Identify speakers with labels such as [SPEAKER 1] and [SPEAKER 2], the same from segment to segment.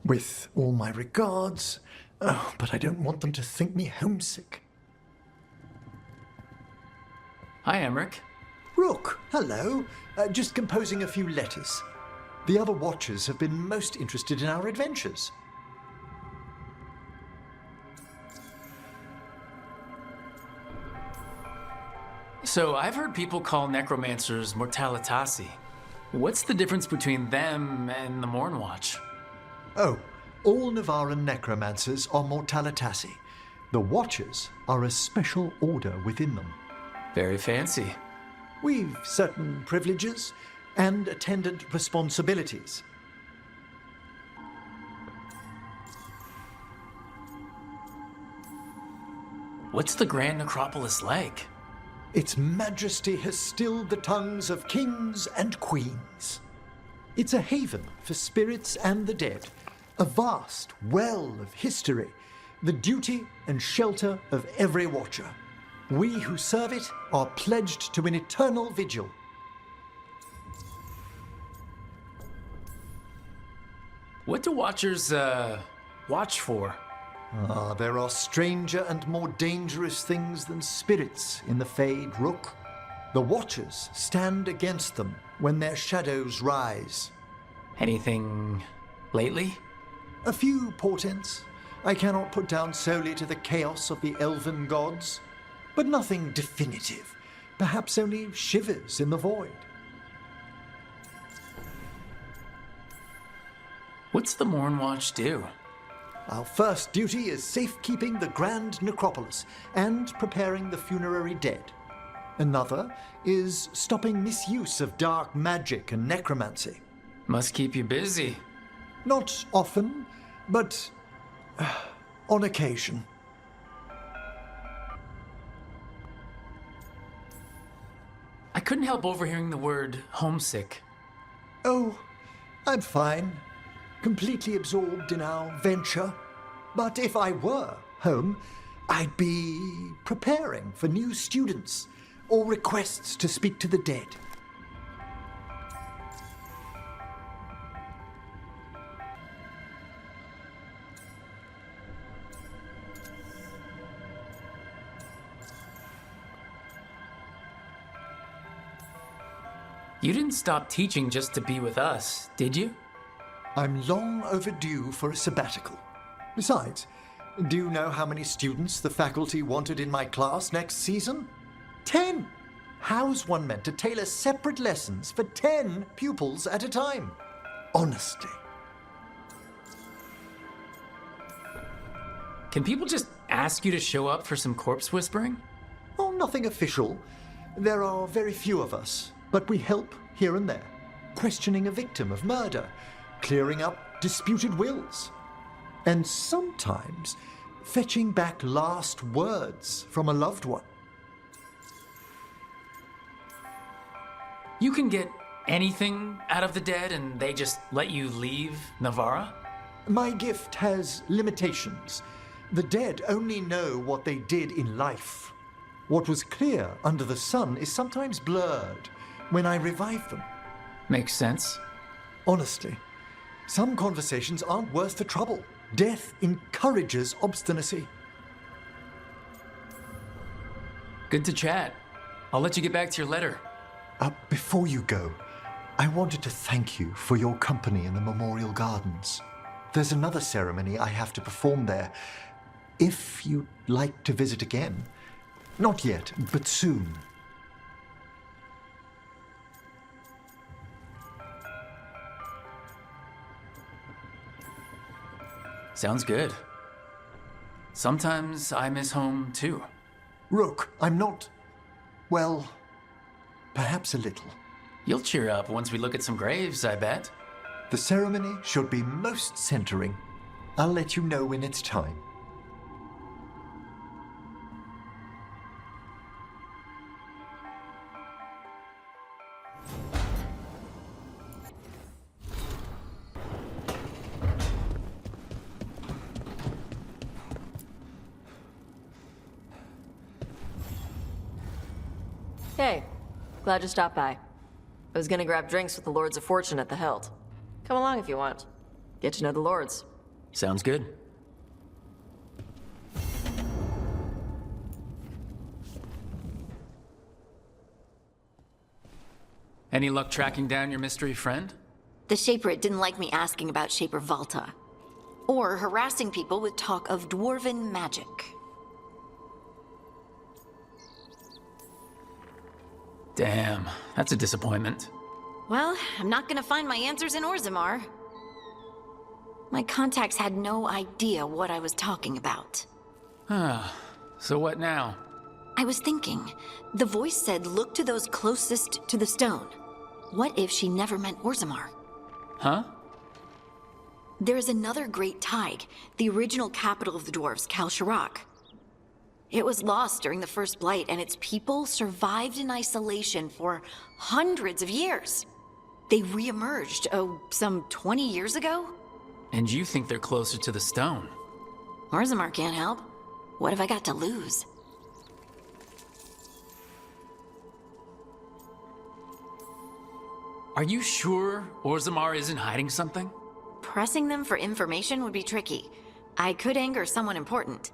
[SPEAKER 1] With all my regards, but I don't want them to think me homesick.
[SPEAKER 2] Hi, Emmerich.
[SPEAKER 1] Rook, hello. Just composing a few letters. The other Watchers have been most interested in our adventures.
[SPEAKER 2] So, I've heard people call necromancers mortalitasi. What's the difference between them and the Mornwatch?
[SPEAKER 1] Oh, all Navaran necromancers are mortalitasi. The Watchers are a special order within them.
[SPEAKER 2] Very fancy.
[SPEAKER 1] We've certain privileges and attendant responsibilities.
[SPEAKER 2] What's the Grand Necropolis like?
[SPEAKER 1] Its majesty has stilled the tongues of kings and queens. It's a haven for spirits and the dead, a vast well of history, the duty and shelter of every Watcher. We who serve it are pledged to an eternal vigil.
[SPEAKER 2] What do Watchers, watch for?
[SPEAKER 1] There are stranger and more dangerous things than spirits in the Fade, Rook. The Watchers stand against them when their shadows rise.
[SPEAKER 2] Anything lately?
[SPEAKER 1] A few portents I cannot put down solely to the chaos of the elven gods, but nothing definitive. Perhaps only shivers in the void.
[SPEAKER 2] What's the Mornwatch do?
[SPEAKER 1] Our first duty is safekeeping the Grand Necropolis and preparing the funerary dead. Another is stopping misuse of dark magic and necromancy.
[SPEAKER 2] Must keep you busy.
[SPEAKER 1] Not often, but on occasion.
[SPEAKER 2] I couldn't help overhearing the word homesick.
[SPEAKER 1] Oh, I'm fine. Completely absorbed in our venture. But if I were home, I'd be preparing for new students or requests to speak to the dead.
[SPEAKER 2] You didn't stop teaching just to be with us, did you?
[SPEAKER 1] I'm long overdue for a sabbatical. Besides, do you know how many students the faculty wanted in my class next season? 10! How's one meant to tailor separate lessons for 10 pupils at a time? Honestly.
[SPEAKER 2] Can people just ask you to show up for some corpse whispering?
[SPEAKER 1] Oh, nothing official. There are very few of us, but we help here and there. Questioning a victim of murder, clearing up disputed wills, and sometimes fetching back last words from a loved one.
[SPEAKER 2] You can get anything out of the dead and they just let you leave Navara?
[SPEAKER 1] My gift has limitations. The dead only know what they did in life. What was clear under the sun is sometimes blurred when I revive them.
[SPEAKER 2] Makes sense.
[SPEAKER 1] Honestly, some conversations aren't worth the trouble. Death encourages obstinacy.
[SPEAKER 2] Good to chat. I'll let you get back to your letter.
[SPEAKER 1] Before you go, I wanted to thank you for your company in the Memorial Gardens. There's another ceremony I have to perform there. If you'd like to visit again. Not yet, but soon.
[SPEAKER 2] Sounds good. Sometimes I miss home, too.
[SPEAKER 1] Rook, I'm not... well, perhaps a little.
[SPEAKER 2] You'll cheer up once we look at some graves, I bet.
[SPEAKER 1] The ceremony should be most centering. I'll let you know when it's time.
[SPEAKER 3] Hey, glad you stopped by. I was gonna grab drinks with the Lords of Fortune at the Hilt. Come along if you want. Get to know the Lords.
[SPEAKER 2] Sounds good. Any luck tracking down your mystery friend?
[SPEAKER 4] The Shaper didn't like me asking about Shaper Valta, or harassing people with talk of dwarven magic.
[SPEAKER 2] Damn, that's a disappointment.
[SPEAKER 4] Well, I'm not gonna find my answers in Orzammar. My contacts had no idea what I was talking about.
[SPEAKER 2] So what now?
[SPEAKER 4] I was thinking, the voice said look to those closest to the stone. What if she never meant Orzammar?
[SPEAKER 2] Huh?
[SPEAKER 4] There is another great tide, the original capital of the dwarves, Kalsharak. It was lost during the First Blight, and its people survived in isolation for hundreds of years. They re-emerged, some 20 years ago?
[SPEAKER 2] And you think they're closer to the stone?
[SPEAKER 4] Orzammar can't help. What have I got to lose?
[SPEAKER 2] Are you sure Orzammar isn't hiding something?
[SPEAKER 4] Pressing them for information would be tricky. I could anger someone important.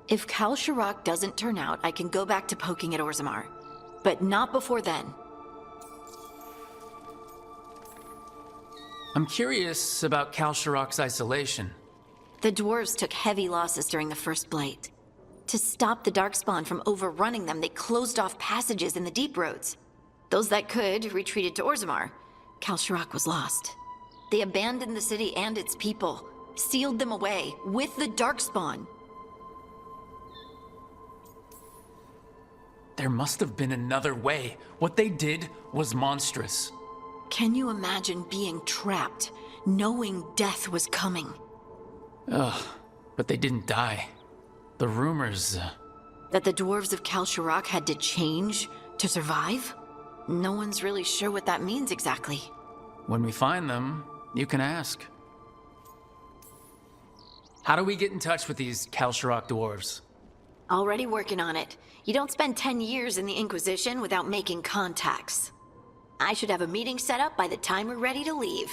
[SPEAKER 4] If Kalsharak doesn't turn out, I can go back to poking at Orzammar. But not before then.
[SPEAKER 2] I'm curious about Kalsharak's isolation.
[SPEAKER 4] The dwarves took heavy losses during the First Blight. To stop the Darkspawn from overrunning them, they closed off passages in the deep roads. Those that could retreated to Orzammar. Kalsharak was lost. They abandoned the city and its people, sealed them away with the Darkspawn.
[SPEAKER 2] There must have been another way. What they did was monstrous.
[SPEAKER 4] Can you imagine being trapped, knowing death was coming?
[SPEAKER 2] Ugh, but they didn't die. The rumors...
[SPEAKER 4] That the dwarves of Kalsharak had to change to survive? No one's really sure what that means exactly.
[SPEAKER 2] When we find them, you can ask. How do we get in touch with these Kalsharak dwarves?
[SPEAKER 4] Already working on it. You don't spend 10 years in the Inquisition without making contacts. I should have a meeting set up by the time we're ready to leave.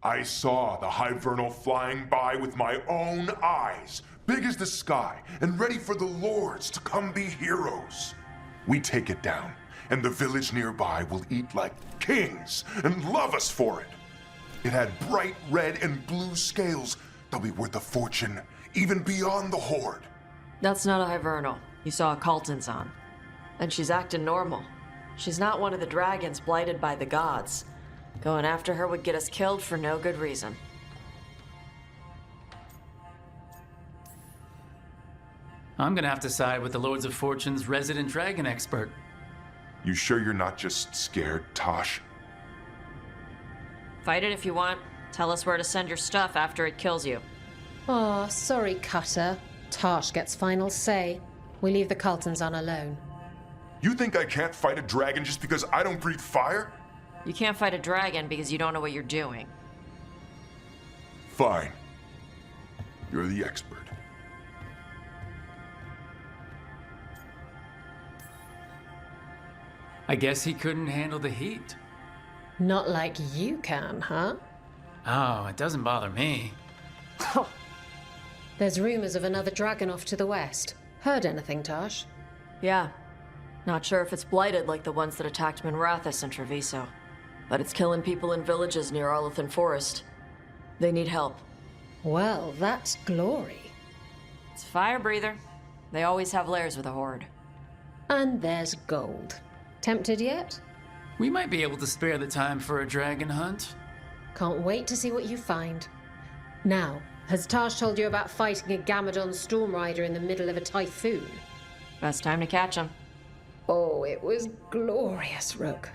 [SPEAKER 5] I saw the Hivernal flying by with my own eyes, big as the sky, and ready for the lords to come be heroes. We take it down, and the village nearby will eat like kings and love us for it. It had bright red and blue scales. They'll be worth a fortune, even beyond the Horde.
[SPEAKER 6] That's not a Hivernal. You saw a Calton's on. And she's acting normal. She's not one of the dragons blighted by the gods. Going after her would get us killed for no good reason.
[SPEAKER 2] I'm gonna have to side with the Lords of Fortune's resident dragon expert.
[SPEAKER 5] You sure you're not just scared, Tosh?
[SPEAKER 6] Fight it if you want. Tell us where to send your stuff after it kills you.
[SPEAKER 7] Aw, sorry, Cutter. Tosh gets final say. We leave the Caltons on alone.
[SPEAKER 5] You think I can't fight a dragon just because I don't breathe fire?
[SPEAKER 6] You can't fight a dragon because you don't know what you're doing.
[SPEAKER 5] Fine. You're the expert.
[SPEAKER 2] I guess he couldn't handle the heat.
[SPEAKER 7] Not like you can, huh?
[SPEAKER 2] Oh, it doesn't bother me.
[SPEAKER 7] There's rumors of another dragon off to the west. Heard anything, Tash?
[SPEAKER 6] Yeah. Not sure if it's blighted like the ones that attacked Minrathous and Treviso. But it's killing people in villages near Arlethan Forest. They need help.
[SPEAKER 7] Well, that's glory.
[SPEAKER 6] It's a fire breather. They always have lairs with a horde.
[SPEAKER 7] And there's gold. Tempted yet?
[SPEAKER 2] We might be able to spare the time for a dragon hunt.
[SPEAKER 7] Can't wait to see what you find. Now, has Tash told you about fighting a Gamadon storm rider in the middle of a typhoon?
[SPEAKER 6] Best time to catch him.
[SPEAKER 7] Oh, it was glorious, Rook.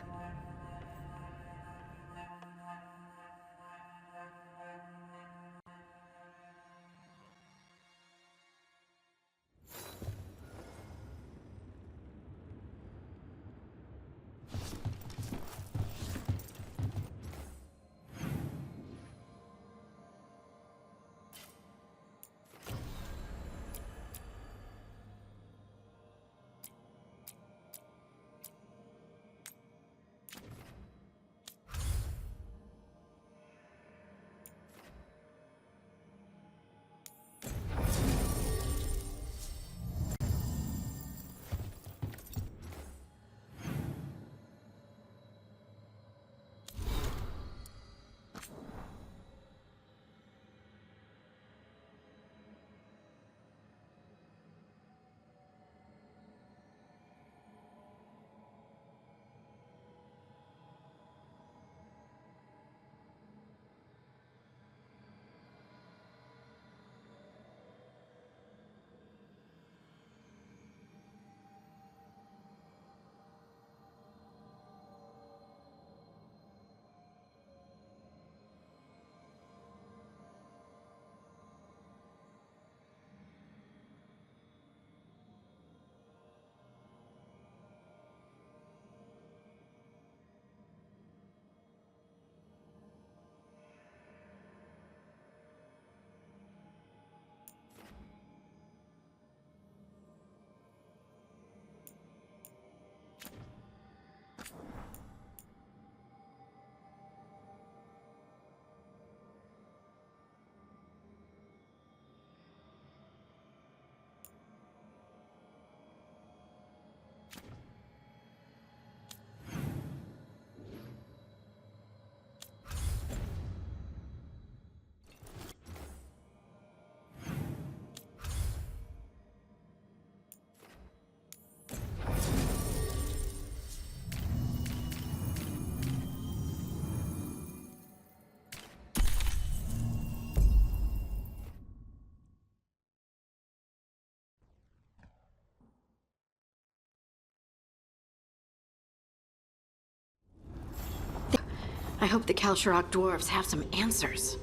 [SPEAKER 4] I hope the Kalsharok dwarves have some answers.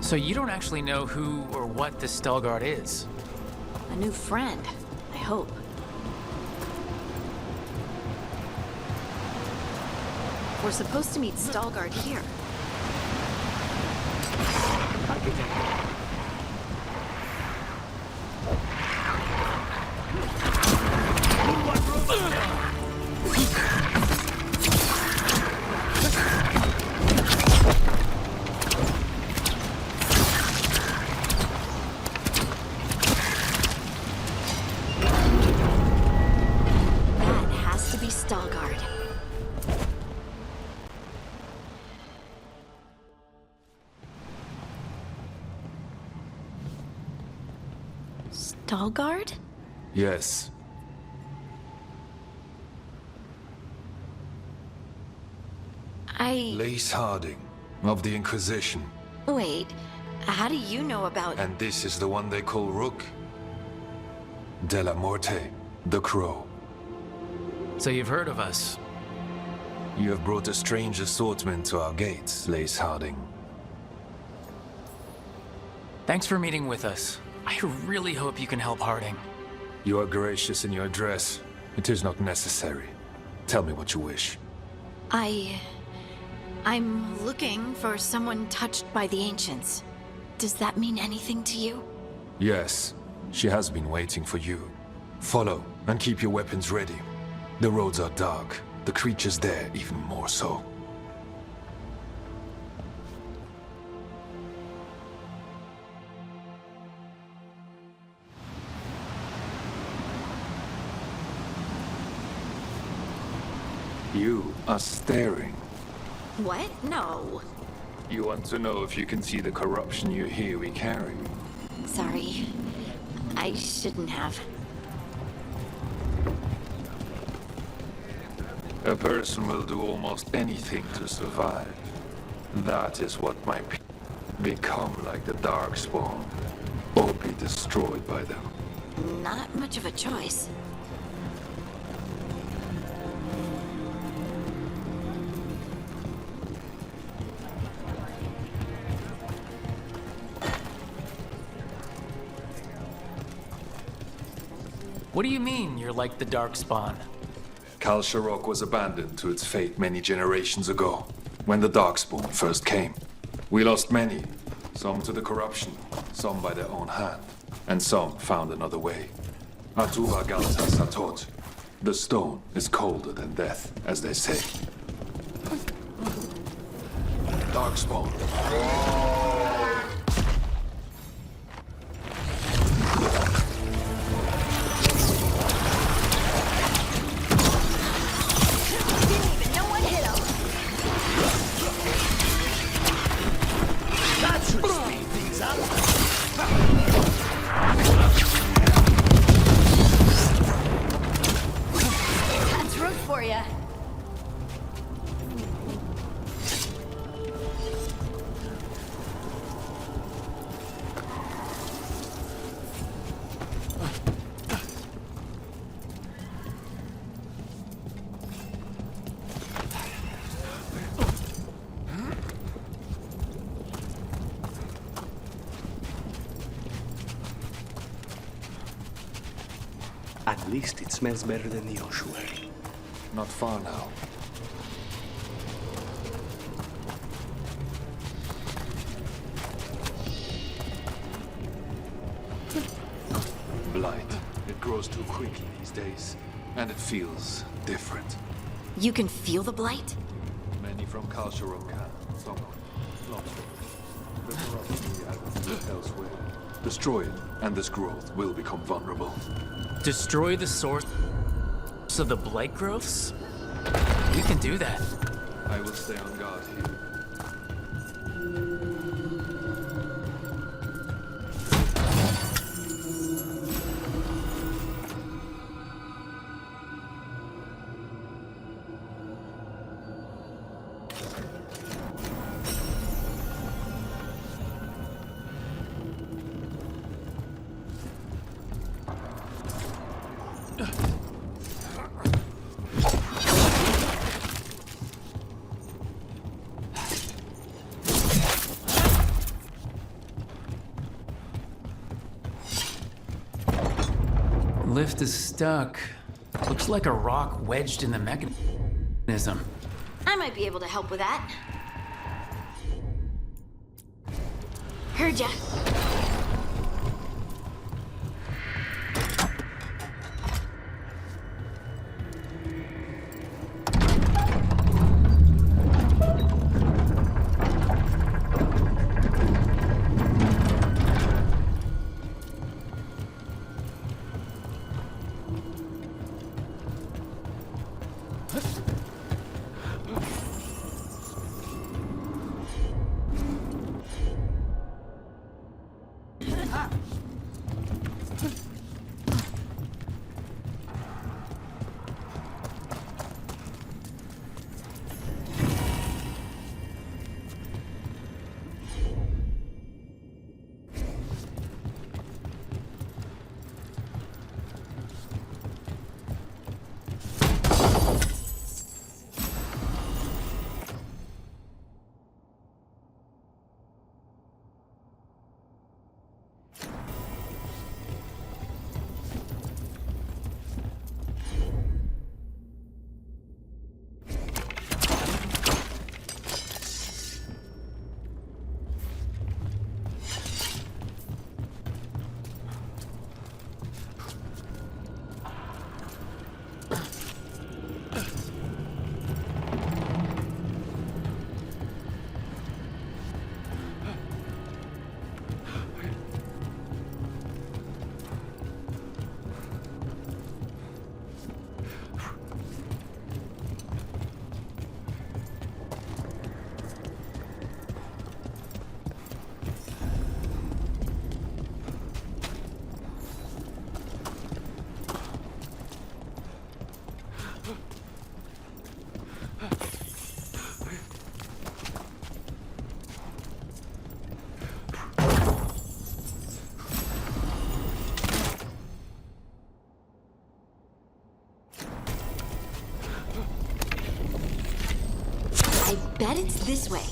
[SPEAKER 2] So you don't actually know who or what this Stelgard is?
[SPEAKER 4] A new friend, I hope. We're supposed to meet Stelgard here. Veilguard?
[SPEAKER 8] Yes. Lace Harding, of the Inquisition.
[SPEAKER 4] Wait, how do you know about...
[SPEAKER 8] And this is the one they call Rook? De la Morte, the Crow.
[SPEAKER 2] So you've heard of us.
[SPEAKER 8] You have brought a strange assortment to our gates, Lace Harding.
[SPEAKER 2] Thanks for meeting with us. I really hope you can help Harding.
[SPEAKER 8] You are gracious in your address. It is not necessary. Tell me what you wish.
[SPEAKER 4] I'm looking for someone touched by the Ancients. Does that mean anything to you?
[SPEAKER 8] Yes, she has been waiting for you. Follow, and keep your weapons ready. The roads are dark. The creatures there even more so. You are staring.
[SPEAKER 4] What? No.
[SPEAKER 8] You want to know if you can see the corruption you hear we carry?
[SPEAKER 4] Sorry. I shouldn't have.
[SPEAKER 8] A person will do almost anything to survive. That is what my people become like the Darkspawn, or be destroyed by them.
[SPEAKER 4] Not much of a choice.
[SPEAKER 2] What do you mean you're like the Darkspawn?
[SPEAKER 8] Kal Sharok was abandoned to its fate many generations ago, when the Darkspawn first came. We lost many, some to the corruption, some by their own hand, and some found another way. Atuva Galta Satot. The stone is colder than death, as they say. Darkspawn.
[SPEAKER 4] That's root for ya.
[SPEAKER 9] At least it smells better than the ossuary.
[SPEAKER 8] Not far now. Blight. It grows too quickly these days, and it feels different.
[SPEAKER 4] You can feel the blight?
[SPEAKER 8] Many from Kal Sharok can, some not. The corruption we have elsewhere. Destroy it, and this growth will become vulnerable.
[SPEAKER 2] Destroy the source of the blight growths? We can do that.
[SPEAKER 8] I will stay on guard here.
[SPEAKER 2] Lift is stuck. Looks like a rock wedged in the mechanism.
[SPEAKER 4] I might be able to help with that. Heard ya. bet it's this way.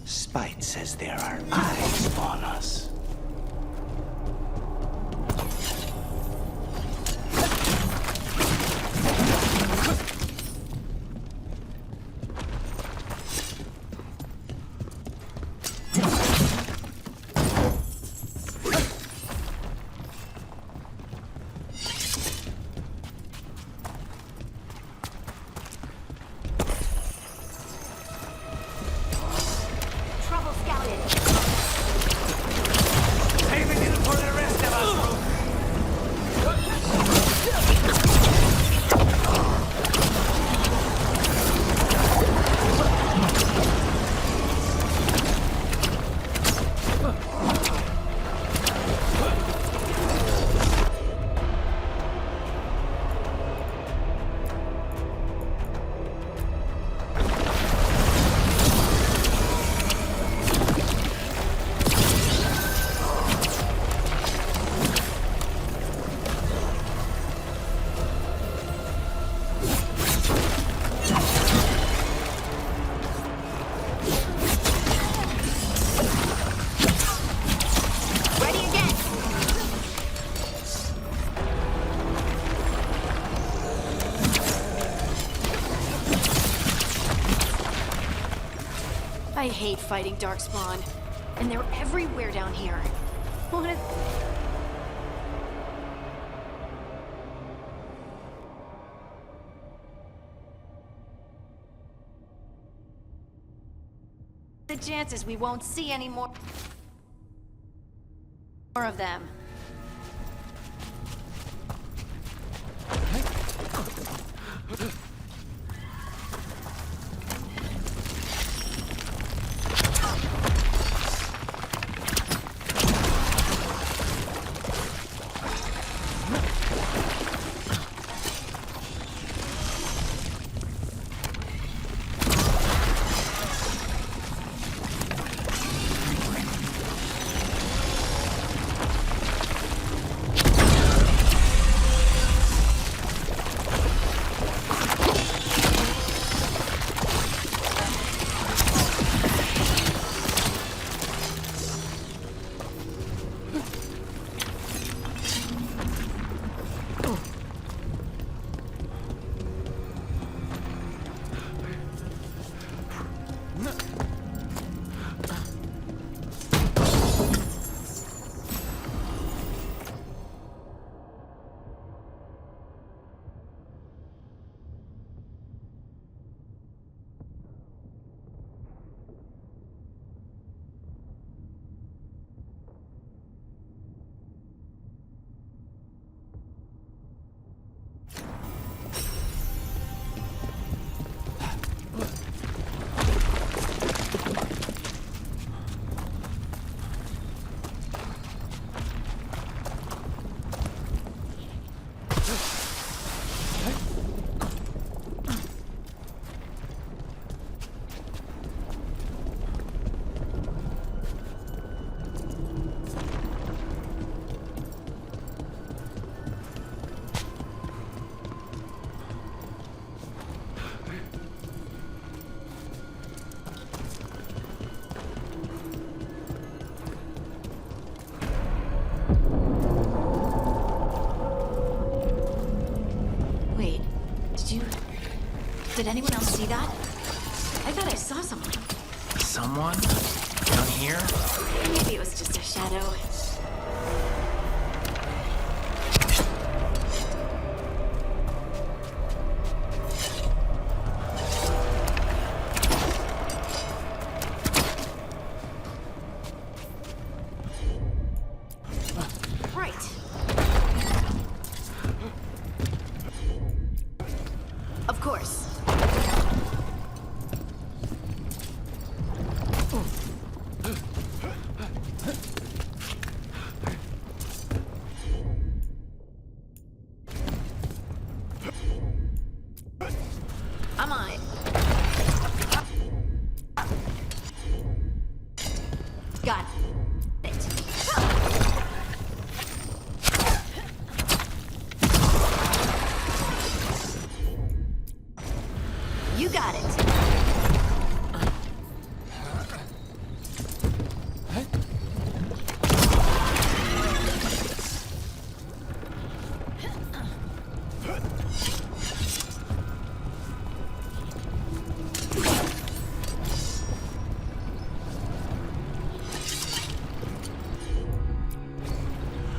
[SPEAKER 9] Spite says there are eyes on us.
[SPEAKER 4] I hate fighting Darkspawn, and they're everywhere down here. What if... the chances we won't see any more of them. Did anyone else see that? I thought I saw someone.
[SPEAKER 2] Someone? Down here?
[SPEAKER 4] Maybe it was just a shadow. Right. Of course. I'm on it. Got it. You got it.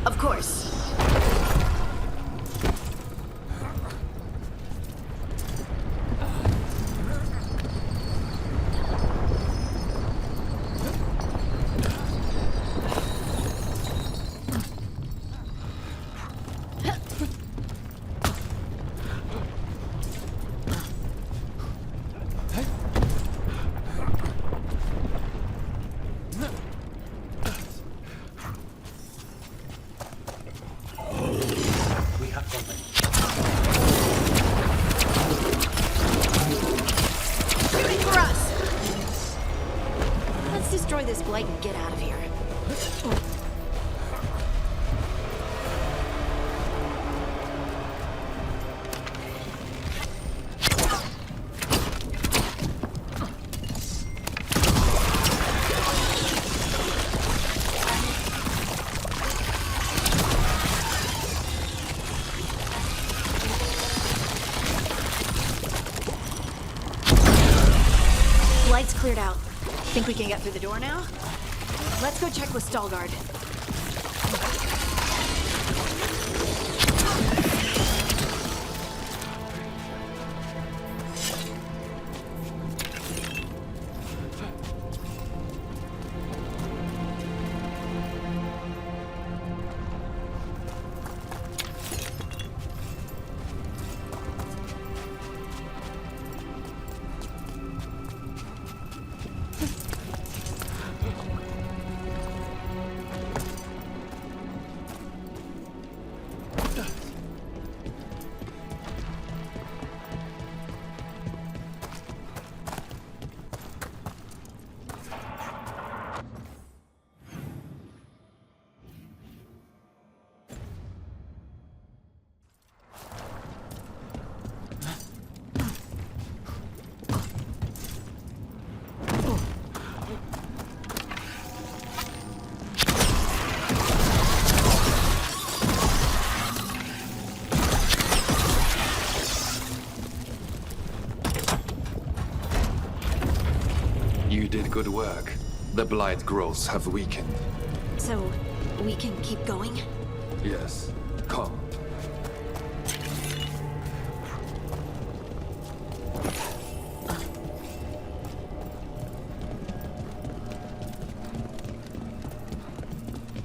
[SPEAKER 4] Of course.
[SPEAKER 9] We have company.
[SPEAKER 4] Shooting for us! Let's destroy this blight and get out of here. Lights cleared out. Think we can get through the door now? Let's go check with Stalgard.
[SPEAKER 8] You did good work. The blight growths have weakened.
[SPEAKER 4] So, we can keep going?
[SPEAKER 8] Yes. Come.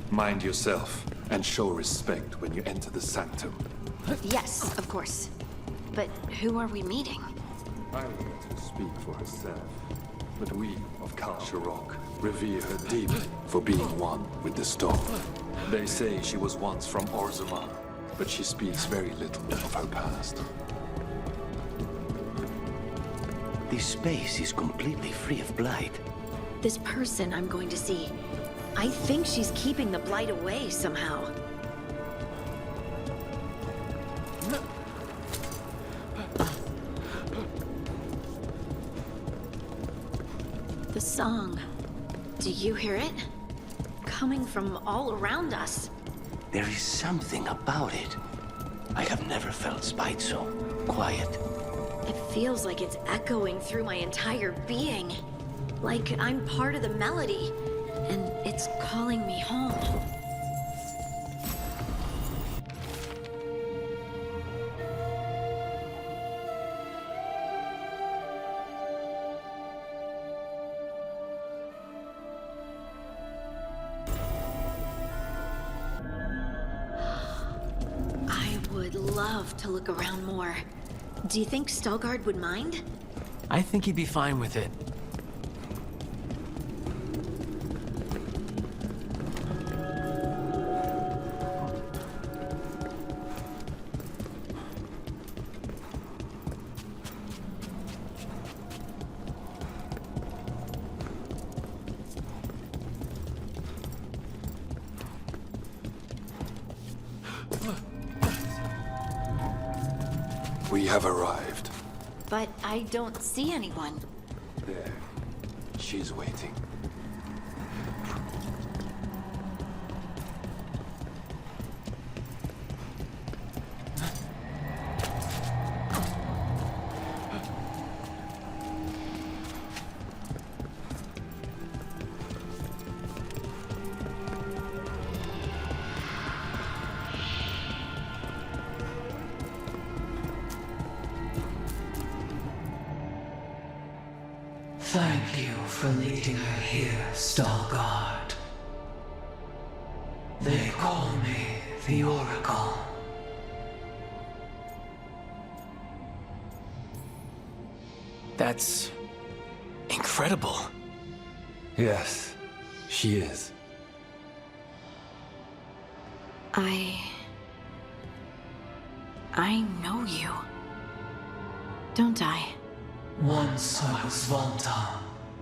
[SPEAKER 8] Mind yourself and show respect when you enter the sanctum.
[SPEAKER 4] Yes, of course. But who are we meeting?
[SPEAKER 8] I will let her speak for herself. But we of Kalsharok revere her deeply for being one with the storm. They say she was once from Orzammar, but she speaks very little of her past.
[SPEAKER 9] This space is completely free of blight.
[SPEAKER 4] This person I'm going to see. I think she's keeping the blight away somehow. The song. Do you hear it? Coming from all around us.
[SPEAKER 9] There is something about it. I have never felt spite so quiet.
[SPEAKER 4] It feels like it's echoing through my entire being. Like I'm part of the melody, and it's calling me home. I would love to look around more. Do you think Stalgard would mind?
[SPEAKER 2] I think he'd be fine with it.
[SPEAKER 8] We have arrived.
[SPEAKER 4] But I don't see anyone.
[SPEAKER 8] There. She's waiting.
[SPEAKER 10] Thank you for leading her here, Stalgard. They call me the Oracle.
[SPEAKER 2] That's incredible.
[SPEAKER 8] Yes, she is.
[SPEAKER 4] I know you. Don't I?
[SPEAKER 10] Once I was Volta,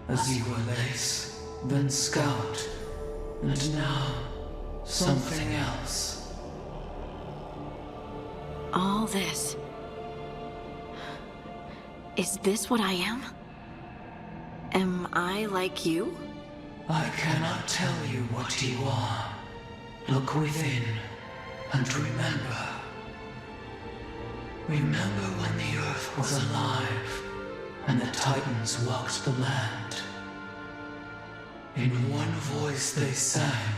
[SPEAKER 10] as you were Lace, then Scout, and now something else.
[SPEAKER 4] All this. Is this what I am? Am I like you?
[SPEAKER 10] I cannot tell you what you are. Look within and remember. Remember when the earth was alive and the Titans walked the land. In one voice they sang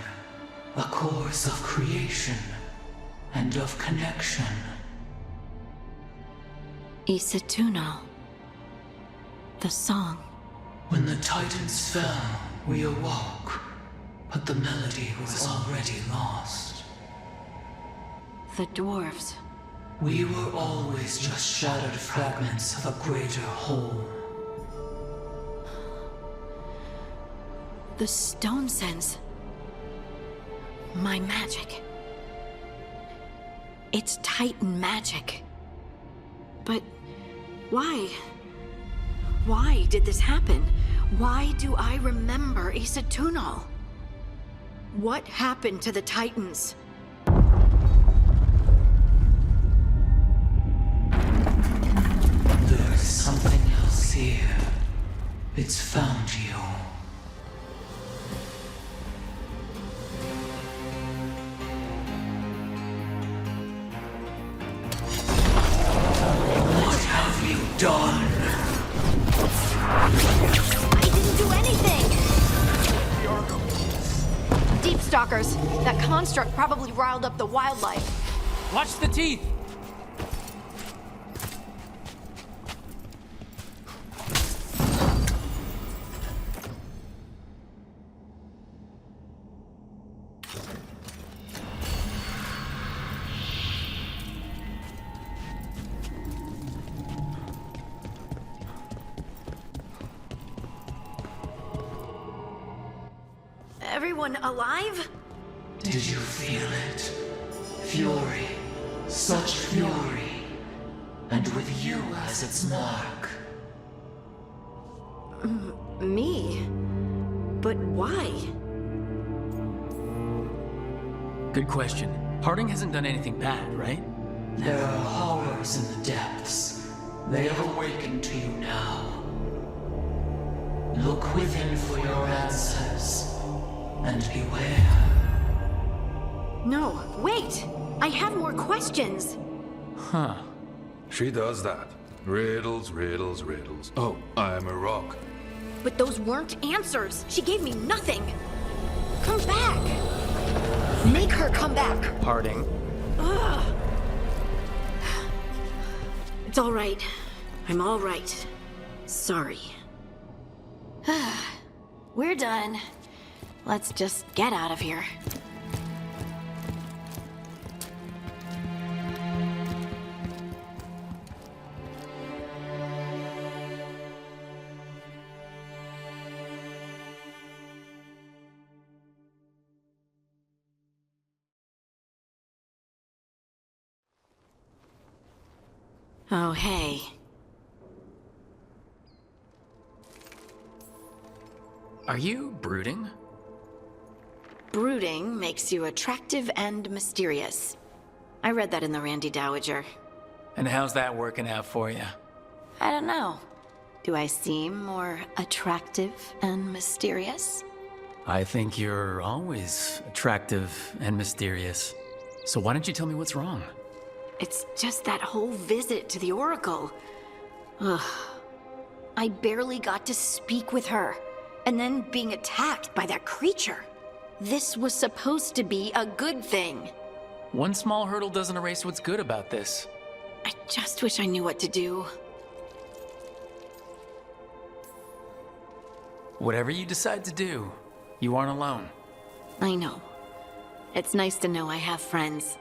[SPEAKER 10] a chorus of creation and of connection.
[SPEAKER 4] Isatuno. The song.
[SPEAKER 10] When the Titans fell, we awoke, but the melody was already lost.
[SPEAKER 4] The dwarves.
[SPEAKER 10] We were always just shattered fragments of a greater whole.
[SPEAKER 4] The stone sense. My magic. It's Titan magic. But why? Why did this happen? Why do I remember Isatuno? What happened to the Titans?
[SPEAKER 10] There's something else here. It's found you. What have you done?
[SPEAKER 4] I didn't do anything! Deep stalkers. That construct probably riled up the wildlife.
[SPEAKER 2] Watch the teeth!
[SPEAKER 4] Everyone alive?
[SPEAKER 10] Did you feel it? Fury. Such fury. And with you as its mark.
[SPEAKER 4] Me? But why?
[SPEAKER 2] Good question. Harding hasn't done anything bad, right?
[SPEAKER 10] There are horrors in the depths. They have awakened to you now. Look within for your answers. And beware.
[SPEAKER 4] No, wait! I have more questions!
[SPEAKER 2] Huh.
[SPEAKER 8] She does that. Riddles, riddles, riddles. Oh, I'm a rock.
[SPEAKER 4] But those weren't answers. She gave me nothing. Come back. Make her come back.
[SPEAKER 2] Parting.
[SPEAKER 4] Ugh. It's all right. I'm all right. Sorry. We're done. Let's just get out of here. Oh, hey.
[SPEAKER 2] Are you brooding?
[SPEAKER 4] Brooding makes you attractive and mysterious. I read that in the Randy Dowager.
[SPEAKER 2] And how's that working out for you?
[SPEAKER 4] I don't know. Do I seem more attractive and mysterious?
[SPEAKER 2] I think you're always attractive and mysterious. So why don't you tell me what's wrong?
[SPEAKER 4] It's just that whole visit to the Oracle. Ugh. I barely got to speak with her. And then being attacked by that creature. This was supposed to be a good thing.
[SPEAKER 2] One small hurdle doesn't erase what's good about this.
[SPEAKER 4] I just wish I knew what to do.
[SPEAKER 2] Whatever you decide to do, you aren't alone.
[SPEAKER 4] I know. It's nice to know I have friends.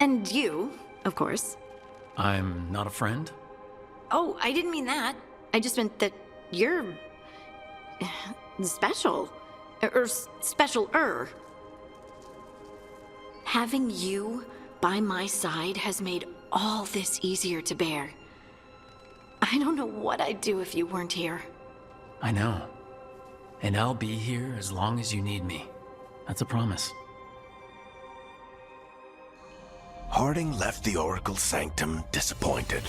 [SPEAKER 4] And you, of course.
[SPEAKER 2] I'm not a friend?
[SPEAKER 4] Oh, I didn't mean that. I just meant that you're... special. Or special-er. Having you by my side has made all this easier to bear. I don't know what I'd do if you weren't here.
[SPEAKER 2] I know. And I'll be here as long as you need me. That's a promise.
[SPEAKER 11] Harding left the Oracle's sanctum disappointed.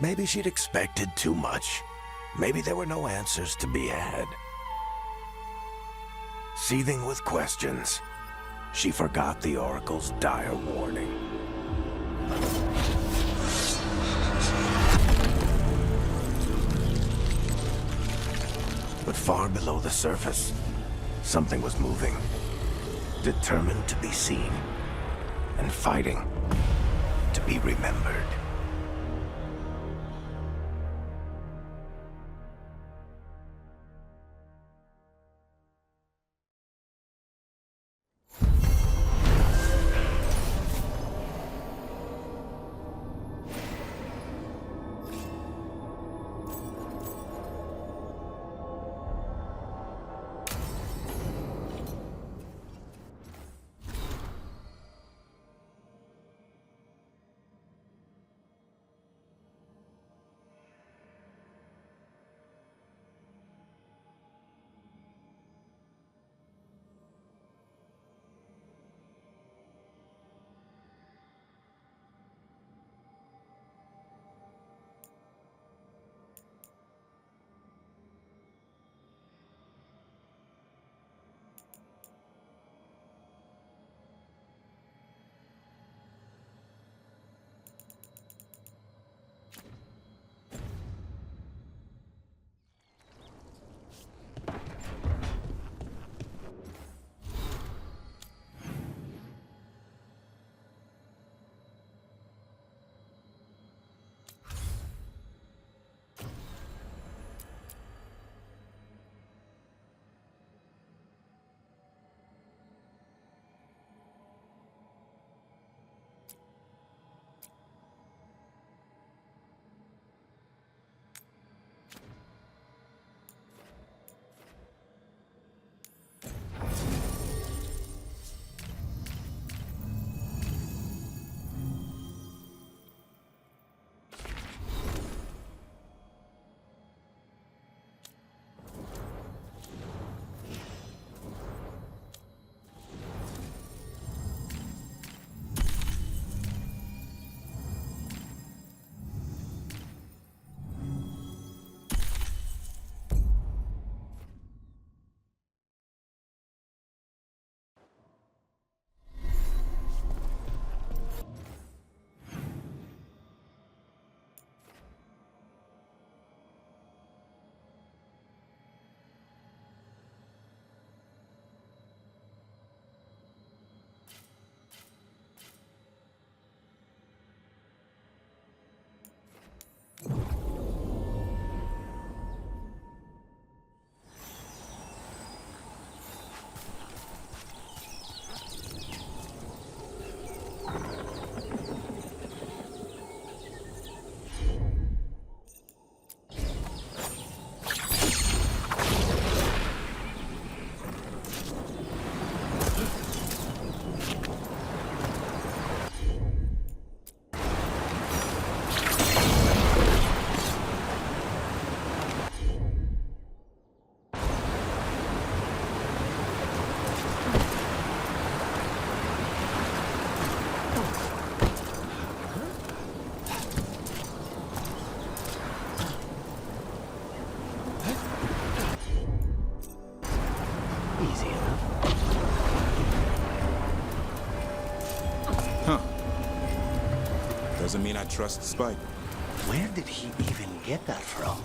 [SPEAKER 11] Maybe she'd expected too much. Maybe there were no answers to be had. Seething with questions, she forgot the Oracle's dire warning. But far below the surface, something was moving, determined to be seen, and fighting to be remembered.
[SPEAKER 12] Doesn't mean I trust Spike.
[SPEAKER 9] Where did he even get that from?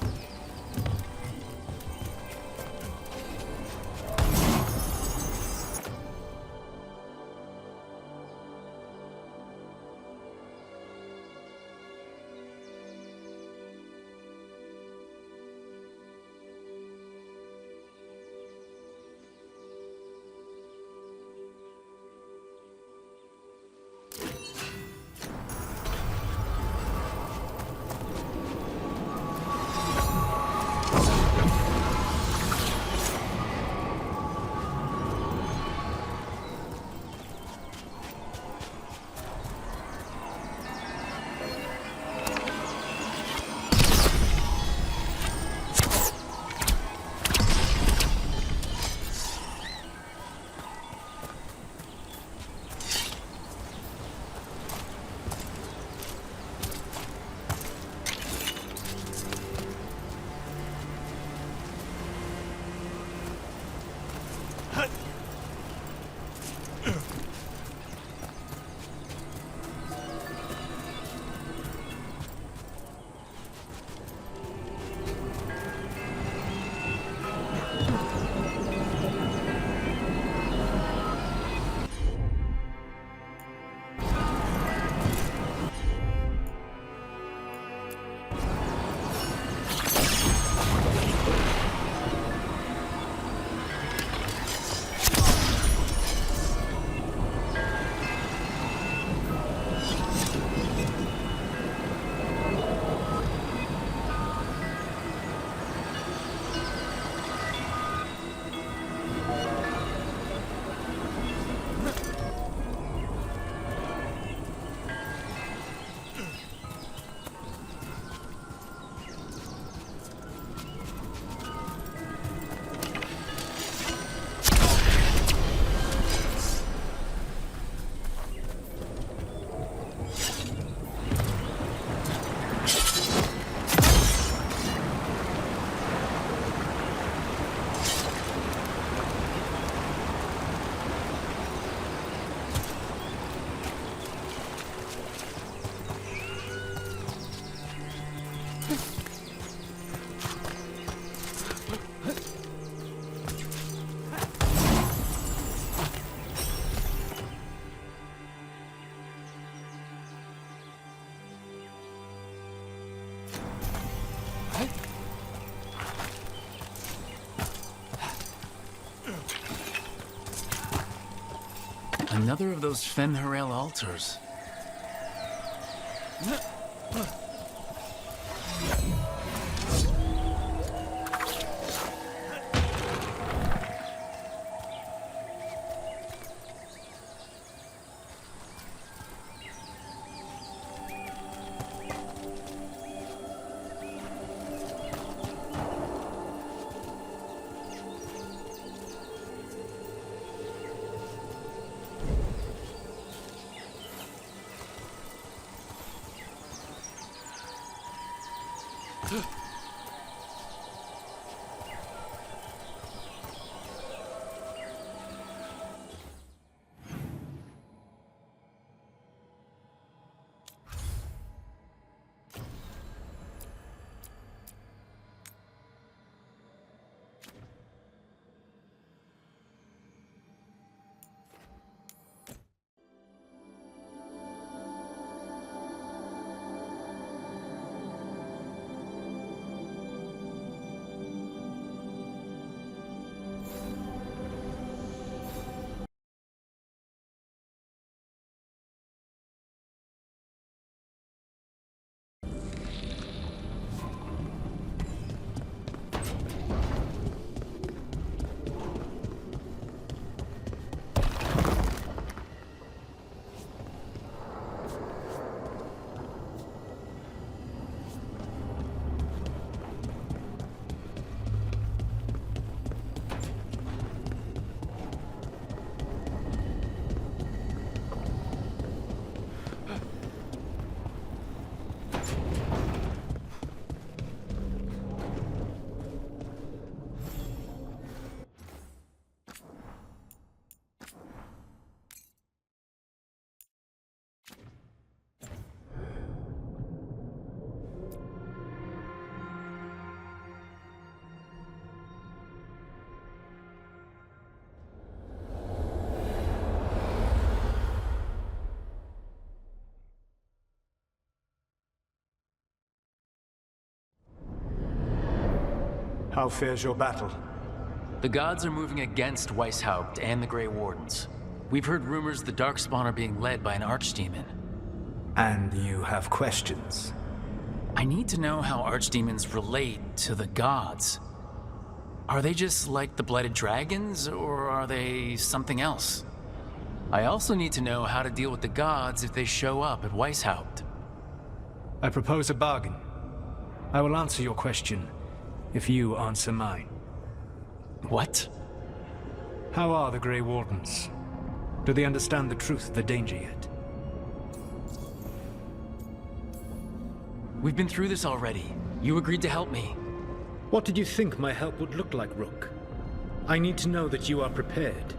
[SPEAKER 2] Another of those Fen'Harel altars.
[SPEAKER 12] How fares your battle?
[SPEAKER 2] The gods are moving against Weishaupt and the Grey Wardens. We've heard rumors the Darkspawn are being led by an archdemon.
[SPEAKER 12] And you have questions?
[SPEAKER 2] I need to know how archdemons relate to the gods. Are they just like the Blighted Dragons, or are they something else? I also need to know how to deal with the gods if they show up at Weishaupt.
[SPEAKER 12] I propose a bargain. I will answer your question if you answer mine.
[SPEAKER 2] What?
[SPEAKER 12] How are the Grey Wardens? Do they understand the truth of the danger yet?
[SPEAKER 2] We've been through this already. You agreed to help me.
[SPEAKER 12] What did you think my help would look like, Rook? I need to know that you are prepared.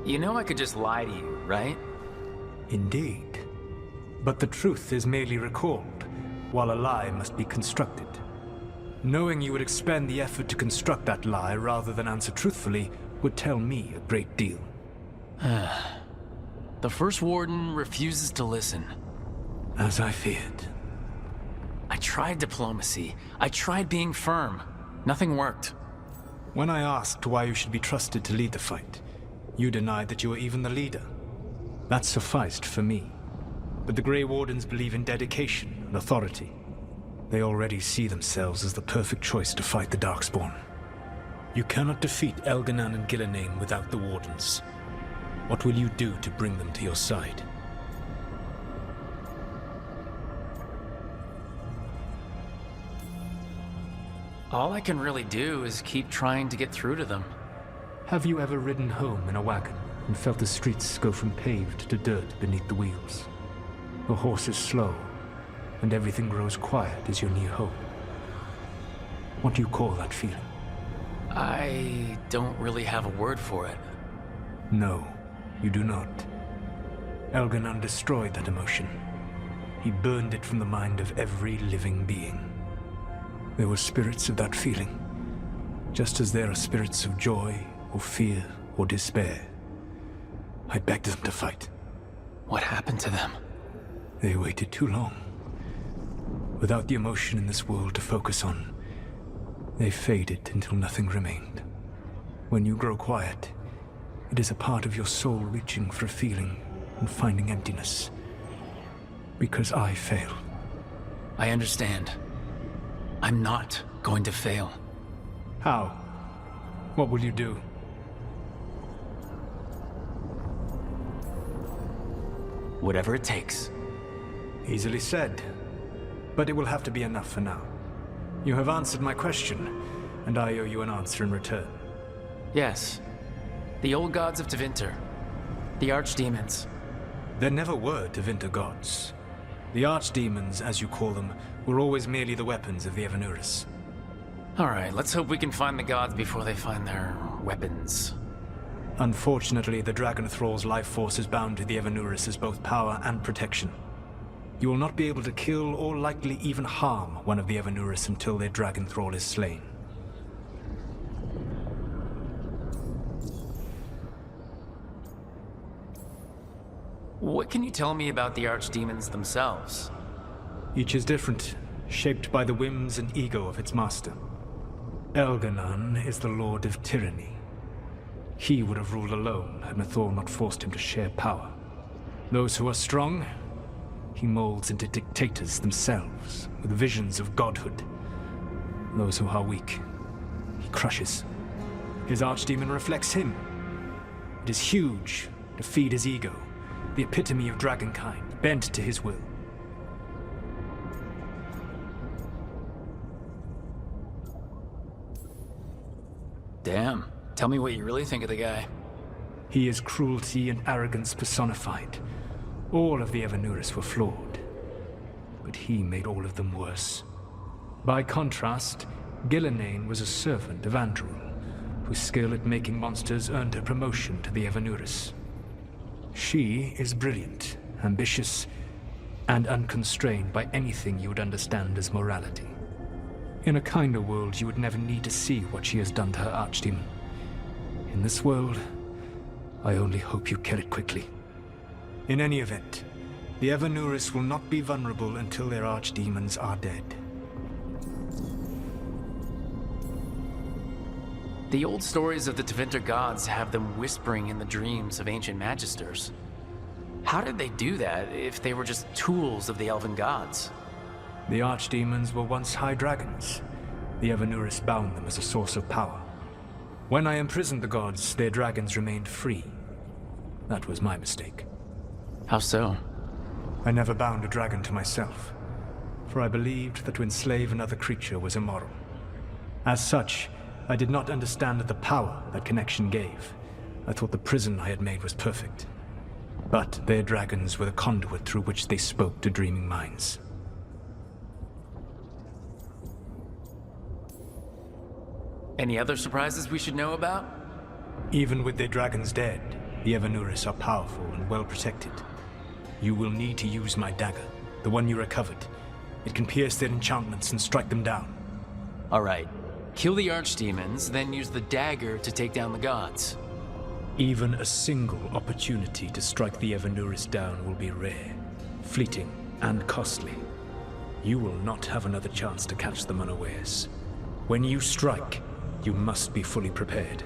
[SPEAKER 2] You know I could just lie to you, right?
[SPEAKER 12] Indeed. But the truth is merely recalled, while a lie must be constructed. Knowing you would expend the effort to construct that lie rather than answer truthfully would tell me a great deal.
[SPEAKER 2] The First Warden refuses to listen.
[SPEAKER 12] As I feared.
[SPEAKER 2] I tried diplomacy. I tried being firm. Nothing worked.
[SPEAKER 12] When I asked why you should be trusted to lead the fight, you denied that you were even the leader. That sufficed for me. But the Grey Wardens believe in dedication and authority. They already see themselves as the perfect choice to fight the Darkspawn. You cannot defeat Elganan and Gillenane without the Wardens. What will you do to bring them to your side?
[SPEAKER 2] All I can really do is keep trying to get through to them.
[SPEAKER 12] Have you ever ridden home in a wagon and felt the streets go from paved to dirt beneath the wheels? The horse is slow, and everything grows quiet as you're near home. What do you call that feeling?
[SPEAKER 2] I don't really have a word for it.
[SPEAKER 12] No, you do not. Elganan destroyed that emotion. He burned it from the mind of every living being. There were spirits of that feeling, just as there are spirits of joy, or fear, or despair. I begged them to fight.
[SPEAKER 2] What happened to them?
[SPEAKER 12] They waited too long. Without the emotion in this world to focus on, they faded until nothing remained. When you grow quiet, it is a part of your soul reaching for a feeling and finding emptiness. Because I failed.
[SPEAKER 2] I understand. I'm not going to fail.
[SPEAKER 12] How? What will you do?
[SPEAKER 2] Whatever it takes.
[SPEAKER 12] Easily said. But it will have to be enough for now. You have answered my question, and I owe you an answer in return.
[SPEAKER 2] Yes. The old gods of Tevinter. The archdemons.
[SPEAKER 12] There never were Tevinter gods. The archdemons, as you call them, were always merely the weapons of the Evanurus.
[SPEAKER 2] Alright, let's hope we can find the gods before they find their weapons.
[SPEAKER 12] Unfortunately, the Dragon Thrall's life force is bound to the Evanurus as both power and protection. You will not be able to kill or likely even harm one of the Evanurus until their Dragon Thrall is slain.
[SPEAKER 2] What can you tell me about the archdemons themselves?
[SPEAKER 12] Each is different, shaped by the whims and ego of its master. Elganan is the Lord of Tyranny. He would have ruled alone had Nathor not forced him to share power. Those who are strong, he molds into dictators themselves, with visions of godhood. Those who are weak, he crushes. His archdemon reflects him. It is huge to feed his ego, the epitome of dragonkind, bent to his will.
[SPEAKER 2] Damn. Tell me what you really think of the guy.
[SPEAKER 12] He is cruelty and arrogance personified. All of the Evanurus were flawed, but he made all of them worse. By contrast, Gillenane was a servant of Andrul, whose skill at making monsters earned her promotion to the Evanurus. She is brilliant, ambitious, and unconstrained by anything you would understand as morality. In a kinder world, you would never need to see what she has done to her archdemon. In this world, I only hope you kill it quickly. In any event, the Evanurus will not be vulnerable until their archdemons are dead.
[SPEAKER 2] The old stories of the Tevinter gods have them whispering in the dreams of ancient magisters. How did they do that if they were just tools of the elven gods?
[SPEAKER 12] The archdemons were once high dragons. The Evanuris bound them as a source of power. When I imprisoned the gods, their dragons remained free. That was my mistake.
[SPEAKER 2] How so?
[SPEAKER 12] I never bound a dragon to myself, for I believed that to enslave another creature was immoral. As such, I did not understand the power that connection gave. I thought the prison I had made was perfect. But their dragons were the conduit through which they spoke to dreaming minds.
[SPEAKER 2] Any other surprises we should know about?
[SPEAKER 12] Even with their dragons dead, the Evanuris are powerful and well protected. You will need to use my dagger, the one you recovered. It can pierce their enchantments and strike them down.
[SPEAKER 2] All right. Kill the archdemons, then use the dagger to take down the gods.
[SPEAKER 12] Even a single opportunity to strike the Evanuris down will be rare, fleeting, and costly. You will not have another chance to catch them unawares. When you strike, you must be fully prepared.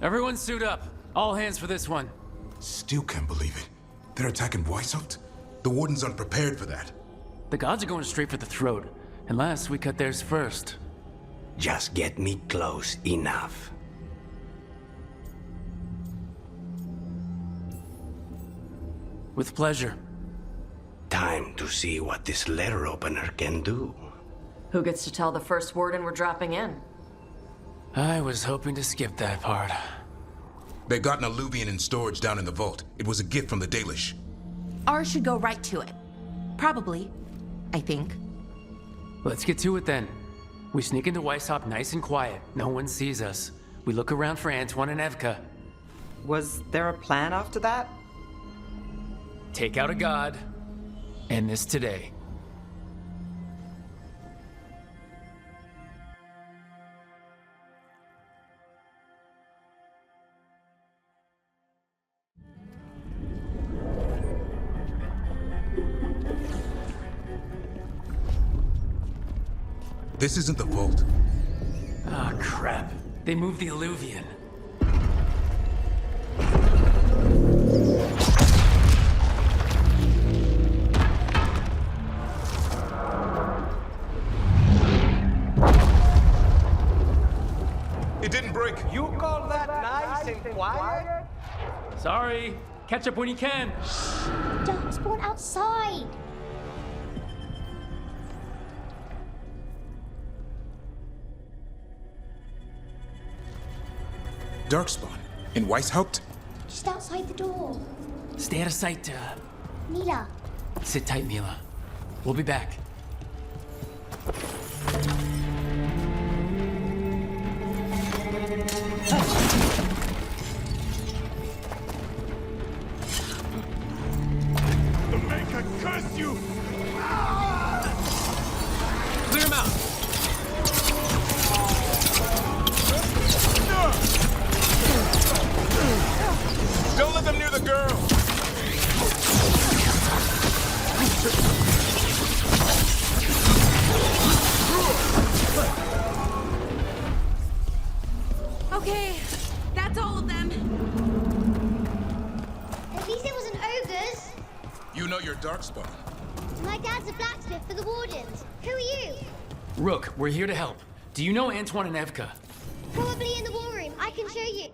[SPEAKER 2] Everyone suit up. All hands for this one.
[SPEAKER 13] Still can't believe it. They're attacking Weishaupt? The Wardens aren't prepared for that.
[SPEAKER 2] The gods are going straight for the throat, unless we cut theirs first.
[SPEAKER 9] Just get me close enough.
[SPEAKER 2] With pleasure.
[SPEAKER 9] Time to see what this letter opener can do.
[SPEAKER 6] Who gets to tell the first warden we're dropping in?
[SPEAKER 2] I was hoping to skip that part.
[SPEAKER 13] They've got an alluvian in storage down in the vault. It was a gift from the Dalish.
[SPEAKER 14] Ours should go right to it. Probably. I think.
[SPEAKER 2] Let's get to it then. We sneak into Weishaupt nice and quiet. No one sees us. We look around for Antoine and Evka.
[SPEAKER 15] Was there a plan after that?
[SPEAKER 2] Take out a god. End this today.
[SPEAKER 13] This isn't the vault.
[SPEAKER 2] Ah, crap. They moved the alluvian.
[SPEAKER 13] It didn't break.
[SPEAKER 9] You call that nice and quiet?
[SPEAKER 2] Sorry. Catch up when you can.
[SPEAKER 16] Darkspawn outside.
[SPEAKER 13] Darkspawn? In Weishaupt?
[SPEAKER 16] Just outside the door.
[SPEAKER 2] Stay out of sight,
[SPEAKER 16] Mila.
[SPEAKER 2] Sit tight, Mila. We'll be back.
[SPEAKER 11] The Maker curse you!
[SPEAKER 2] Clear him out!
[SPEAKER 13] Don't let them near the girl!
[SPEAKER 14] Okay, that's all of them.
[SPEAKER 16] At least it wasn't ogres.
[SPEAKER 13] You know your Darkspawn.
[SPEAKER 16] My dad's a blacksmith for the Wardens. Who are you?
[SPEAKER 2] Rook, we're here to help. Do you know Antoine and Evka?
[SPEAKER 16] Probably in the war room. I can show you.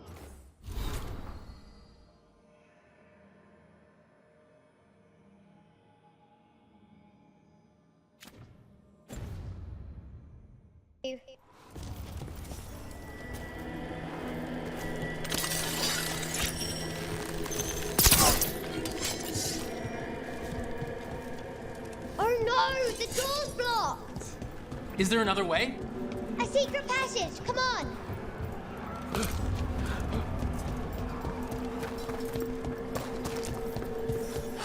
[SPEAKER 16] Oh no! The door's blocked!
[SPEAKER 2] Is there another way?
[SPEAKER 16] A secret passage! Come on!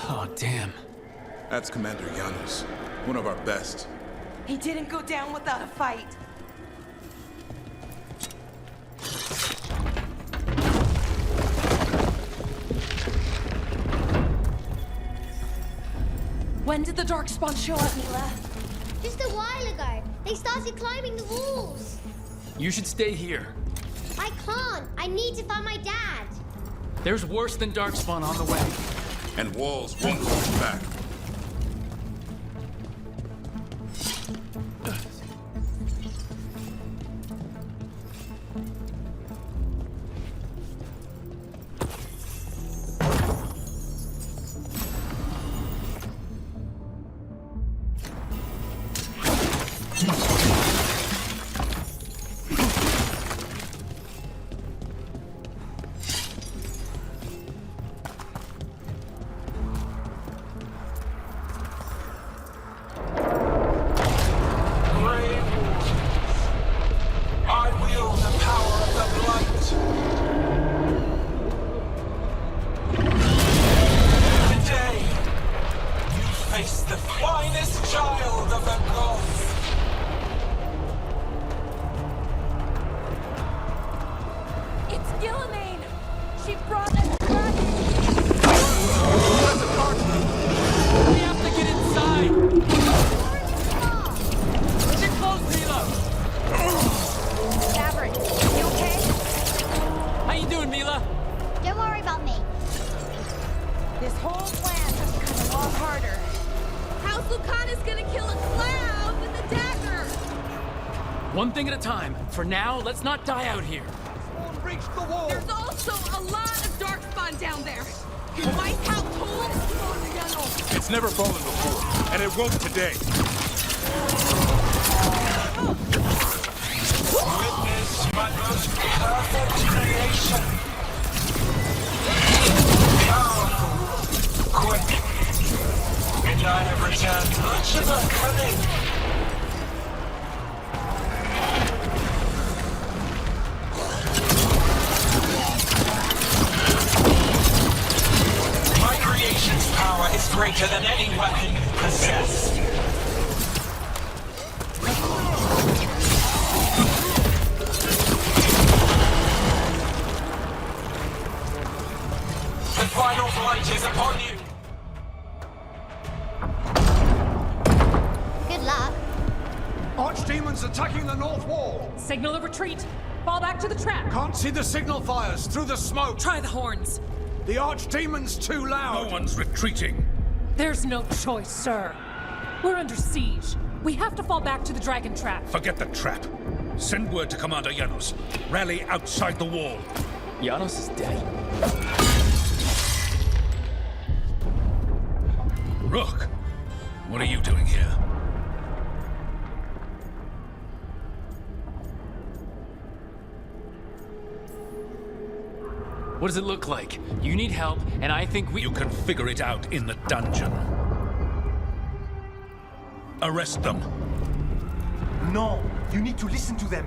[SPEAKER 2] Oh, damn.
[SPEAKER 13] That's Commander Janos, one of our best.
[SPEAKER 15] He didn't go down without a fight.
[SPEAKER 14] When did the Darkspawn show up, Mila?
[SPEAKER 16] Just a while ago. They started climbing the walls.
[SPEAKER 2] You should stay here.
[SPEAKER 16] I can't. I need to find my dad.
[SPEAKER 2] There's worse than Darkspawn on the way.
[SPEAKER 13] And walls won't hold you back.
[SPEAKER 2] How you doing?
[SPEAKER 17] Lucan is gonna kill a clown with a dagger!
[SPEAKER 2] One thing at a time. For now, let's not die out here.
[SPEAKER 17] Reach the wall! There's also a lot of darkspawn down there! Twice how tall?
[SPEAKER 18] It's never fallen before, and it won't today.
[SPEAKER 10] Witness my most perfect creation. Powerful, quick, and I have returned much of our cunning. My creation's power is greater than any weapon possessed. The final flight is upon you!
[SPEAKER 16] Good luck.
[SPEAKER 19] Archdemons attacking the north wall!
[SPEAKER 17] Signal a retreat! Fall back to the trap!
[SPEAKER 19] Can't see the signal fires through the smoke!
[SPEAKER 17] Try the horns!
[SPEAKER 19] The Archdemon's too loud!
[SPEAKER 18] No one's retreating.
[SPEAKER 17] There's no choice, sir. We're under siege. We have to fall back to the dragon trap.
[SPEAKER 18] Forget the trap. Send word to Commander Janos. Rally outside the wall.
[SPEAKER 2] Janos is dead.
[SPEAKER 18] Rook, what are you doing here?
[SPEAKER 2] What does it look like? You need help, and I think we—
[SPEAKER 18] You can figure it out in the dungeon. Arrest them.
[SPEAKER 19] No, you need to listen to them.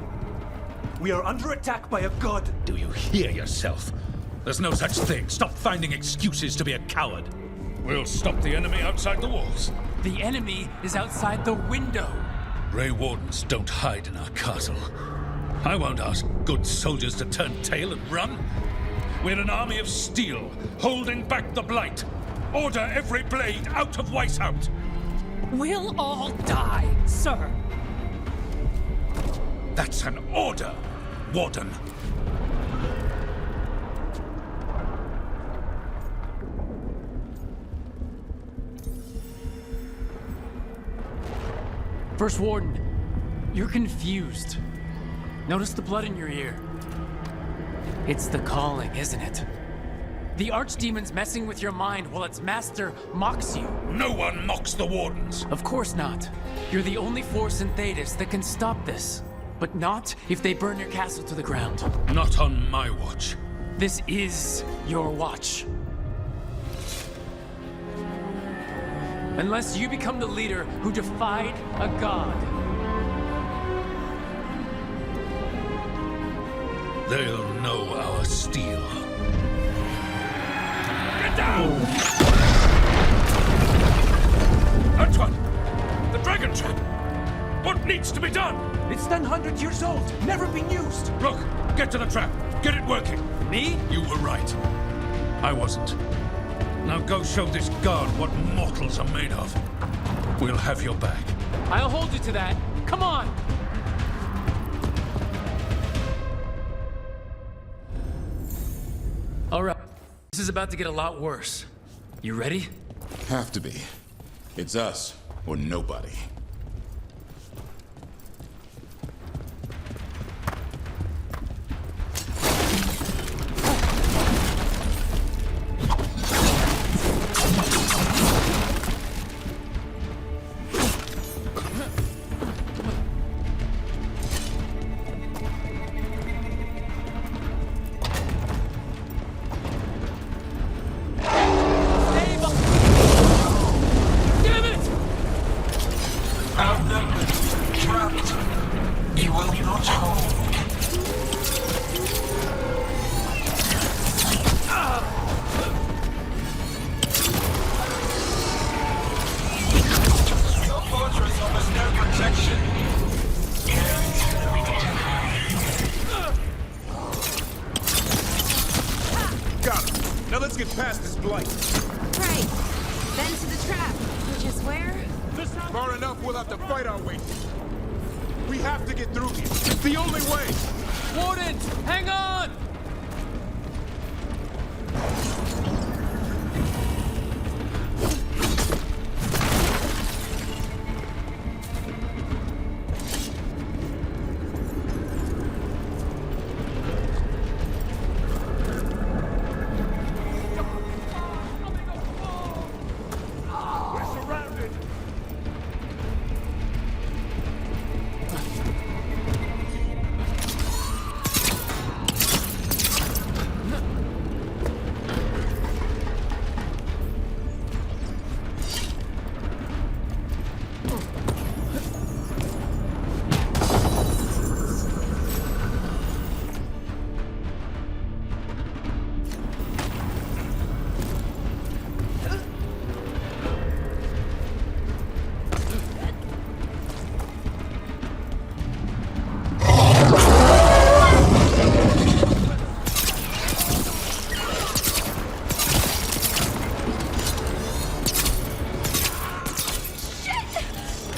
[SPEAKER 19] We are under attack by a god.
[SPEAKER 18] Do you hear yourself? There's no such thing. Stop finding excuses to be a coward. We'll stop the enemy outside the walls.
[SPEAKER 2] The enemy is outside the window.
[SPEAKER 18] Grey Wardens don't hide in our castle. I won't ask good soldiers to turn tail and run. We're an army of steel, holding back the blight. Order every blade out of Weishaupt.
[SPEAKER 17] We'll all die, sir.
[SPEAKER 18] That's an order, Warden.
[SPEAKER 2] First Warden, you're confused. Notice the blood in your ear. It's the calling, isn't it? The Archdemon's messing with your mind while its master mocks you.
[SPEAKER 18] No one mocks the Wardens.
[SPEAKER 2] Of course not. You're the only force in Thedas that can stop this. But not if they burn your castle to the ground.
[SPEAKER 18] Not on my watch.
[SPEAKER 2] This is your watch. Unless you become the leader who defied a god.
[SPEAKER 18] They'll know our steel. Get down! Antoine! The dragon trap! What needs to be done?
[SPEAKER 19] It's 100 years old, never been used.
[SPEAKER 18] Look, get to the trap. Get it working.
[SPEAKER 2] Me?
[SPEAKER 18] You were right. I wasn't. Now go show this guard what mortals are made of. We'll have your back.
[SPEAKER 2] I'll hold you to that. Come on! All right. This is about to get a lot worse. You ready?
[SPEAKER 13] Have to be. It's us or nobody.
[SPEAKER 18] Past this blight.
[SPEAKER 14] Right. Then to the trap, which is where?
[SPEAKER 18] Far enough, we'll have to fight our way. We have to get through here. It's the only way.
[SPEAKER 2] Wardens, hang on!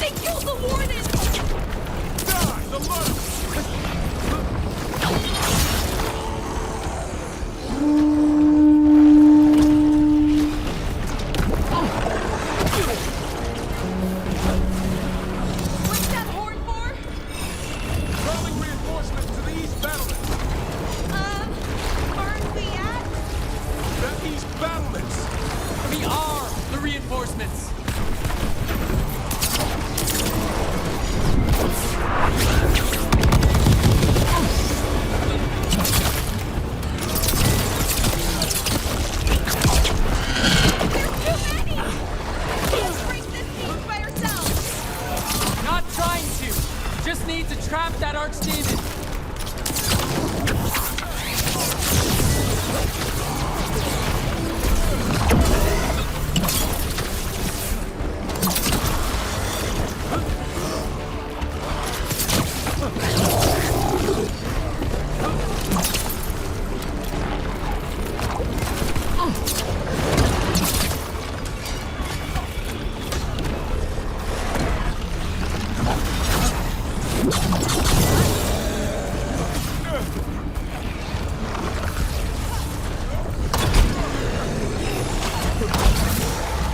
[SPEAKER 17] They killed the warden!
[SPEAKER 5] Die! The lurk!
[SPEAKER 17] What's that horn for?
[SPEAKER 5] Calling reinforcements to the east battlements!
[SPEAKER 17] Aren't we at?
[SPEAKER 5] The east battlements!
[SPEAKER 2] We are the reinforcements. Not trying to. Just need to trap that archdemon.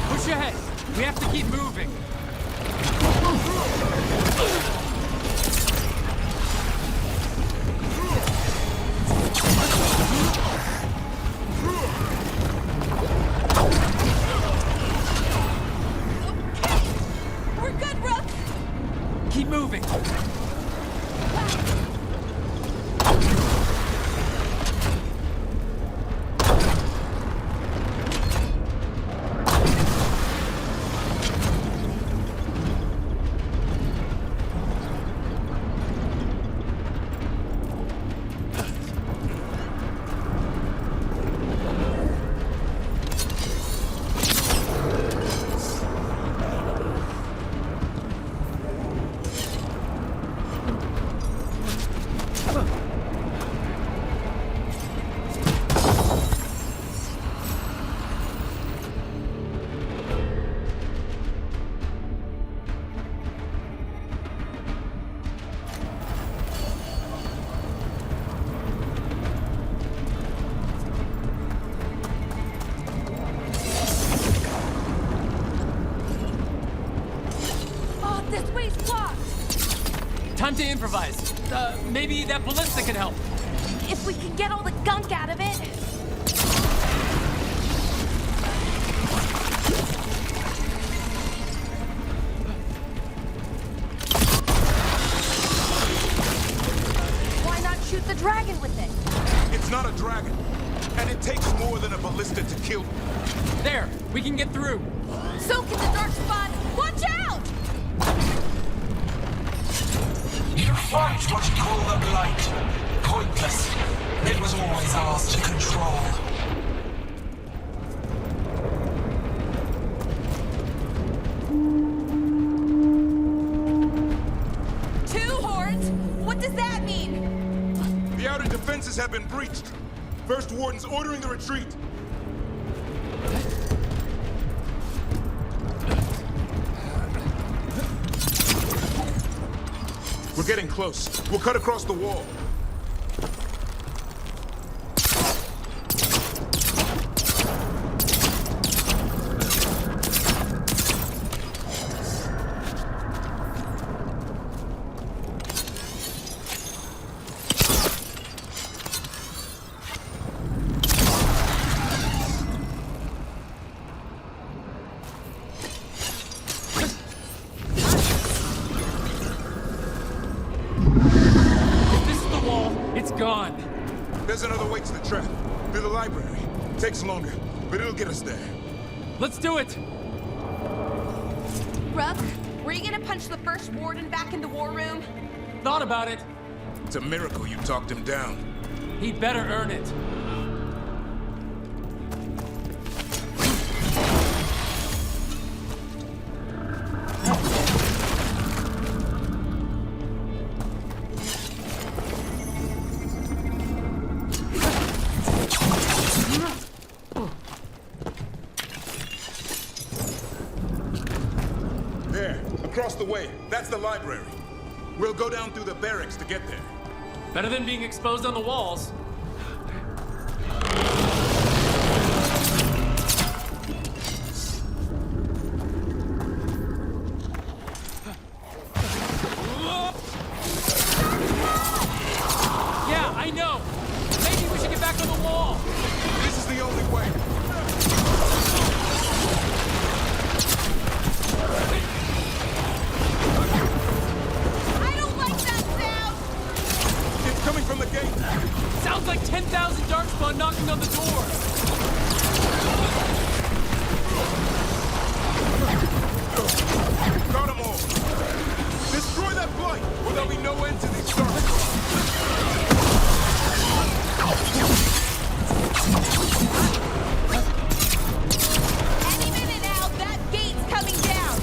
[SPEAKER 2] Push ahead. We have to keep moving.
[SPEAKER 17] We're good, Rook!
[SPEAKER 2] Keep moving.
[SPEAKER 17] Oh, this way's blocked!
[SPEAKER 2] Time to improvise. Maybe that ballista can help.
[SPEAKER 17] If we can get all the gunk out of it. Why not shoot the dragon with it?
[SPEAKER 5] It's not a dragon, and it takes more than a ballista to kill.
[SPEAKER 2] There, we can get through.
[SPEAKER 17] So can the dark spawn. Watch out!
[SPEAKER 10] You fight what you call the blight. Pointless. It was always ours to control.
[SPEAKER 17] Two horns? What does that mean?
[SPEAKER 5] The outer defenses have been breached. First Warden's ordering the retreat. We're getting close. We'll cut across the wall.
[SPEAKER 2] Gone.
[SPEAKER 5] There's another way to the trap. Through the library. Takes longer, but it'll get us there.
[SPEAKER 2] Let's do it!
[SPEAKER 17] Rook, were you gonna punch the first warden back in the war room?
[SPEAKER 2] Thought about it.
[SPEAKER 5] It's a miracle you talked him down.
[SPEAKER 2] He'd better earn it.
[SPEAKER 13] across the way. That's the library. We'll go down through the barracks to get there.
[SPEAKER 2] Better than being exposed on the walls. Yeah, I know. Maybe we should get back on the wall.
[SPEAKER 13] This is the only way.
[SPEAKER 17] I don't like that sound!
[SPEAKER 13] It's coming from the gate.
[SPEAKER 2] Sounds like 10,000 darkspawn knocking on the door.
[SPEAKER 13] Got them all. Destroy that blight, or there'll be no end to these darkspawn.
[SPEAKER 17] Any minute now, that gate's coming down!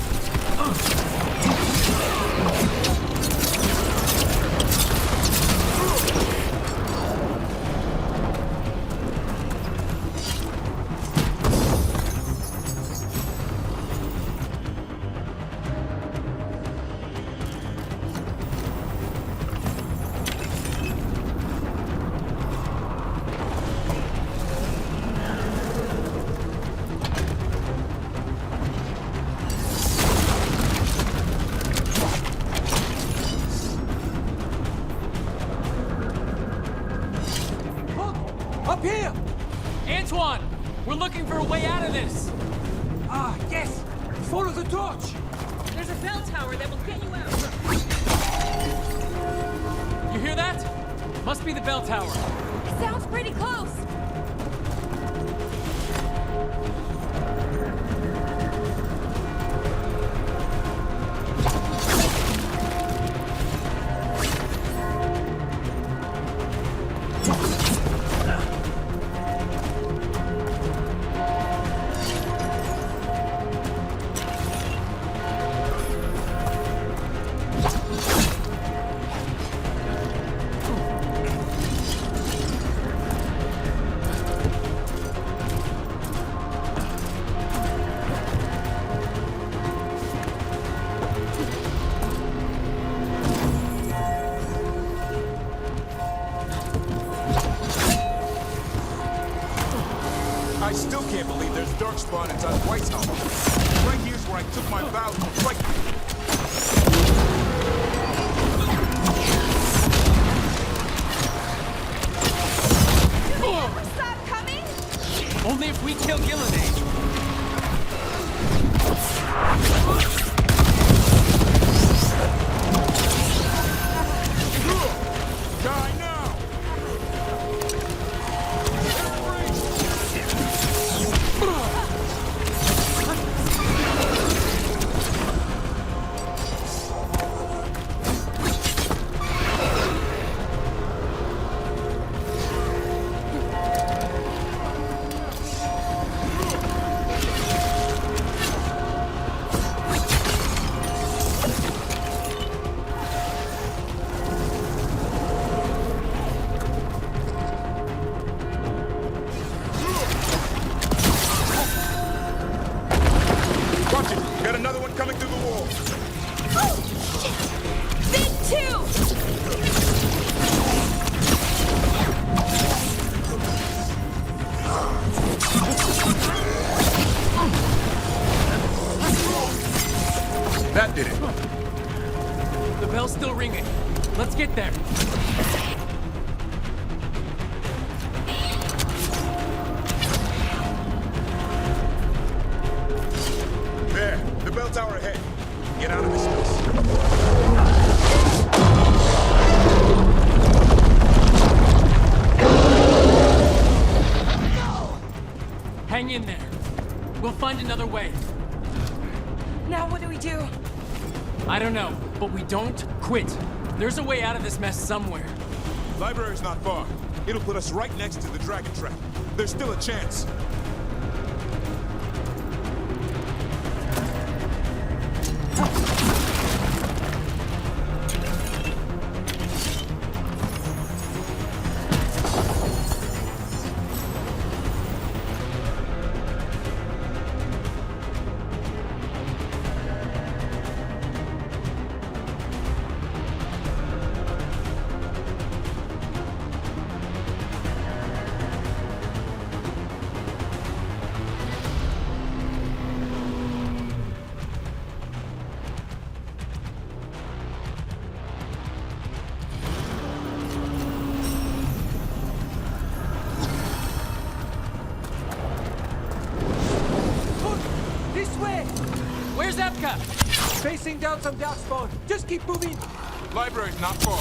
[SPEAKER 19] Up here!
[SPEAKER 2] Antoine, we're looking for a way out of this.
[SPEAKER 19] Ah, yes! Follow the torch!
[SPEAKER 17] There's a bell tower that will get you out.
[SPEAKER 2] You hear that? Must be the bell tower.
[SPEAKER 17] It sounds pretty close.
[SPEAKER 13] I still can't believe there's darkspawn inside White's house. Right here's where I took my vow to fight.
[SPEAKER 17] Do they ever stop coming?
[SPEAKER 2] Only if we kill Gillenage.
[SPEAKER 13] Die now! Watch it! Got another one coming through the wall.
[SPEAKER 17] Oh, shit! Big two!
[SPEAKER 13] That did it.
[SPEAKER 2] The bell's still ringing. Let's get there.
[SPEAKER 13] There, the bell tower ahead. Get out of this mess.
[SPEAKER 2] Hang in there. We'll find another way.
[SPEAKER 15] Now what do we do?
[SPEAKER 2] I don't know, but we don't quit. There's a way out of this mess somewhere.
[SPEAKER 13] Library's not far. It'll put us right next to the dragon trap. There's still a chance.
[SPEAKER 19] Backup! Facing down some darkspawn. Just keep moving.
[SPEAKER 13] Library's not far.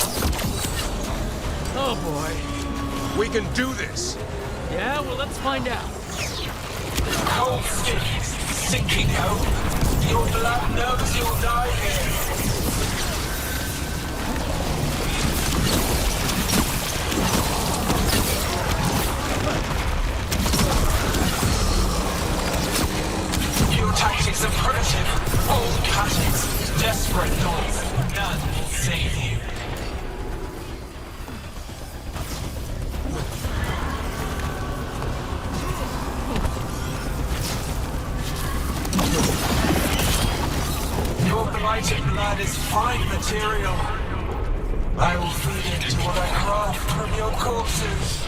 [SPEAKER 2] Oh boy.
[SPEAKER 13] We can do this.
[SPEAKER 2] Yeah, well, let's find out.
[SPEAKER 10] Cold stick, sinking hope. Your blood knows you'll die here. Your tactics are primitive, old patterns, desperate noise. None will save you. Your blighted blood is fine material. I will feed it to what I craft from your corpses.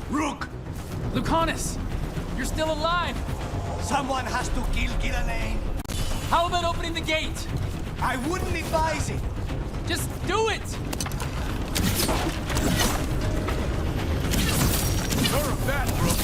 [SPEAKER 2] Rook! Lucanus! You're still alive!
[SPEAKER 19] Someone has to kill Gillenane.
[SPEAKER 2] How about opening the gate?
[SPEAKER 19] I wouldn't advise it.
[SPEAKER 2] Just do it!
[SPEAKER 13] You're a fat, Brooke.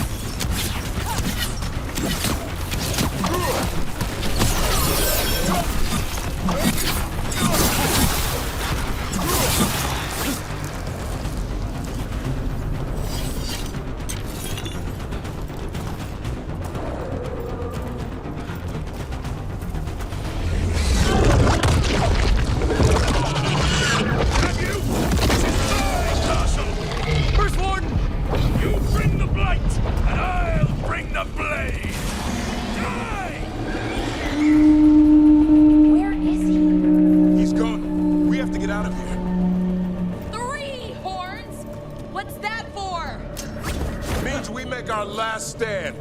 [SPEAKER 13] Stand.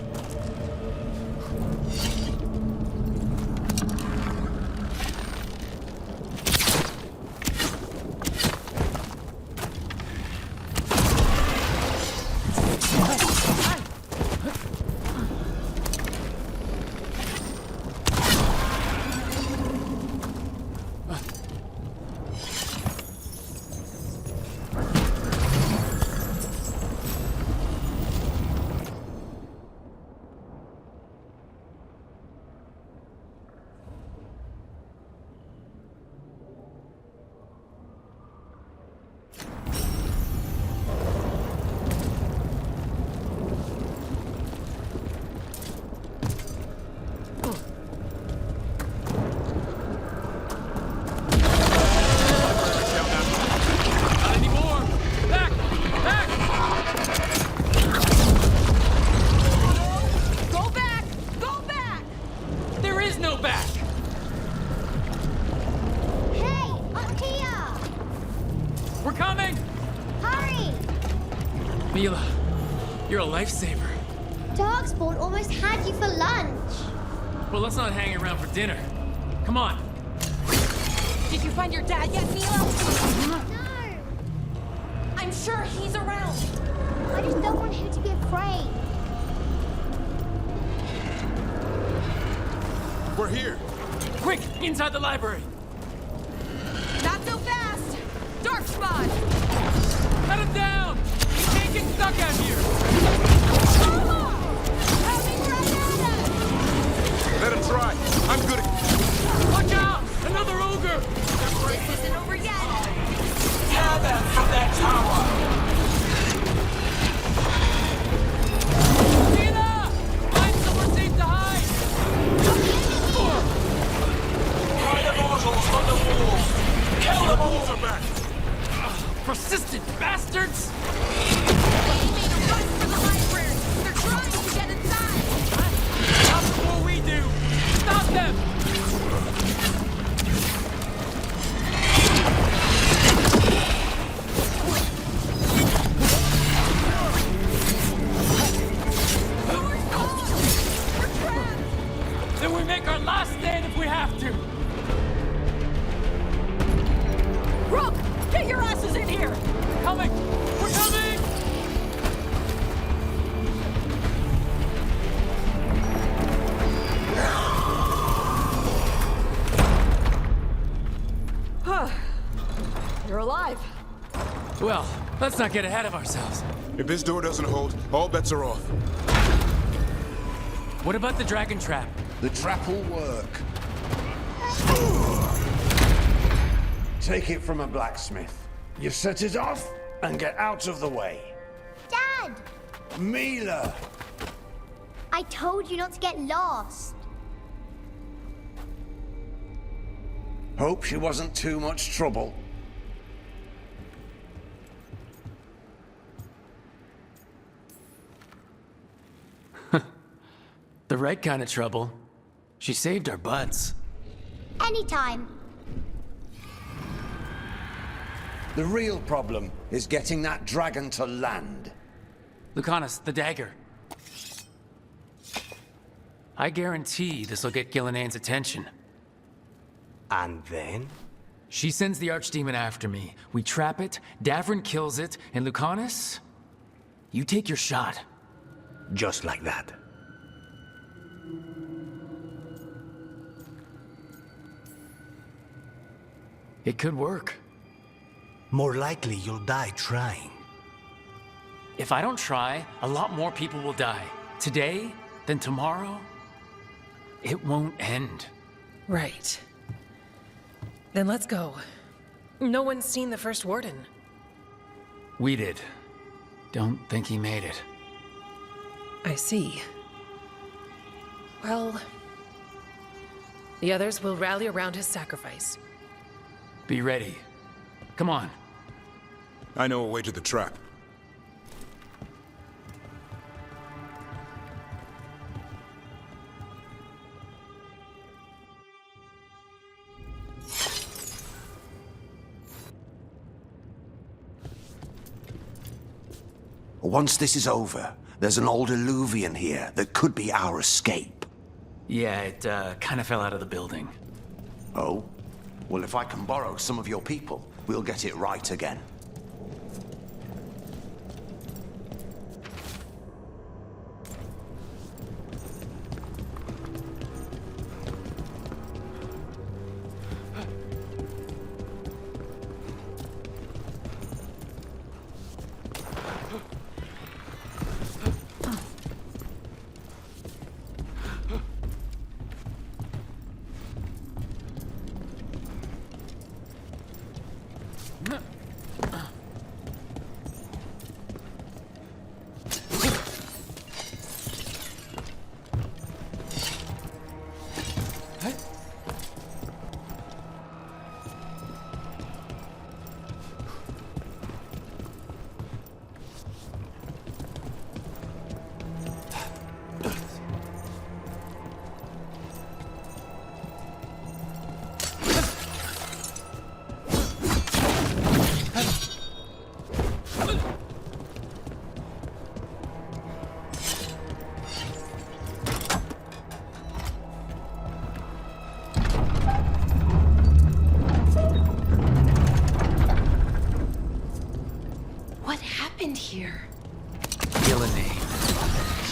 [SPEAKER 2] You're a lifesaver.
[SPEAKER 16] Darkspawn almost had you for lunch.
[SPEAKER 2] Well, let's not hang around for dinner. Come on.
[SPEAKER 17] Did you find your dad yet, Milo?
[SPEAKER 16] No.
[SPEAKER 17] I'm sure he's around.
[SPEAKER 16] I just don't want him to be afraid.
[SPEAKER 13] We're here.
[SPEAKER 2] Quick, inside the library.
[SPEAKER 17] Not so fast. Darkspawn.
[SPEAKER 2] Cut him down. You can't get stuck out here.
[SPEAKER 13] Let him try. I'm good at...
[SPEAKER 2] Watch out! Another ogre!
[SPEAKER 17] This isn't over yet.
[SPEAKER 10] Tear them from their tower.
[SPEAKER 2] Tina! Find somewhere safe to hide!
[SPEAKER 10] Find the mortals on the walls. Kill them all.
[SPEAKER 13] Back.
[SPEAKER 2] Persistent bastards!
[SPEAKER 17] They made a run for the library. They're trying to get inside.
[SPEAKER 2] Not before we do! Stop them! Then we make our last stand if we have to!
[SPEAKER 17] Rook, get your asses in here!
[SPEAKER 2] Coming! We're coming!
[SPEAKER 6] You're alive.
[SPEAKER 2] Well, let's not get ahead of ourselves.
[SPEAKER 13] If this door doesn't hold, all bets are off.
[SPEAKER 2] What about the dragon trap?
[SPEAKER 20] The trap will work.
[SPEAKER 11] take it from a blacksmith. You set it off and get out of the way.
[SPEAKER 16] Dad!
[SPEAKER 11] Mila!
[SPEAKER 16] I told you not to get lost.
[SPEAKER 11] Hope she wasn't too much trouble.
[SPEAKER 2] The right kind of trouble. She saved our butts.
[SPEAKER 16] Anytime.
[SPEAKER 11] The real problem is getting that dragon to land.
[SPEAKER 2] Lucanus, the dagger. I guarantee this'll get Gillian's attention.
[SPEAKER 9] And then?
[SPEAKER 2] She sends the archdemon after me. We trap it, Davrin kills it, and Lucanus, you take your shot.
[SPEAKER 9] Just like that.
[SPEAKER 2] It could work.
[SPEAKER 9] More likely you'll die trying.
[SPEAKER 2] If I don't try, a lot more people will die. Today, then tomorrow, it won't end.
[SPEAKER 15] Right. Then let's go. No one's seen the first warden.
[SPEAKER 2] We did. Don't think he made it.
[SPEAKER 15] I see. Well, the others will rally around his sacrifice.
[SPEAKER 2] Be ready. Come on.
[SPEAKER 13] I know a way to the trap.
[SPEAKER 11] Once this is over, there's an old Illuvian here that could be our escape.
[SPEAKER 2] Yeah, it kind of fell out of the building.
[SPEAKER 11] Oh? Well, if I can borrow some of your people, we'll get it right again.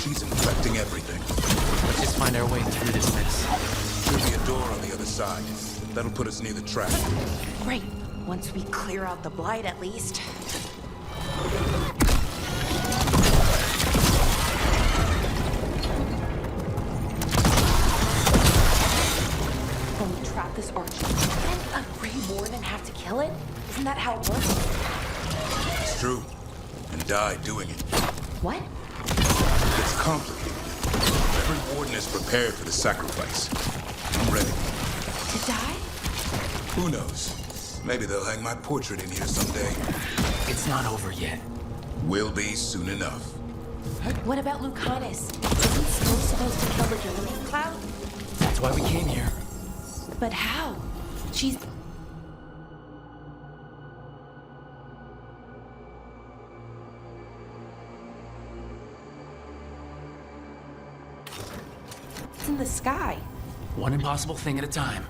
[SPEAKER 13] She's infecting everything.
[SPEAKER 2] Let's just find our way through this mess.
[SPEAKER 13] Should be a door on the other side. That'll put us near the trap.
[SPEAKER 14] Great. Once we clear out the blight, at least. When we trap this archer, and agree more than have to kill it? Isn't that how it works?
[SPEAKER 13] It's true. And die doing it.
[SPEAKER 14] What?
[SPEAKER 13] It's complicated. Every warden is prepared for the sacrifice. I'm ready.
[SPEAKER 14] To die?
[SPEAKER 13] Who knows? Maybe they'll hang my portrait in here someday.
[SPEAKER 2] It's not over yet.
[SPEAKER 13] Will be soon enough.
[SPEAKER 14] What about Lucanus? Isn't still supposed to kill the Gillian cloud?
[SPEAKER 2] That's why we came here.
[SPEAKER 14] But how? She's... It's in the sky.
[SPEAKER 2] One impossible thing at a time.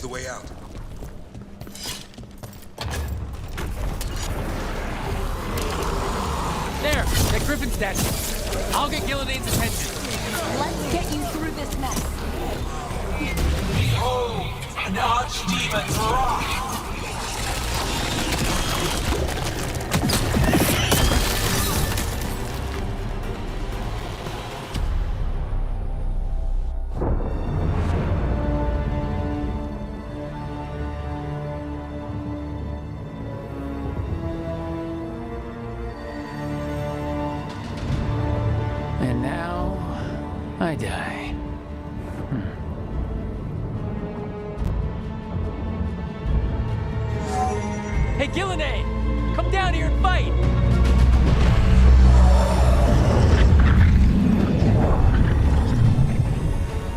[SPEAKER 13] the way out.
[SPEAKER 2] There! That Griffin statue! I'll get Gillidane's attention.
[SPEAKER 14] Let's get you through this mess.
[SPEAKER 10] Behold, an archdemon's wrath!
[SPEAKER 2] And now, I die. Hey, Gillinade! Come down here and fight!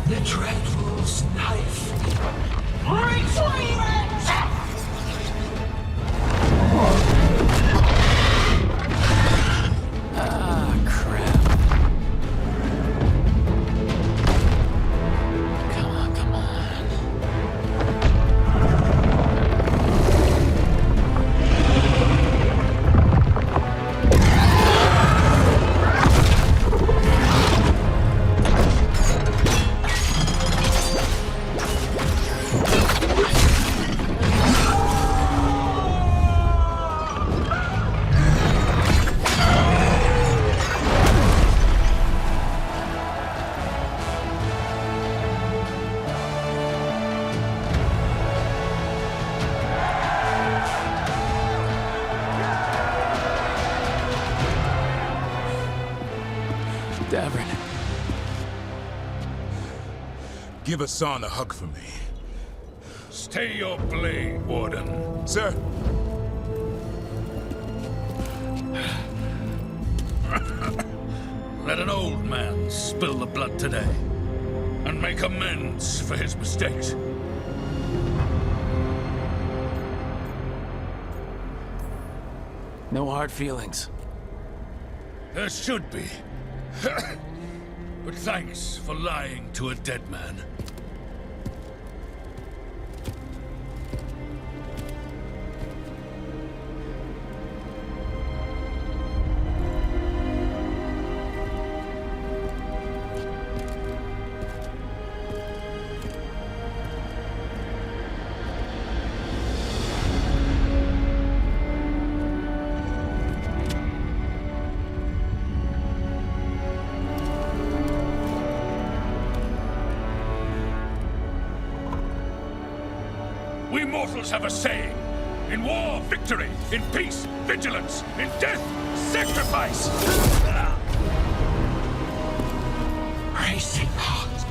[SPEAKER 10] The Dreadful's knife. Retrieve it!
[SPEAKER 2] Ah, crap. Come on, come on. Davrin.
[SPEAKER 13] Give Hassan a hug for me.
[SPEAKER 18] Stay your blade, Warden.
[SPEAKER 13] Sir.
[SPEAKER 18] Let an old man spill the blood today and make amends for his mistakes.
[SPEAKER 2] No hard feelings.
[SPEAKER 18] There should be. But thanks for lying to a dead man. We mortals have a saying. In war, victory. In peace, vigilance. In death, sacrifice.
[SPEAKER 10] Racing heart,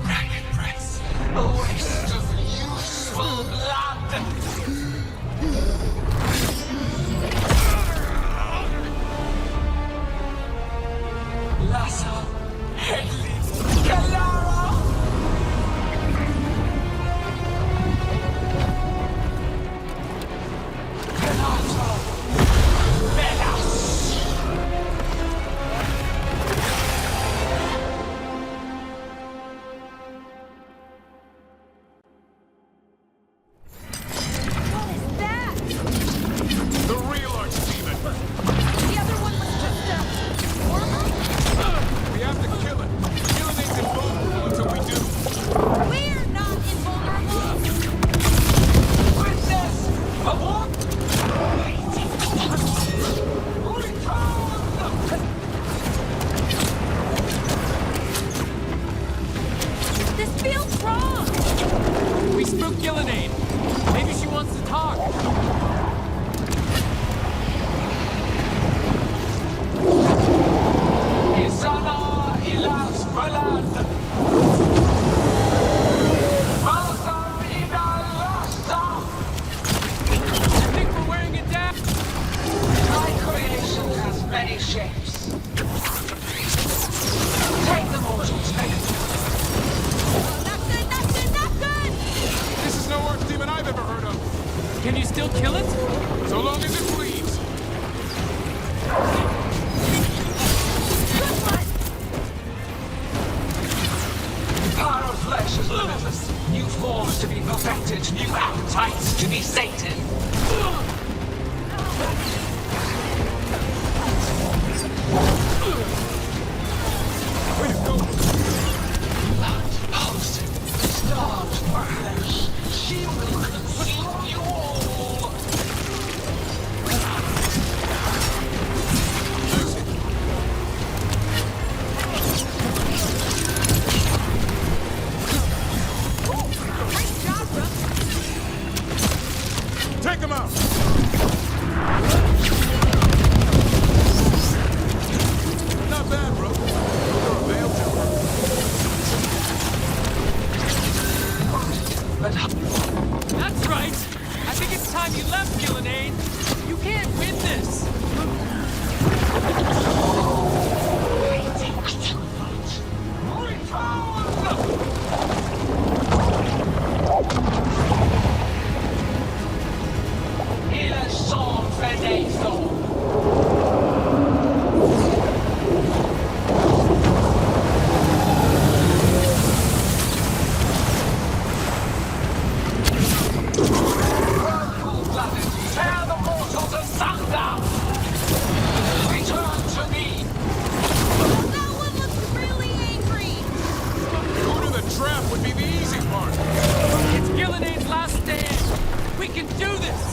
[SPEAKER 10] ragged breath, a waste of useful blood. Lassa, Hedley, Galara.
[SPEAKER 2] Can you still kill it?
[SPEAKER 13] So long as it bleeds.
[SPEAKER 10] Power of flesh precious limitless. New forms to be perfected, new appetites to be sated. Outpost, starved for flesh, shielding consume you all.
[SPEAKER 13] Take him out! Not bad, bro. You're a veil jumper.
[SPEAKER 20] That's right! I think it's time you left, Gillenane. You can't win this!
[SPEAKER 10] Il est sans frénésion. Tear the mortals asunder! Return to me!
[SPEAKER 17] That one looks really angry!
[SPEAKER 13] Going to the trap would be the easy part.
[SPEAKER 20] It's Gillenane's last stand! We can do this!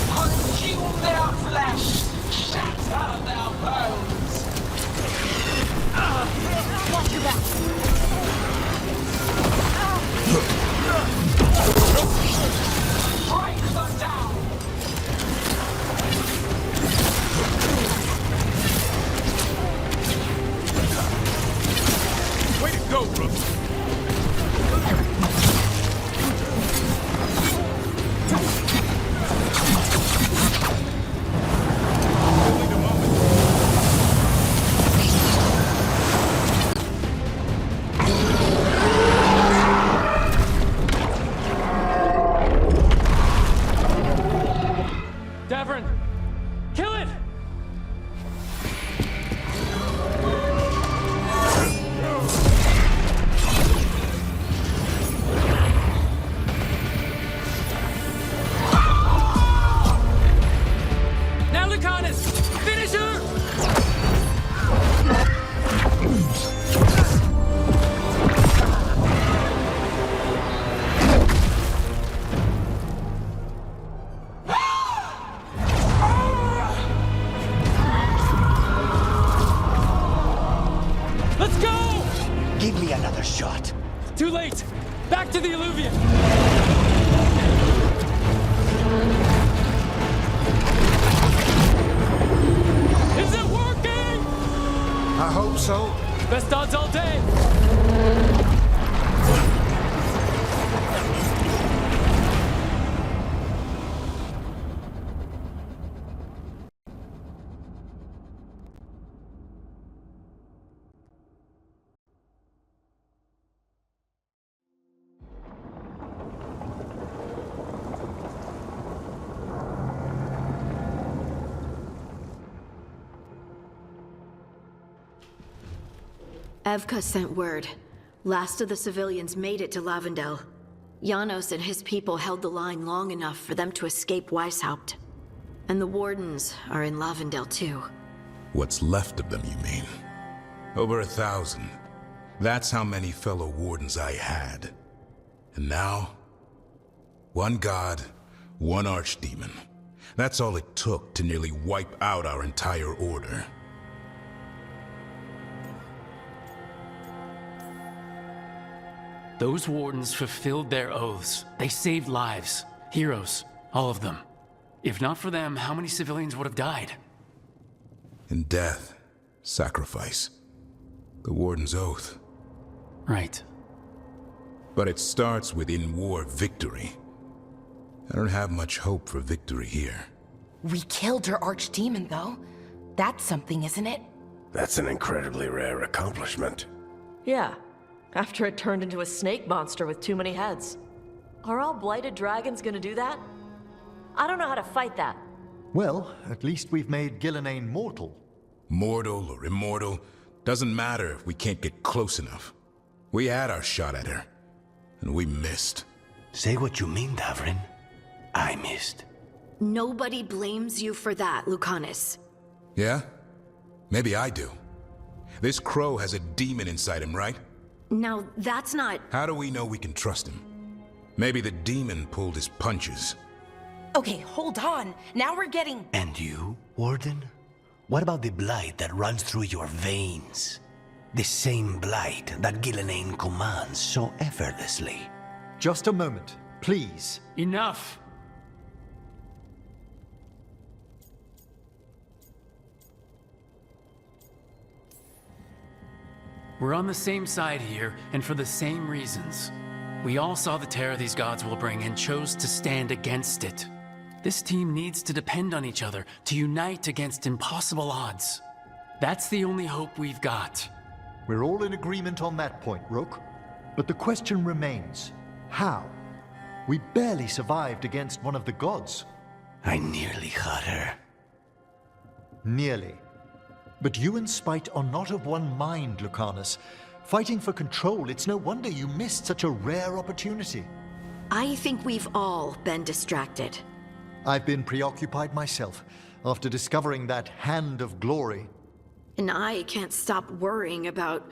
[SPEAKER 10] Consume their flesh! Shatter their bones!
[SPEAKER 17] Watch your back!
[SPEAKER 10] Break them down!
[SPEAKER 13] Way to go, bro.
[SPEAKER 20] Davern! Kill it! Now Lucanus! Finish her! Let's go!
[SPEAKER 11] Give me another shot.
[SPEAKER 20] Too late! Back to the Alluvion! Is it working?
[SPEAKER 11] I hope so.
[SPEAKER 20] Best odds all day!
[SPEAKER 4] Evka sent word. Last of the civilians made it to Lavendel. Janos and his people held the line long enough for them to escape Weishaupt. And the Wardens are in Lavendel too.
[SPEAKER 21] What's left of them, you mean? Over 1,000. That's how many fellow Wardens I had. And now, one god, one archdemon. That's all it took to nearly wipe out our entire order.
[SPEAKER 2] Those Wardens fulfilled their oaths. They saved lives. Heroes. All of them. If not for them, how many civilians would have died?
[SPEAKER 21] In death, sacrifice. The Warden's oath.
[SPEAKER 2] Right.
[SPEAKER 21] But it starts with in-war victory. I don't have much hope for victory here.
[SPEAKER 14] We killed her archdemon, though. That's something, isn't it?
[SPEAKER 11] That's an incredibly rare accomplishment.
[SPEAKER 6] Yeah, after it turned into a snake monster with too many heads. Are all blighted dragons gonna do that? I don't know how to fight that.
[SPEAKER 1] Well, at least we've made Gillenane mortal.
[SPEAKER 21] Mortal or immortal, doesn't matter if we can't get close enough. We had our shot at her, and we missed.
[SPEAKER 11] Say what you mean, Davrin. I missed.
[SPEAKER 4] Nobody blames you for that, Lucanus.
[SPEAKER 21] Yeah? Maybe I do. This crow has a demon inside him, right?
[SPEAKER 4] Now, that's not...
[SPEAKER 21] How do we know we can trust him? Maybe the demon pulled his punches.
[SPEAKER 14] Okay, hold on. Now we're getting...
[SPEAKER 11] And you, Warden? What about the blight that runs through your veins? The same blight that Gillenane commands so effortlessly.
[SPEAKER 1] Just a moment, please.
[SPEAKER 2] Enough! We're on the same side here, and for the same reasons. We all saw the terror these gods will bring and chose to stand against it. This team needs to depend on each other, to unite against impossible odds. That's the only hope we've got.
[SPEAKER 1] We're all in agreement on that point, Rook. But the question remains, how? We barely survived against one of the gods.
[SPEAKER 11] I nearly got her.
[SPEAKER 1] Nearly. But you and Spite are not of one mind, Lucanus. Fighting for control, it's no wonder you missed such a rare opportunity.
[SPEAKER 4] I think we've all been distracted.
[SPEAKER 1] I've been preoccupied myself, after discovering that Hand of Glory.
[SPEAKER 4] And I can't stop worrying about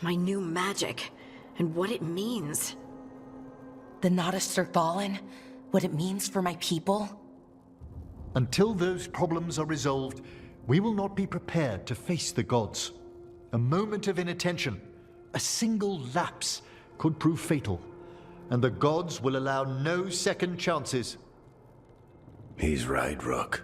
[SPEAKER 4] my new magic and what it means.
[SPEAKER 14] The Nodists are fallen? What it means for my people?
[SPEAKER 1] Until those problems are resolved, we will not be prepared to face the gods. A moment of inattention, a single lapse, could prove fatal, and the gods will allow no second chances.
[SPEAKER 11] He's right, Rook.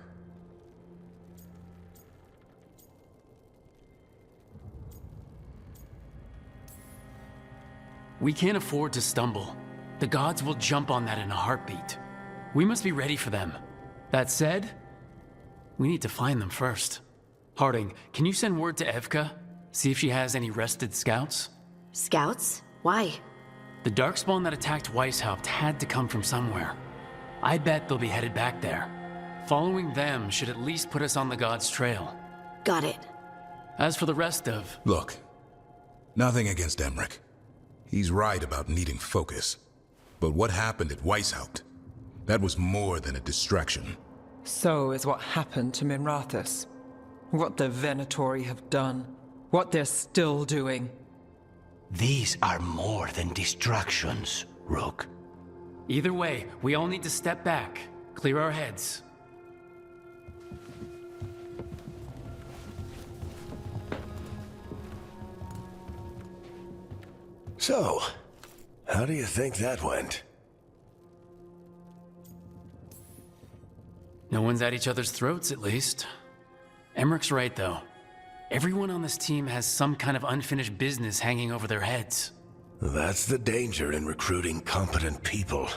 [SPEAKER 2] We can't afford to stumble. The gods will jump on that in a heartbeat. We must be ready for them. That said, we need to find them first. Harding, can you send word to Evka? See if she has any rested scouts?
[SPEAKER 4] Scouts? Why?
[SPEAKER 2] The Darkspawn that attacked Weishaupt had to come from somewhere. I bet they'll be headed back there. Following them should at least put us on the gods' trail.
[SPEAKER 4] Got it.
[SPEAKER 2] As for the rest of...
[SPEAKER 21] Look, nothing against Emmerich. He's right about needing focus. But what happened at Weishaupt? That was more than a distraction.
[SPEAKER 22] So is what happened to Minrathous. What the Venatori have done. What they're still doing.
[SPEAKER 11] These are more than distractions, Rook.
[SPEAKER 2] Either way, we all need to step back, clear our heads.
[SPEAKER 11] So, how do you think that went?
[SPEAKER 2] No one's at each other's throats, at least. Emmerich's right, though. Everyone on this team has some kind of unfinished business hanging over their heads.
[SPEAKER 11] That's the danger in recruiting competent people.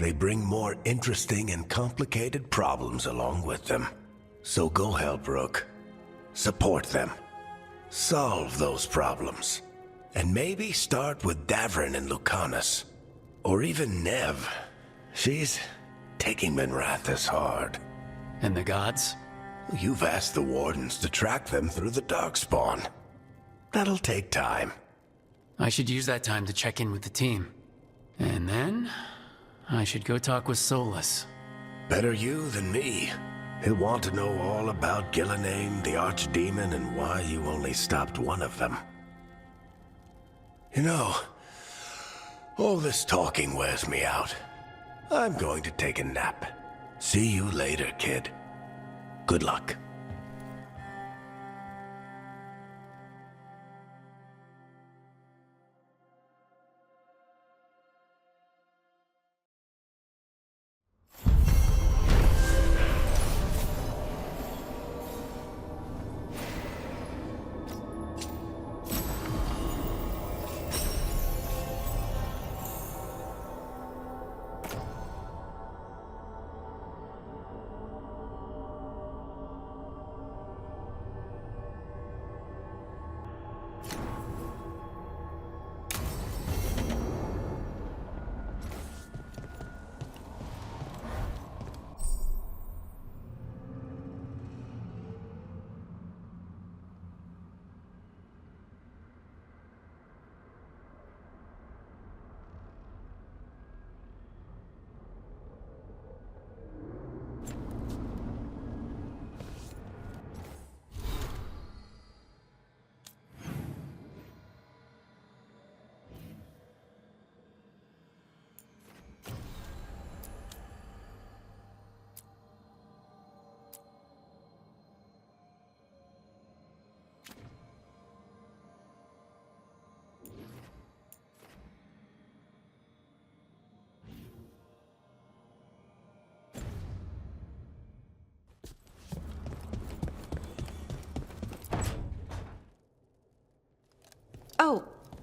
[SPEAKER 11] They bring more interesting and complicated problems along with them. So go help Rook. Support them. Solve those problems. And maybe start with Davrin and Lucanus. Or even Nev. She's taking Minrathous hard.
[SPEAKER 2] And the gods?
[SPEAKER 11] You've asked the Wardens to track them through the Darkspawn. That'll take time.
[SPEAKER 2] I should use that time to check in with the team. And then, I should go talk with Solus.
[SPEAKER 11] Better you than me. He'll want to know all about Gillenane, the Archdemon, and why you only stopped one of them. You know, all this talking wears me out. I'm going to take a nap. See you later, kid. Good luck.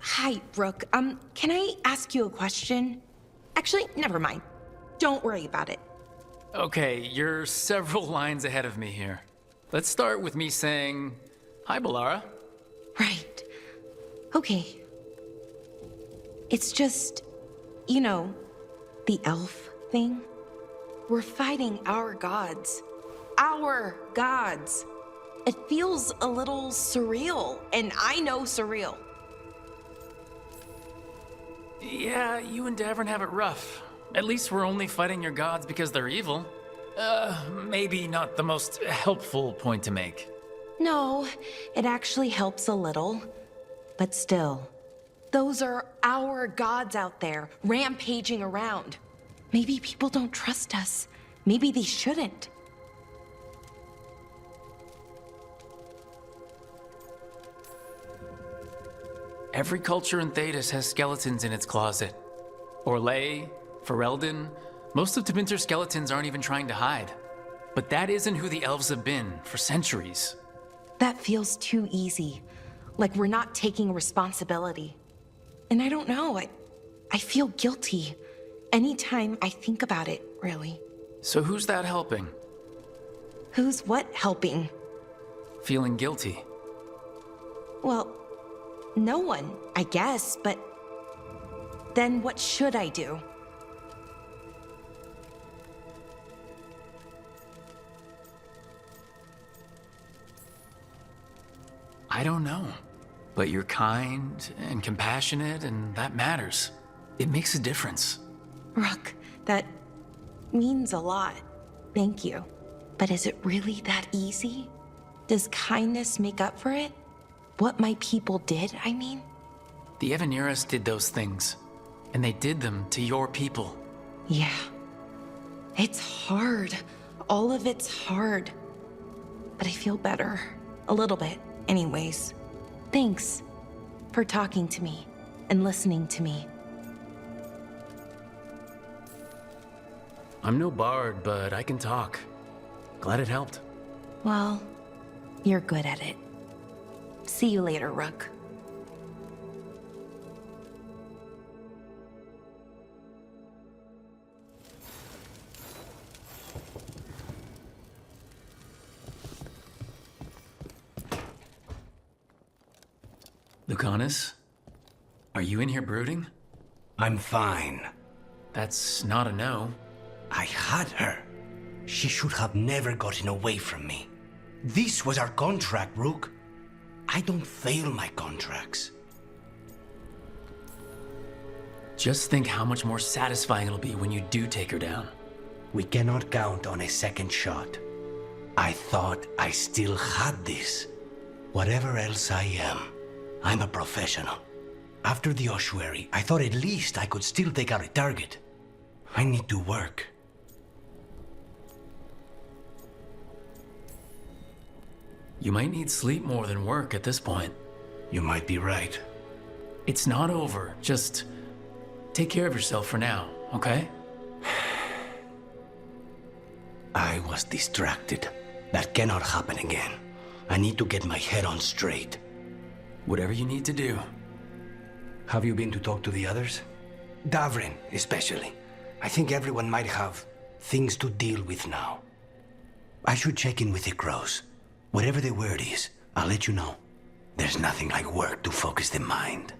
[SPEAKER 14] Hi, Rook. Can I ask you a question? Actually, never mind. Don't worry about it.
[SPEAKER 2] Okay, you're several lines ahead of me here. Let's start with me saying, hi, Balara.
[SPEAKER 14] Right. Okay. It's just, you know, the elf thing. We're fighting our gods. Our gods. It feels a little surreal, and I know surreal.
[SPEAKER 2] Yeah, you and Davern have it rough. At least we're only fighting your gods because they're evil. Maybe not the most helpful point to make.
[SPEAKER 14] No, it actually helps a little. But still, those are our gods out there, rampaging around. Maybe people don't trust us. Maybe they shouldn't.
[SPEAKER 2] Every culture in Thedas has skeletons in its closet. Orlais, Ferelden, most of Tevinter's skeletons aren't even trying to hide. But that isn't who the elves have been for centuries.
[SPEAKER 14] That feels too easy. Like we're not taking responsibility. And I don't know, I feel guilty. Anytime I think about it, really.
[SPEAKER 2] So who's that helping?
[SPEAKER 14] Who's what helping?
[SPEAKER 2] Feeling guilty.
[SPEAKER 14] Well, no one, I guess, but then what should I do?
[SPEAKER 2] I don't know. But you're kind and compassionate, and that matters. It makes a difference.
[SPEAKER 14] Rook, that means a lot. Thank you. But is it really that easy? Does kindness make up for it? What my people did, I mean?
[SPEAKER 2] The Evaneras did those things, and they did them to your people.
[SPEAKER 14] Yeah. It's hard. All of it's hard. But I feel better. A little bit, anyways. Thanks for talking to me and listening to me.
[SPEAKER 2] I'm no bard, but I can talk. Glad it helped.
[SPEAKER 14] Well, you're good at it. See you later, Rook.
[SPEAKER 2] Lucanus, are you in here brooding?
[SPEAKER 11] I'm fine.
[SPEAKER 2] That's not a no.
[SPEAKER 11] I had her. She should have never gotten away from me. This was our contract, Rook. I don't fail my contracts.
[SPEAKER 2] Just think how much more satisfying it'll be when you do take her down.
[SPEAKER 11] We cannot count on a second shot. I thought I still had this. Whatever else I am, I'm a professional. After the ossuary, I thought at least I could still take out a target. I need to work.
[SPEAKER 2] You might need sleep more than work at this point.
[SPEAKER 11] You might be right.
[SPEAKER 2] It's not over. Just take care of yourself for now, okay?
[SPEAKER 11] I was distracted. That cannot happen again. I need to get my head on straight.
[SPEAKER 2] Whatever you need to do.
[SPEAKER 11] Have you been to talk to the others? Davren, especially. I think everyone might have things to deal with now. I should check in with the crows. Whatever the word is, I'll let you know. There's nothing like work to focus the mind.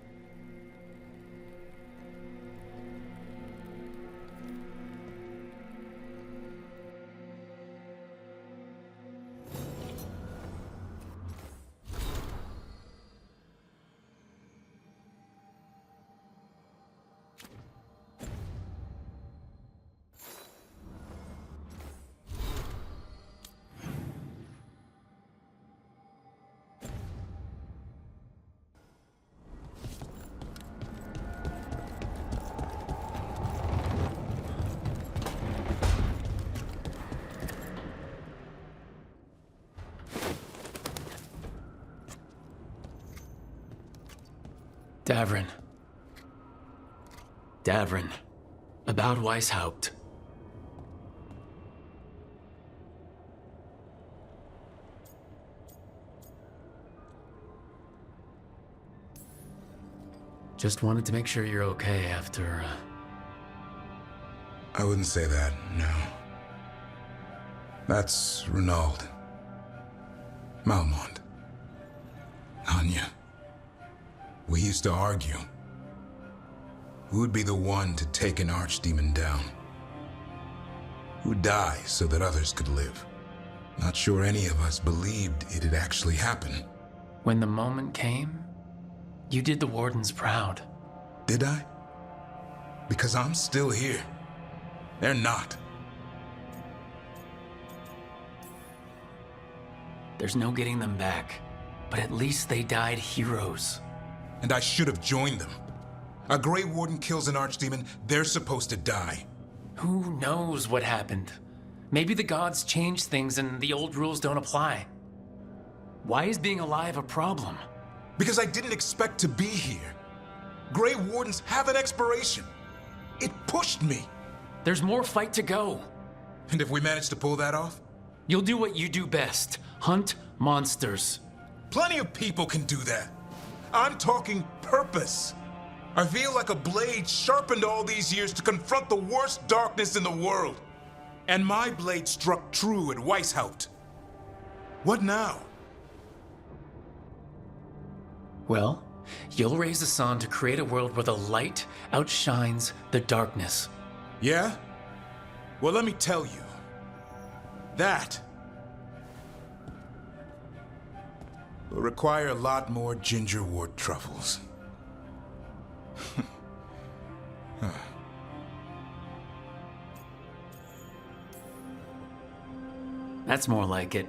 [SPEAKER 2] Davren. Davren. About Weishaupt. Just wanted to make sure you're okay after,
[SPEAKER 21] I wouldn't say that, no. That's Renaud. Malmont. Anya. We used to argue. Who would be the one to take an archdemon down? Who'd die so that others could live? Not sure any of us believed it'd actually happen.
[SPEAKER 2] When the moment came, you did the Wardens proud.
[SPEAKER 21] Did I? Because I'm still here. They're not.
[SPEAKER 2] There's no getting them back, but at least they died heroes.
[SPEAKER 21] And I should have joined them. A Grey Warden kills an archdemon, they're supposed to die.
[SPEAKER 2] Who knows what happened? Maybe the gods changed things and the old rules don't apply. Why is being alive a problem?
[SPEAKER 21] Because I didn't expect to be here. Grey Wardens have an expiration. It pushed me.
[SPEAKER 2] There's more fight to go.
[SPEAKER 21] And if we manage to pull that off?
[SPEAKER 2] You'll do what you do best. Hunt monsters.
[SPEAKER 21] Plenty of people can do that. I'm talking purpose. I feel like a blade sharpened all these years to confront the worst darkness in the world. And my blade struck true at Weishaupt. What now?
[SPEAKER 2] Well, you'll raise the sun to create a world where the light outshines the darkness.
[SPEAKER 21] Yeah? Well, let me tell you. That will require a lot more gingerwort truffles.
[SPEAKER 2] That's more like it.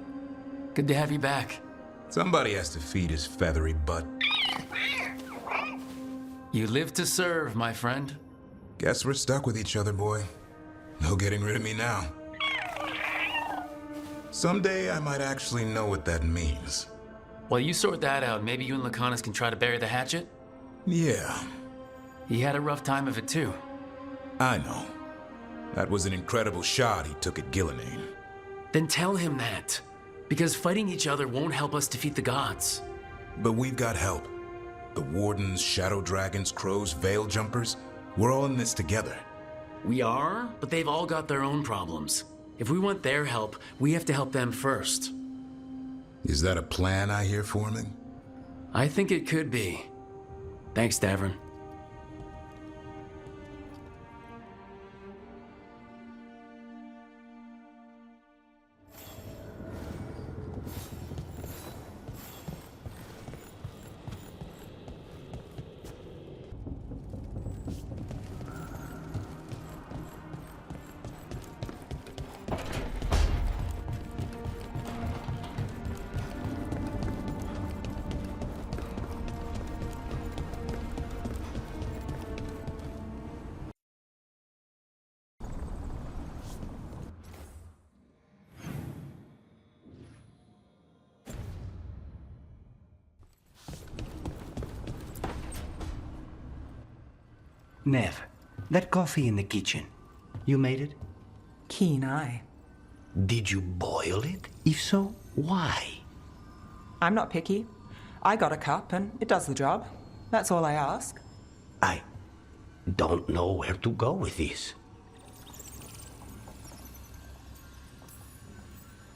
[SPEAKER 2] Good to have you back.
[SPEAKER 21] Somebody has to feed his feathery butt.
[SPEAKER 2] You live to serve, my friend.
[SPEAKER 21] Guess we're stuck with each other, boy. No getting rid of me now. Someday I might actually know what that means.
[SPEAKER 2] While you sort that out, maybe you and Lucanus can try to bury the hatchet?
[SPEAKER 21] Yeah.
[SPEAKER 2] He had a rough time of it too.
[SPEAKER 21] I know. That was an incredible shot he took at Gillenane.
[SPEAKER 2] Then tell him that. Because fighting each other won't help us defeat the gods.
[SPEAKER 21] But we've got help. The Wardens, Shadow Dragons, Crows, Veil Jumpers, we're all in this together.
[SPEAKER 2] We are, but they've all got their own problems. If we want their help, we have to help them first.
[SPEAKER 21] Is that a plan I hear forming?
[SPEAKER 2] I think it could be. Thanks, Davern.
[SPEAKER 9] Nev, that coffee in the kitchen, you made it?
[SPEAKER 22] Keen eye.
[SPEAKER 9] Did you boil it? If so, why?
[SPEAKER 22] I'm not picky. I got a cup and it does the job. That's all I ask.
[SPEAKER 9] I don't know where to go with this.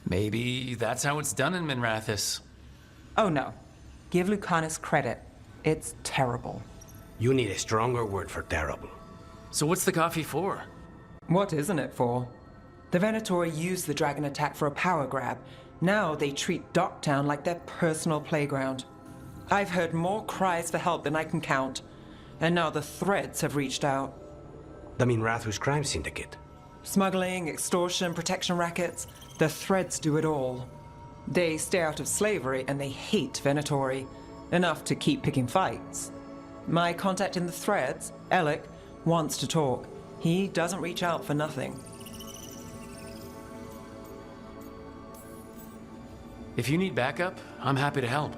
[SPEAKER 2] Maybe that's how it's done in Minrathous.
[SPEAKER 22] Oh no. Give Lucanus credit. It's terrible.
[SPEAKER 9] You need a stronger word for terrible.
[SPEAKER 2] So what's the coffee for?
[SPEAKER 22] What isn't it for? The Venatori used the dragon attack for a power grab. Now they treat Docktown like their personal playground. I've heard more cries for help than I can count. And now the Threads have reached out.
[SPEAKER 9] The Minrathous crime syndicate.
[SPEAKER 22] Smuggling, extortion, protection rackets. The Threads do it all. They stay out of slavery and they hate Venatori. Enough to keep picking fights. My contact in the Threads, Alec, wants to talk. He doesn't reach out for nothing.
[SPEAKER 2] If you need backup, I'm happy to help.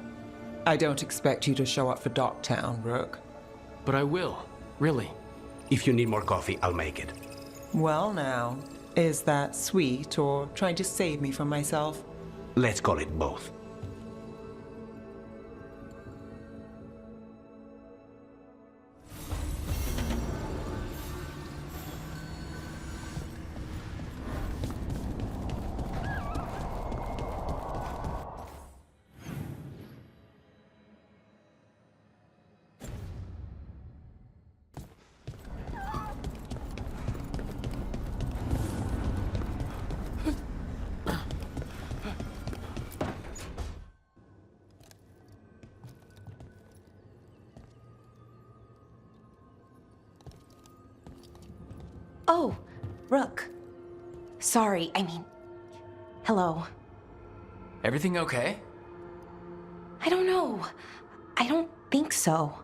[SPEAKER 22] I don't expect you to show up for Docktown, Rook.
[SPEAKER 2] But I will, really.
[SPEAKER 9] If you need more coffee, I'll make it.
[SPEAKER 22] Well now, is that sweet or trying to save me from myself?
[SPEAKER 9] Let's call it both.
[SPEAKER 14] Oh, Rook. Sorry, I mean... Hello.
[SPEAKER 2] Everything okay?
[SPEAKER 14] I don't know. I don't think so.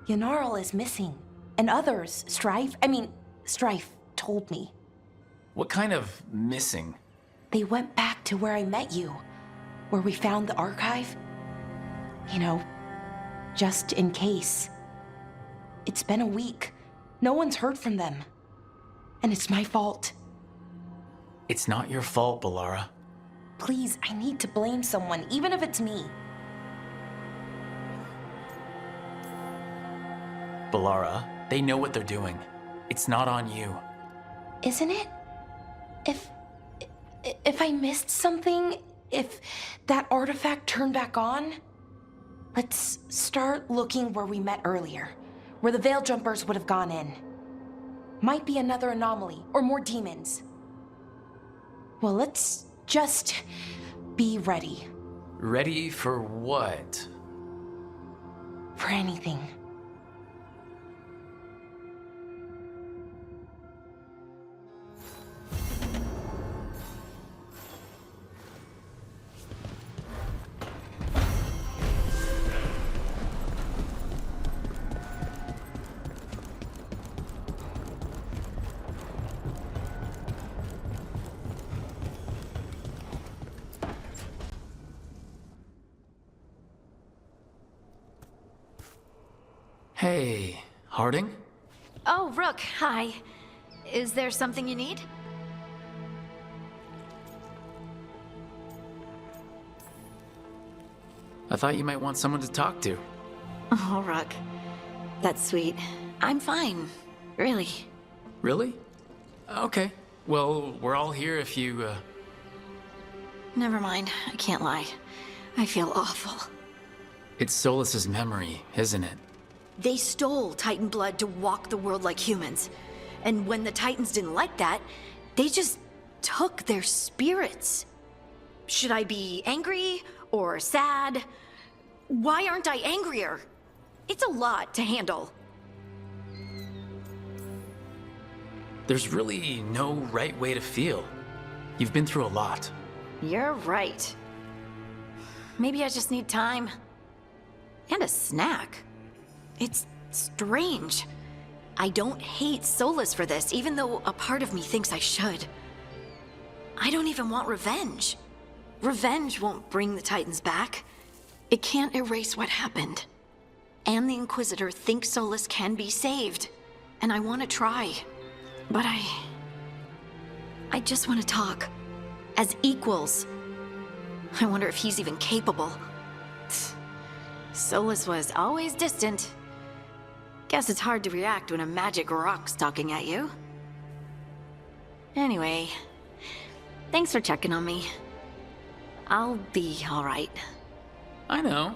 [SPEAKER 14] Yanarl is missing. And others, Strife told me.
[SPEAKER 2] What kind of missing?
[SPEAKER 14] They went back to where I met you. Where we found the archive. You know, just in case. It's been a week. No one's heard from them. And it's my fault.
[SPEAKER 2] It's not your fault, Balara.
[SPEAKER 14] Please, I need to blame someone, even if it's me.
[SPEAKER 2] Balara, they know what they're doing. It's not on you.
[SPEAKER 14] Isn't it? If I missed something, if that artifact turned back on, let's start looking where we met earlier, where the Veil Jumpers would have gone in. Might be another anomaly, or more demons. Well, let's just be ready.
[SPEAKER 2] Ready for what?
[SPEAKER 14] For anything.
[SPEAKER 2] Hey, Harding?
[SPEAKER 4] Oh, Rook, hi. Is there something you need?
[SPEAKER 2] I thought you might want someone to talk to.
[SPEAKER 4] Oh, Rook. That's sweet. I'm fine. Really.
[SPEAKER 2] Really? Okay. Well, we're all here if you,
[SPEAKER 4] Never mind. I can't lie. I feel awful.
[SPEAKER 2] It's Solas's memory, isn't it?
[SPEAKER 4] They stole Titan blood to walk the world like humans. And when the Titans didn't like that, they just took their spirits. Should I be angry or sad? Why aren't I angrier? It's a lot to handle.
[SPEAKER 2] There's really no right way to feel. You've been through a lot.
[SPEAKER 4] You're right. Maybe I just need time. And a snack. It's strange. I don't hate Solas for this, even though a part of me thinks I should. I don't even want revenge. Revenge won't bring the Titans back. It can't erase what happened. And the Inquisitor thinks Solas can be saved. And I want to try. But I just want to talk. As equals. I wonder if he's even capable. Solas was always distant. Guess it's hard to react when a magic rock's talking at you. Anyway, thanks for checking on me. I'll be all right.
[SPEAKER 2] I know.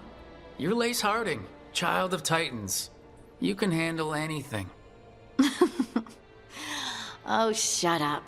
[SPEAKER 2] You're Lace Harding, child of Titans. You can handle anything.
[SPEAKER 4] Oh, shut up.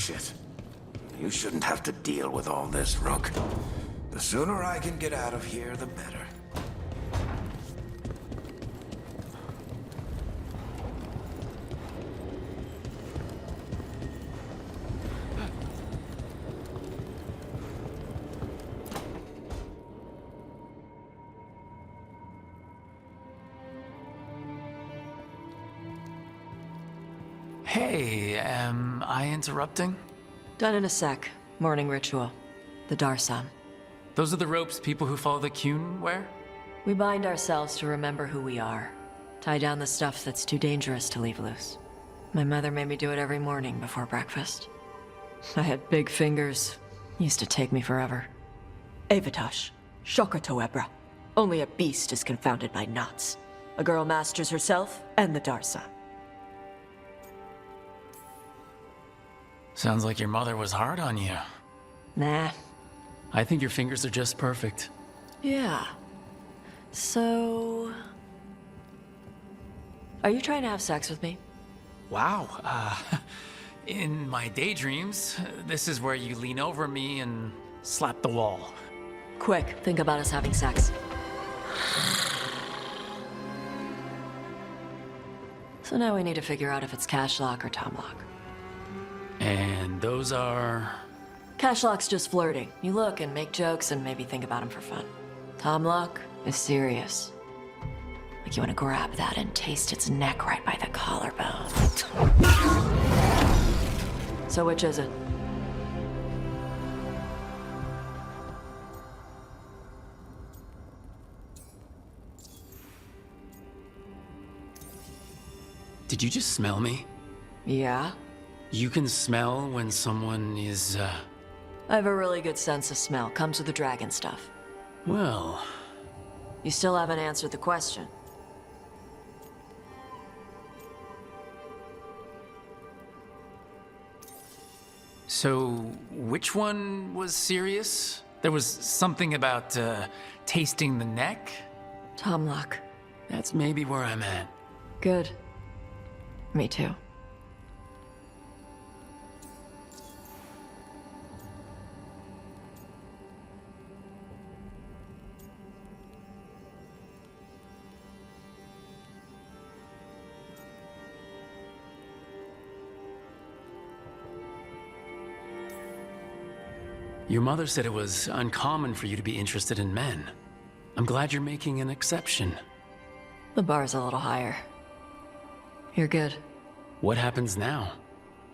[SPEAKER 11] bullshit. You shouldn't have to deal with all this, Rook. The sooner I can get out of here, the better.
[SPEAKER 2] Hey, am I interrupting?
[SPEAKER 6] Done in a sec. Morning ritual. The Darsam.
[SPEAKER 2] Those are the ropes people who follow the Qun wear?
[SPEAKER 6] We bind ourselves to remember who we are. Tie down the stuff that's too dangerous to leave loose. My mother made me do it every morning before breakfast. I had big fingers. Used to take me forever. Avatosh. Shokotoebra. Only a beast is confounded by knots. A girl masters herself and the Darsam.
[SPEAKER 2] Sounds like your mother was hard on you.
[SPEAKER 6] Nah.
[SPEAKER 2] I think your fingers are just perfect.
[SPEAKER 6] Yeah. So... Are you trying to have sex with me?
[SPEAKER 2] Wow. In my daydreams, this is where you lean over me and slap the wall.
[SPEAKER 6] Quick, think about us having sex. So now we need to figure out if it's Cashlock or Tomlock.
[SPEAKER 2] And those are...
[SPEAKER 6] Cashlock's just flirting. You look and make jokes and maybe think about him for fun. Tomlock is serious. Like you want to grab that and taste its neck right by the collarbone. So which is it?
[SPEAKER 2] Did you just smell me?
[SPEAKER 6] Yeah?
[SPEAKER 2] You can smell when someone is,
[SPEAKER 6] I have a really good sense of smell. Comes with the dragon stuff.
[SPEAKER 2] Well...
[SPEAKER 6] You still haven't answered the question.
[SPEAKER 2] So, which one was serious? There was something about, tasting the neck?
[SPEAKER 6] Tomlock.
[SPEAKER 2] That's maybe where I'm at.
[SPEAKER 6] Good. Me too.
[SPEAKER 2] Your mother said it was uncommon for you to be interested in men. I'm glad you're making an exception.
[SPEAKER 6] The bar's a little higher. You're good.
[SPEAKER 2] What happens now?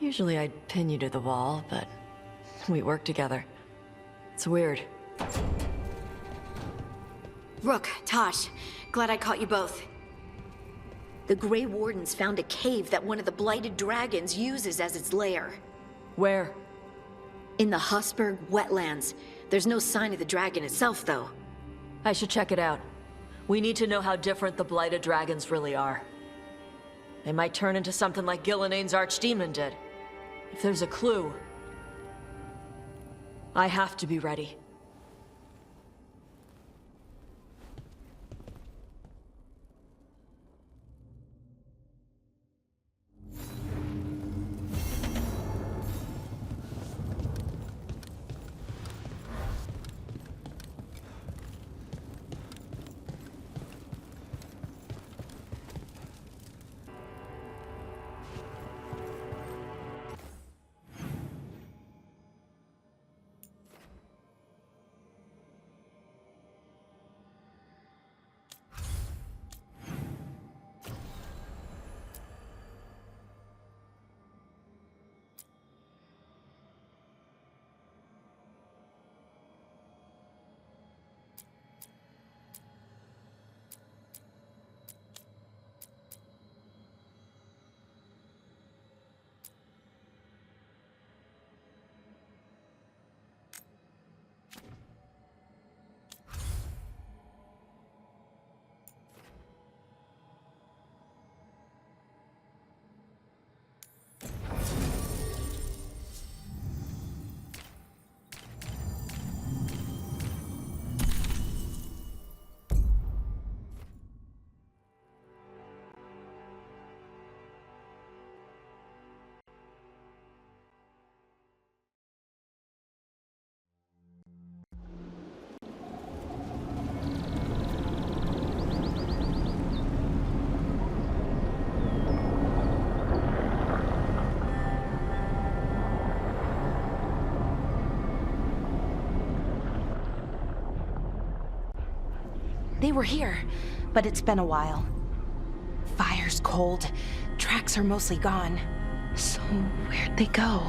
[SPEAKER 6] Usually I'd pin you to the wall, but we work together. It's weird.
[SPEAKER 4] Rook, Tosh, glad I caught you both. The Grey Wardens found a cave that one of the Blighted Dragons uses as its lair.
[SPEAKER 6] Where?
[SPEAKER 4] In the Husberg wetlands. There's no sign of the dragon itself, though.
[SPEAKER 6] I should check it out. We need to know how different the Blighted Dragons really are. They might turn into something like Gillenane's archdemon did. If there's a clue, I have to be ready.
[SPEAKER 14] They were here, but it's been a while. Fire's cold. Tracks are mostly gone. So where'd they go?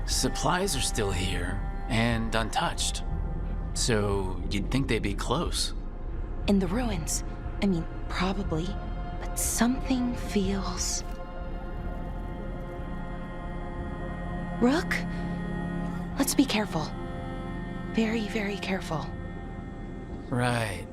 [SPEAKER 2] Supplies are still here, and untouched. So you'd think they'd be close.
[SPEAKER 14] In the ruins. I mean, probably. But something feels... Rook? Let's be careful. Very, very careful.
[SPEAKER 2] Right.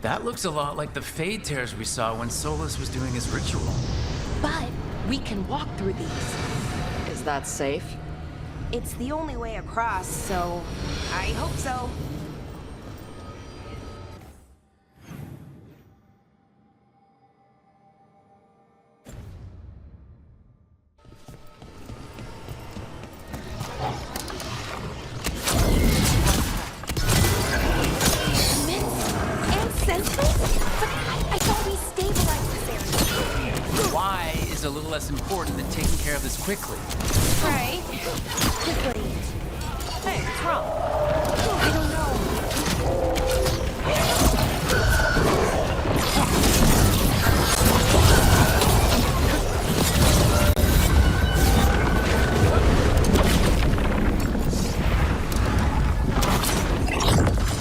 [SPEAKER 2] That looks a lot like the Fade Tears we saw when Solus was doing his ritual.
[SPEAKER 14] But we can walk through these.
[SPEAKER 6] Is that safe?
[SPEAKER 14] It's the only way across, so I hope so.
[SPEAKER 2] Important than taking care of this quickly.
[SPEAKER 14] Right. Quickly. Hey, what's wrong? I don't know.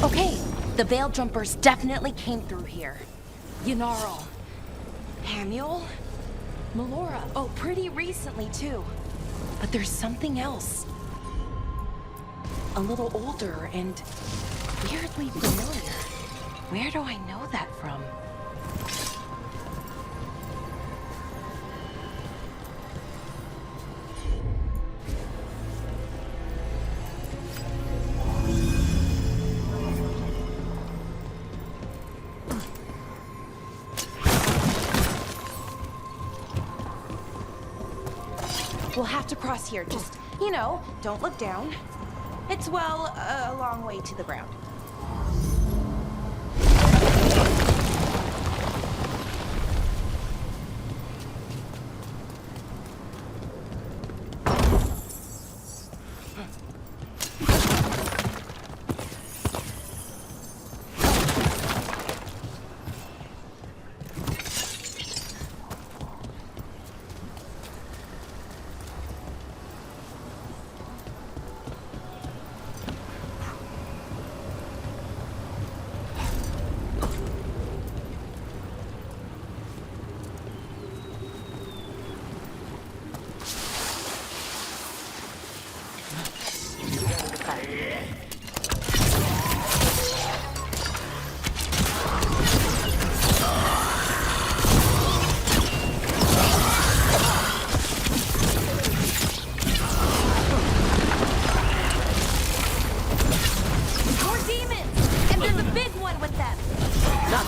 [SPEAKER 14] Okay, the Veil Jumpers definitely came through here. Yanarl. Hamuel? Melora. Oh, pretty recently, too. But there's something else. A little older and weirdly familiar. Where do I know that from? We'll have to cross here. Just, you know, don't look down. It's, well, a long way to the ground.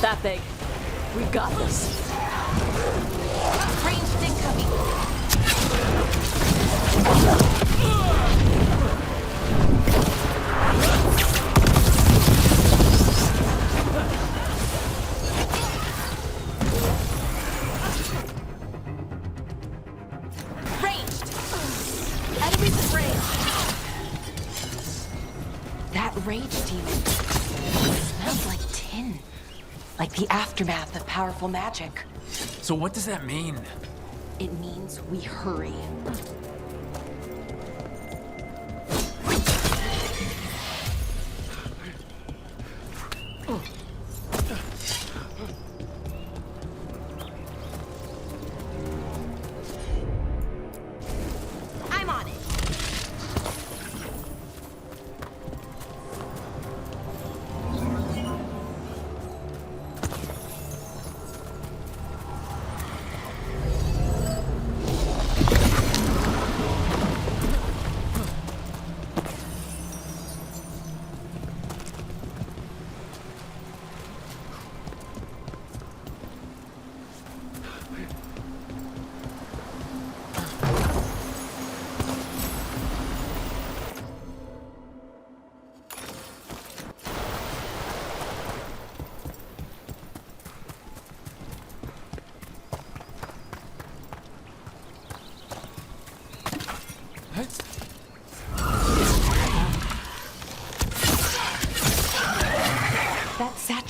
[SPEAKER 6] That big. We've got this.
[SPEAKER 14] Ranged incoming. Ranged. Enemies at range. That rage demon smells like tin. Like the aftermath of powerful magic.
[SPEAKER 2] So what does that mean?
[SPEAKER 14] It means we hurry.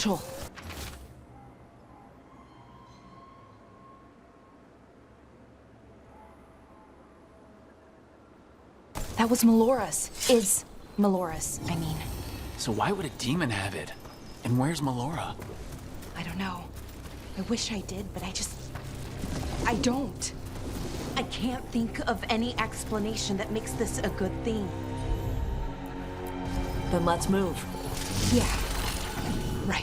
[SPEAKER 14] essential. That was Melora's. Is Melora's, I mean.
[SPEAKER 2] So why would a demon have it? And where's Melora?
[SPEAKER 14] I don't know. I wish I did, but I don't. I can't think of any explanation that makes this a good thing.
[SPEAKER 6] Then let's move.
[SPEAKER 14] Yeah. Right.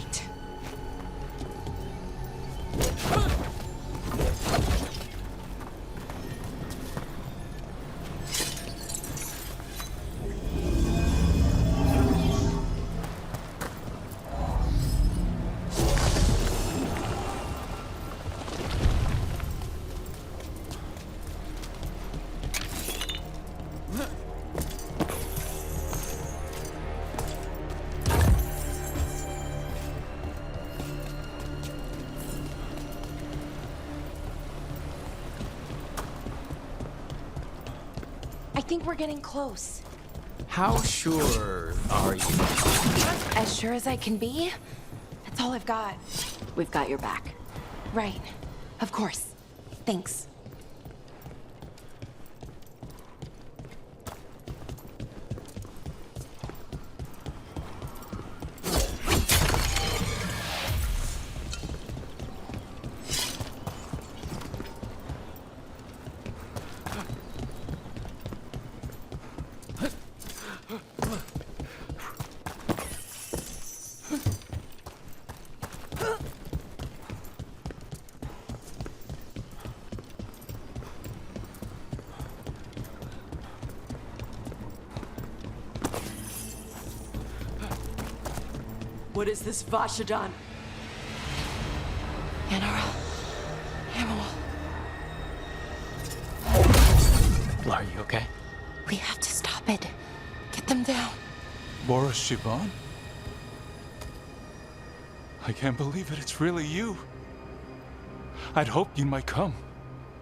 [SPEAKER 14] I think we're getting close.
[SPEAKER 2] How sure are you?
[SPEAKER 14] As sure as I can be. That's all I've got.
[SPEAKER 4] We've got your back.
[SPEAKER 14] Right. Of course. Thanks.
[SPEAKER 6] What is this Vashadan?
[SPEAKER 14] Yanara. Animal.
[SPEAKER 2] Are you okay?
[SPEAKER 14] We have to stop it. Get them down.
[SPEAKER 13] Boris Shiban? I can't believe it. It's really you. I'd hoped you might come,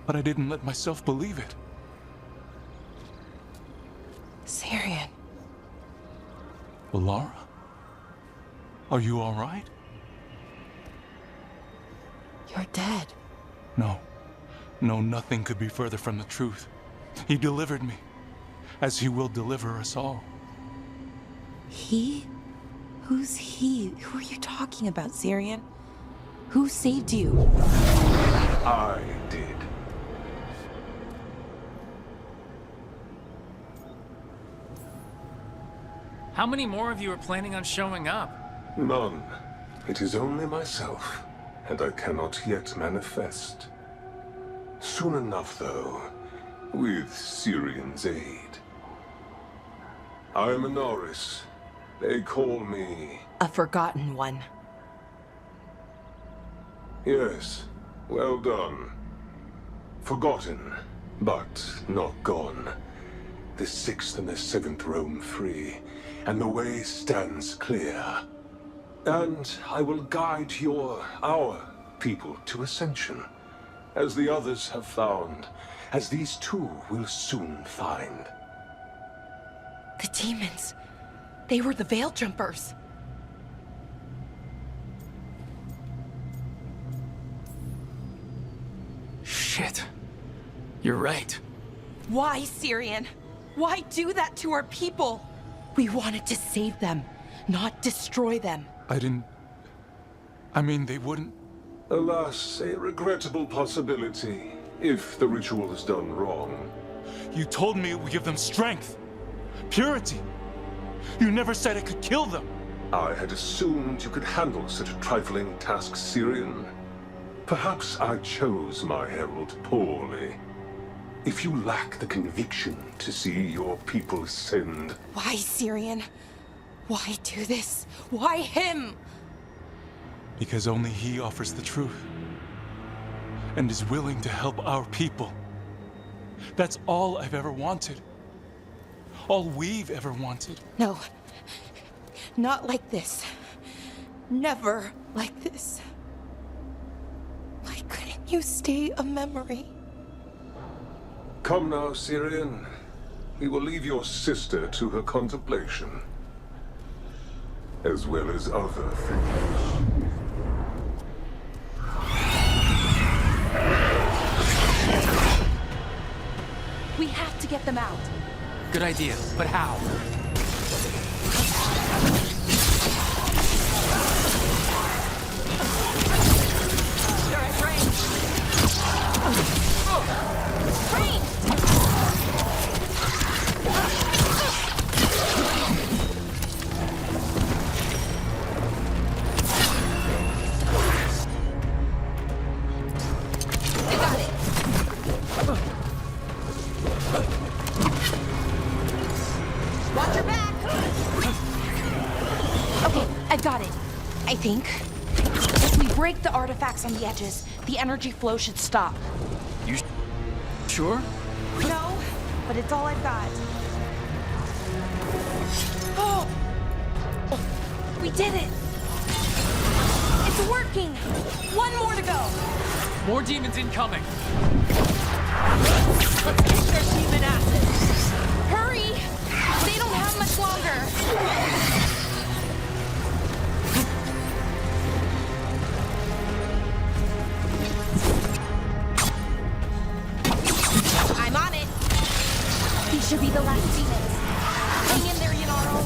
[SPEAKER 13] but I didn't let myself believe it.
[SPEAKER 14] Syrian.
[SPEAKER 13] Laura? Are you all right?
[SPEAKER 14] You're dead.
[SPEAKER 13] No. No, nothing could be further from the truth. He delivered me, as he will deliver us all.
[SPEAKER 14] He? Who's he? Who are you talking about, Syrian? Who saved you?
[SPEAKER 11] I did.
[SPEAKER 2] How many more of you are planning on showing up?
[SPEAKER 11] None. It is only myself, and I cannot yet manifest. Soon enough, though, with Syrian's aid. I am a Norris. They call me...
[SPEAKER 14] A forgotten one.
[SPEAKER 11] Yes, well done. Forgotten, but not gone. The 6th and the 7th roam free, and the way stands clear. And I will guide our people to ascension, as the others have found, as these two will soon find.
[SPEAKER 14] The demons. They were the Veil Jumpers.
[SPEAKER 2] Shit. You're right.
[SPEAKER 14] Why, Syrian? Why do that to our people? We wanted to save them, not destroy them.
[SPEAKER 13] I mean, they wouldn't...
[SPEAKER 11] Alas, a regrettable possibility, if the ritual is done wrong.
[SPEAKER 13] You told me it would give them strength, purity. You never said it could kill them.
[SPEAKER 11] I had assumed you could handle such a trifling task, Syrian. Perhaps I chose my herald poorly. If you lack the conviction to see your people ascend...
[SPEAKER 14] Why, Syrian? Why do this? Why him?
[SPEAKER 13] Because only he offers the truth. And is willing to help our people. That's all I've ever wanted. All we've ever wanted.
[SPEAKER 14] No. Not like this. Never like this. Why couldn't you stay a memory?
[SPEAKER 11] Come now, Syrian. We will leave your sister to her contemplation. As well as other things.
[SPEAKER 14] them out.
[SPEAKER 2] Good idea, but how?
[SPEAKER 14] They're at range. Range! I got it. Watch your back. Okay, I've got it. I think. If we break the artifacts on the edges, the energy flow should stop.
[SPEAKER 2] You sure?
[SPEAKER 14] No, but it's all I've got. Oh! We did it! It's working! One more to go!
[SPEAKER 2] More demons incoming!
[SPEAKER 14] Let's kick their demon asses! Hurry! They don't have much longer! I'm on it! These should be the last demons. Hang in there, Yanaro!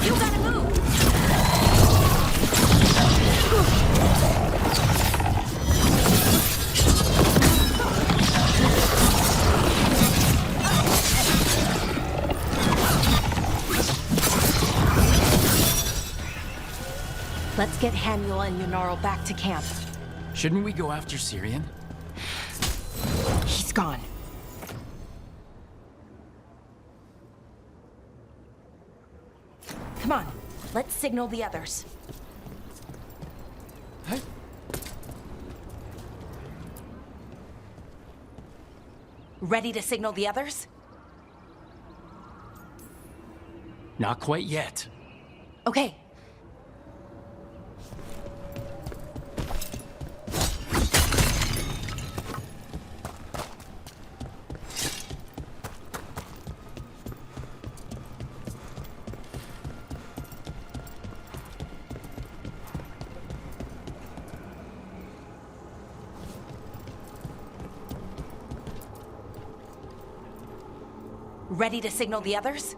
[SPEAKER 14] You gotta move! Let's get Hamuel and Yunaro back to camp.
[SPEAKER 2] Shouldn't we go after Syrian?
[SPEAKER 14] He's gone. Come on, let's signal the others. Ready to signal the others?
[SPEAKER 2] Not quite yet.
[SPEAKER 14] Okay. Ready to signal the others?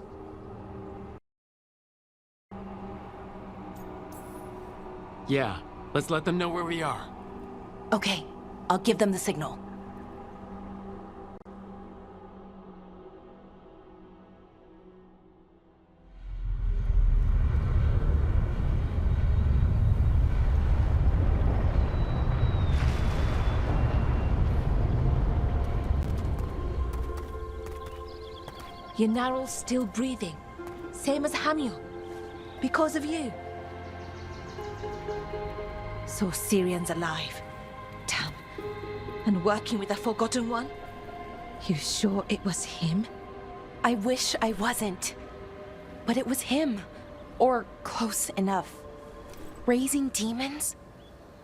[SPEAKER 2] Yeah, let's let them know where we are.
[SPEAKER 14] Okay, I'll give them the signal.
[SPEAKER 3] Yanaro's still breathing, same as Hamuel, because of you. So Syrian's alive. Damn. And working with the Forgotten One? You sure it was him?
[SPEAKER 14] I wish I wasn't. But it was him. Or close enough. Raising demons?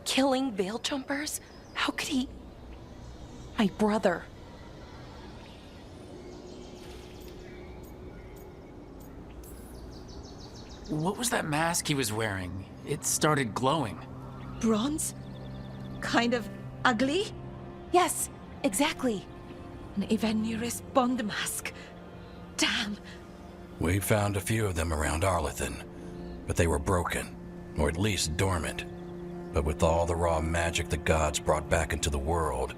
[SPEAKER 14] Killing veil jumpers? How could he... My brother.
[SPEAKER 2] What was that mask he was wearing? It started glowing.
[SPEAKER 3] Bronze? Kind of ugly?
[SPEAKER 14] Yes, exactly.
[SPEAKER 3] An Ivanirus Bond mask. Damn.
[SPEAKER 7] We found a few of them around Arlethan, but they were broken, or at least dormant. But with all the raw magic the gods brought back into the world,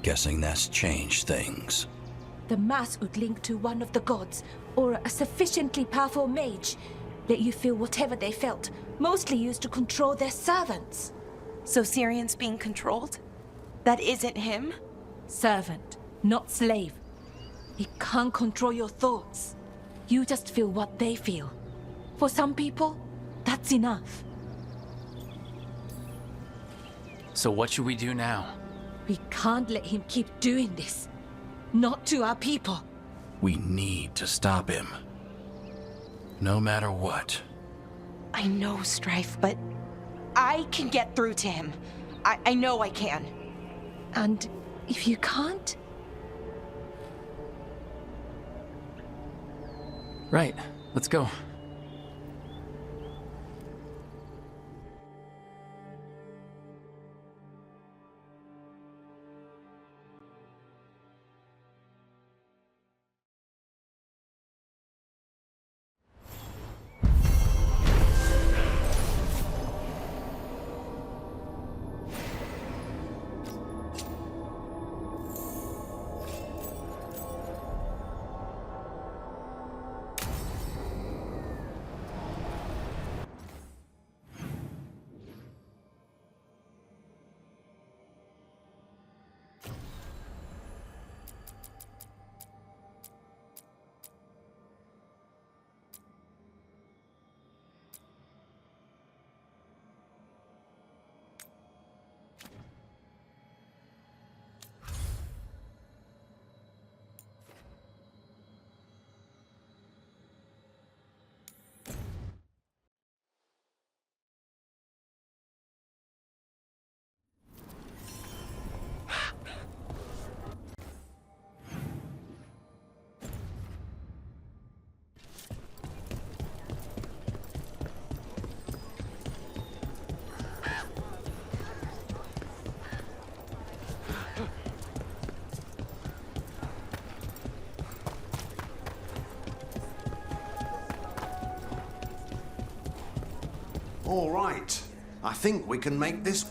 [SPEAKER 7] guessing that's changed things.
[SPEAKER 3] The mask would link to one of the gods, or a sufficiently powerful mage. Let you feel whatever they felt, mostly used to control their servants.
[SPEAKER 14] So Syrian's being controlled? That isn't him?
[SPEAKER 3] Servant, not slave. It can't control your thoughts. You just feel what they feel. For some people, that's enough.
[SPEAKER 2] So what should we do now?
[SPEAKER 3] We can't let him keep doing this. Not to our people.
[SPEAKER 7] We need to stop him. No matter what.
[SPEAKER 14] I know, Strife, but I can get through to him. I know I can.
[SPEAKER 3] And if you can't?
[SPEAKER 2] Right. Let's go.
[SPEAKER 8] All right. I think we can make this...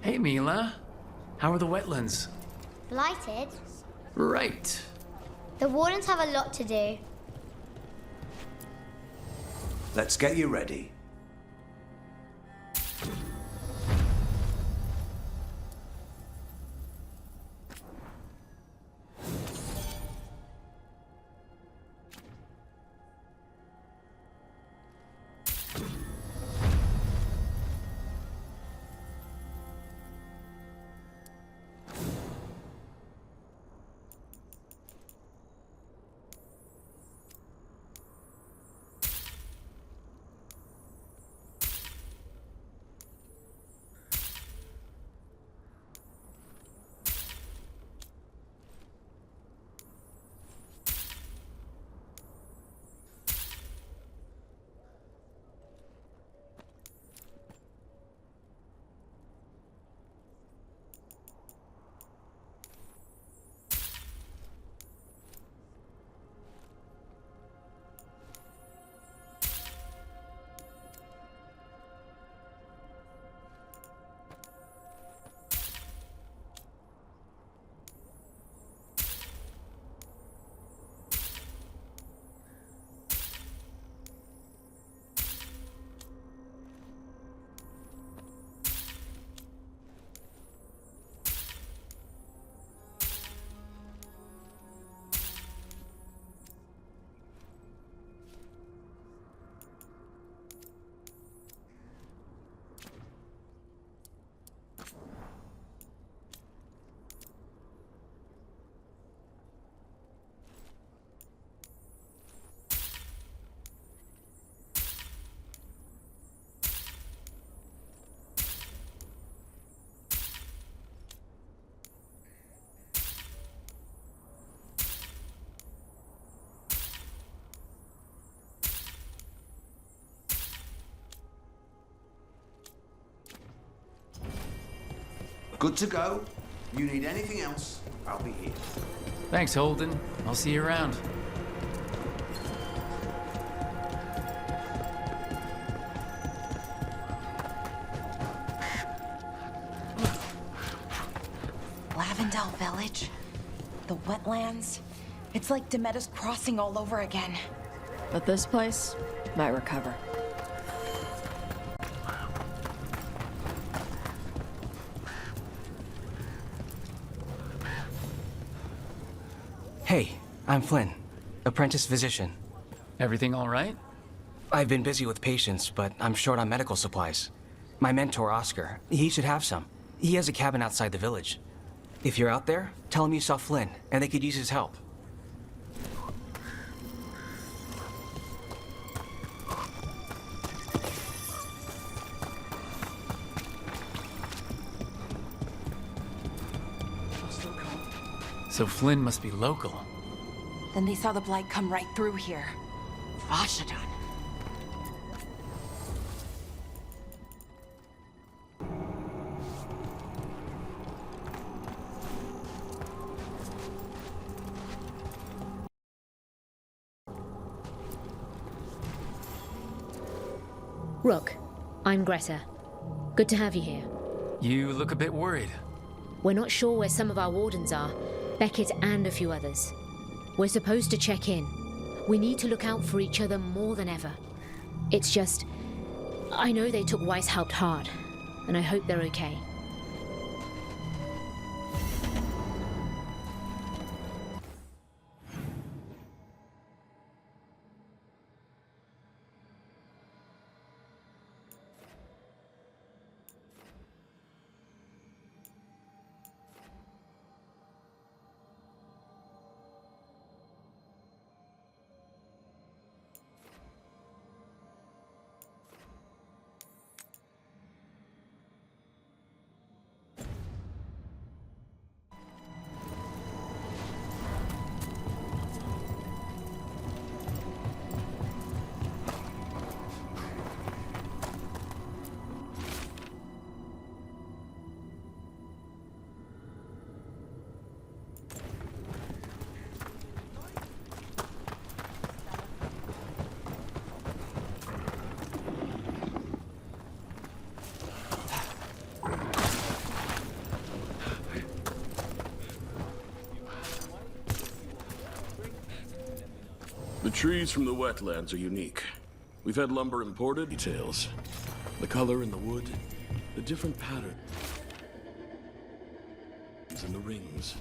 [SPEAKER 2] Hey, Mila. How are the wetlands?
[SPEAKER 16] Blighted?
[SPEAKER 2] Right.
[SPEAKER 16] The Wardens have a lot to do.
[SPEAKER 8] Let's get you ready. Good to go. You need anything else, I'll be here.
[SPEAKER 2] Thanks, Holden. I'll see you around.
[SPEAKER 14] Lavendel Village. The wetlands. It's like Demeter's Crossing all over again.
[SPEAKER 6] But this place might recover.
[SPEAKER 12] Hey, I'm Flynn, apprentice physician.
[SPEAKER 2] Everything all right?
[SPEAKER 12] I've been busy with patients, but I'm short on medical supplies. My mentor, Oscar, he should have some. He has a cabin outside the village. If you're out there, tell him you saw Flynn, and they could use his help.
[SPEAKER 2] So Flynn must be local.
[SPEAKER 14] Then they saw the blight come right through here.
[SPEAKER 5] Varshadan.
[SPEAKER 19] Rook, I'm Greta. Good to have you here.
[SPEAKER 2] You look a bit worried.
[SPEAKER 19] We're not sure where some of our wardens are, Beckett and a few others. We're supposed to check in. We need to look out for each other more than ever. It's just, I know they took Weishaupt hard, and I hope they're okay.
[SPEAKER 23] The trees from the wetlands are unique. We've had lumber imported. Details. The color in the wood, the different patterns in the rings.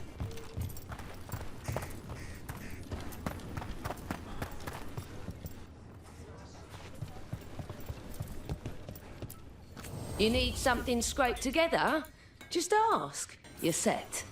[SPEAKER 5] You need something scraped together? Just ask. You're set.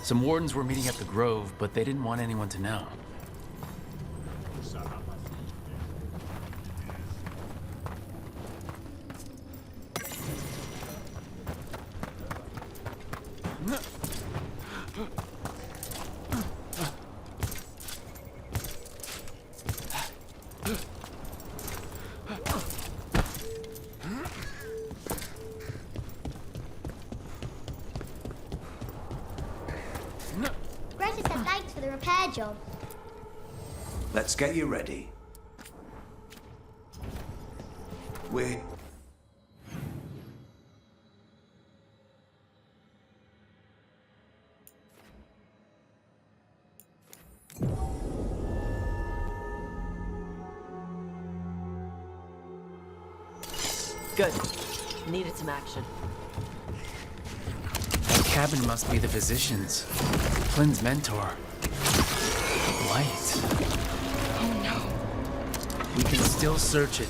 [SPEAKER 2] Some wardens were meeting at the Grove, but they didn't want anyone to know.
[SPEAKER 16] Greta said thanks for the repair job.
[SPEAKER 8] Let's get you ready. We're...
[SPEAKER 5] Good. Needed some action.
[SPEAKER 2] That cabin must be the physician's. Flynn's mentor. Light.
[SPEAKER 5] Oh no.
[SPEAKER 2] We can still search it.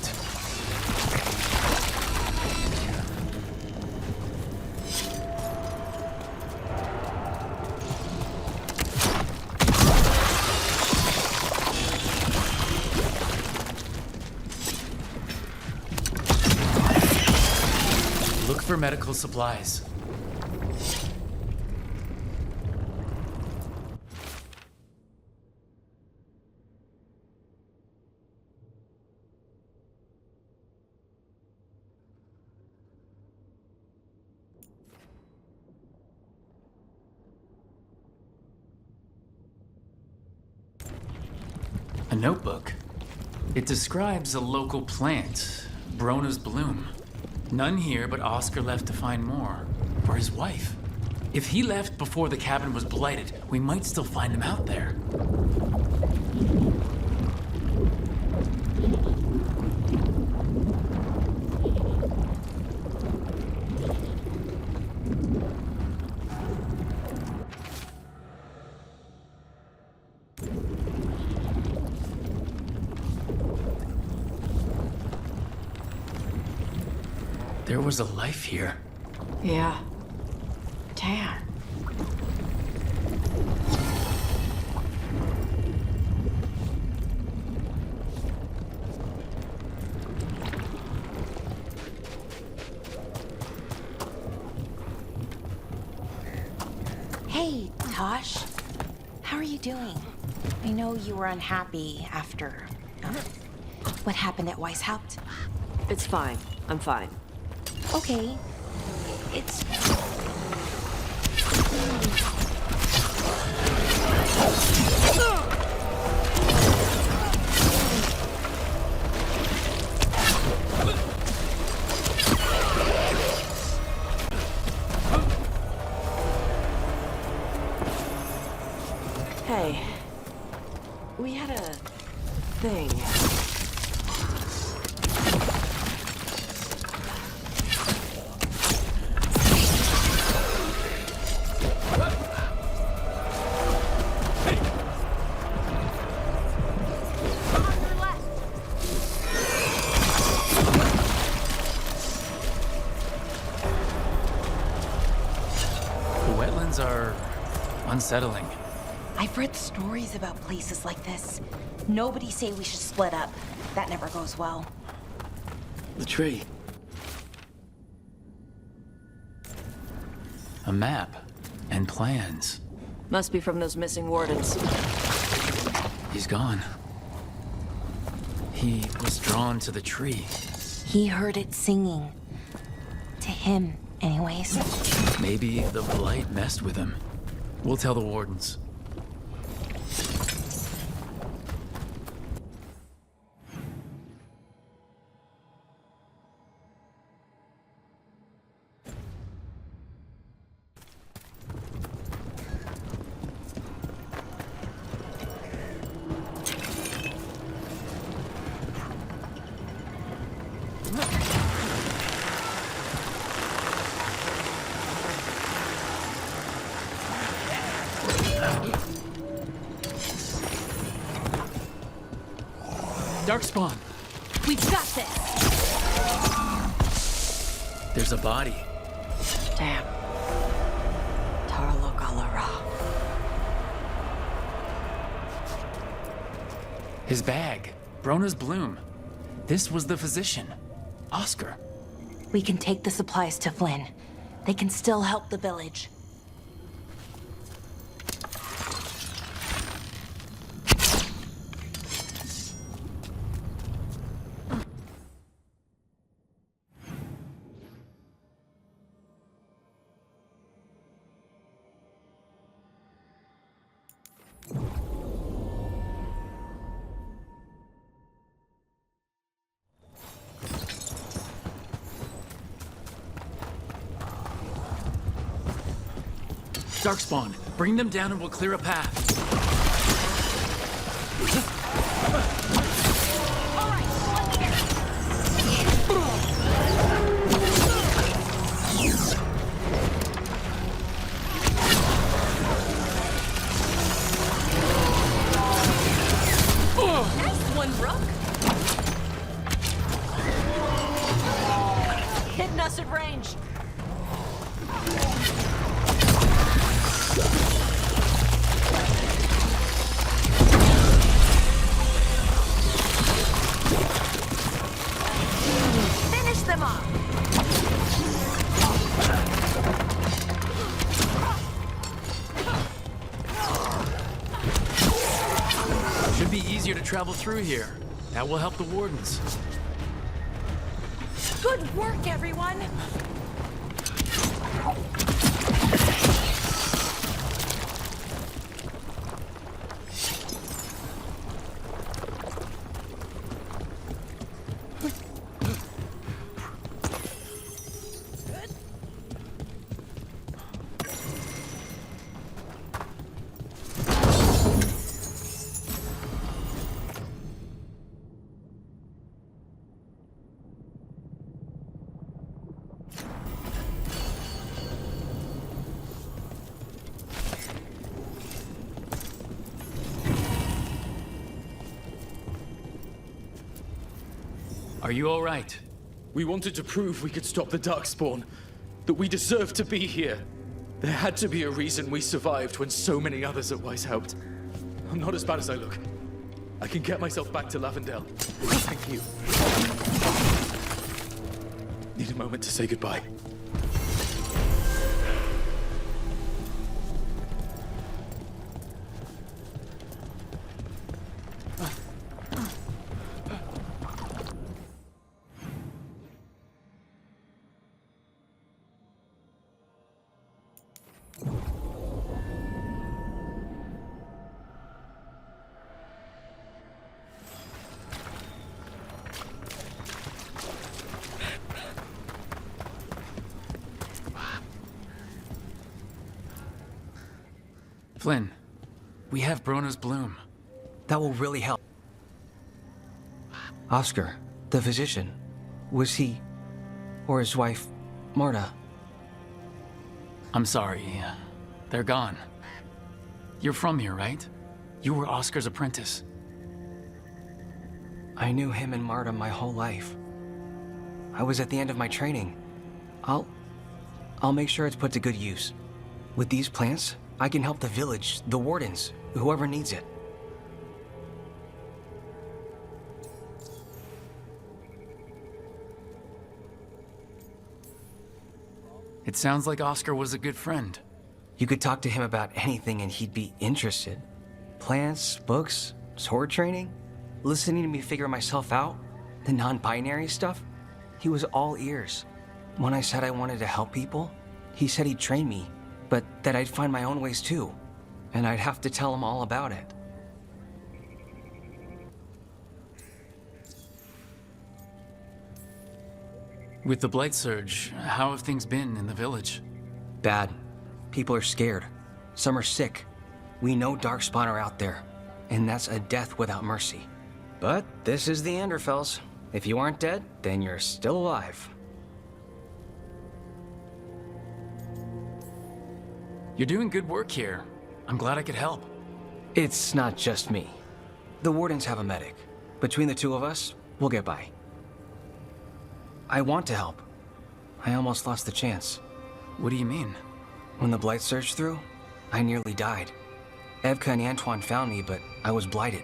[SPEAKER 2] Look for medical supplies. A notebook. It describes a local plant, Brona's bloom. None here, but Oscar left to find more. For his wife. If he left before the cabin was blighted, we might still find him out there. There was a life here.
[SPEAKER 6] Yeah. Damn.
[SPEAKER 14] Hey, Tosh. How are you doing? I know you were unhappy after what happened at Weishaupt.
[SPEAKER 6] It's fine. I'm fine.
[SPEAKER 14] Okay. It's...
[SPEAKER 6] Hey. We had a thing.
[SPEAKER 2] Are unsettling.
[SPEAKER 14] I've read stories about places like this. Nobody say we should split up. That never goes well.
[SPEAKER 23] The tree.
[SPEAKER 2] A map and plans.
[SPEAKER 6] Must be from those missing wardens.
[SPEAKER 2] He's gone. He was drawn to the tree.
[SPEAKER 14] He heard it singing. To him, anyways.
[SPEAKER 2] Maybe the blight messed with him. We'll tell the wardens. Darkspawn!
[SPEAKER 3] We've got this!
[SPEAKER 2] There's a body.
[SPEAKER 6] Damn. Tarlogalara.
[SPEAKER 2] His bag. Brona's bloom. This was the physician. Oscar.
[SPEAKER 14] We can take the supplies to Flynn. They can still help the village.
[SPEAKER 2] Darkspawn, bring them down and we'll clear a path.
[SPEAKER 3] Nice one, Brooke!
[SPEAKER 6] Hitting us at range.
[SPEAKER 14] Finish them off!
[SPEAKER 2] Should be easier to travel through here. That will help the wardens.
[SPEAKER 14] Good work, everyone!
[SPEAKER 2] Are you all right?
[SPEAKER 15] We wanted to prove we could stop the Darkspawn, that we deserved to be here. There had to be a reason we survived when so many others at Weiss helped. I'm not as bad as I look. I can get myself back to Lavendel. Thank you. Need a moment to say goodbye.
[SPEAKER 2] Flynn, we have Brona's bloom.
[SPEAKER 12] That will really help. Oscar, the physician, was he, or his wife, Marta?
[SPEAKER 2] I'm sorry, they're gone. You're from here, right? You were Oscar's apprentice.
[SPEAKER 12] I knew him and Marta my whole life. I was at the end of my training. I'll make sure it's put to good use. With these plants, I can help the village, the wardens, whoever needs it.
[SPEAKER 2] It sounds like Oscar was a good friend.
[SPEAKER 12] You could talk to him about anything and he'd be interested. Plants, books, sword training, listening to me figure myself out, the non-binary stuff. He was all ears. When I said I wanted to help people, he said he'd train me, but that I'd find my own ways too, and I'd have to tell him all about it.
[SPEAKER 2] With the Blight Surge, how have things been in the village?
[SPEAKER 12] Bad. People are scared. Some are sick. We know Darkspawn are out there, and that's a death without mercy. But this is the Anderfells. If you aren't dead, then you're still alive.
[SPEAKER 2] You're doing good work here. I'm glad I could help.
[SPEAKER 12] It's not just me. The wardens have a medic. Between the two of us, we'll get by. I want to help. I almost lost the chance.
[SPEAKER 2] What do you mean?
[SPEAKER 12] When the Blight surged through, I nearly died. Evka and Antoine found me, but I was blighted.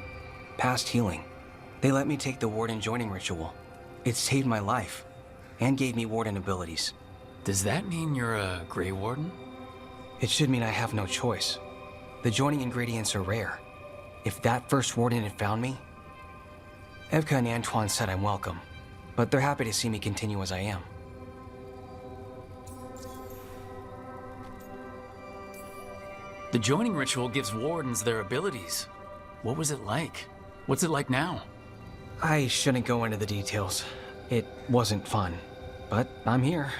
[SPEAKER 12] Past healing. They let me take the Warden joining ritual. It saved my life, and gave me Warden abilities.
[SPEAKER 2] Does that mean you're a Grey Warden?
[SPEAKER 12] It should mean I have no choice. The joining ingredients are rare. If that first Warden had found me... Evka and Antoine said I'm welcome, but they're happy to see me continue as I am.
[SPEAKER 2] The joining ritual gives wardens their abilities. What was it like? What's it like now?
[SPEAKER 12] I shouldn't go into the details. It wasn't fun, but I'm here.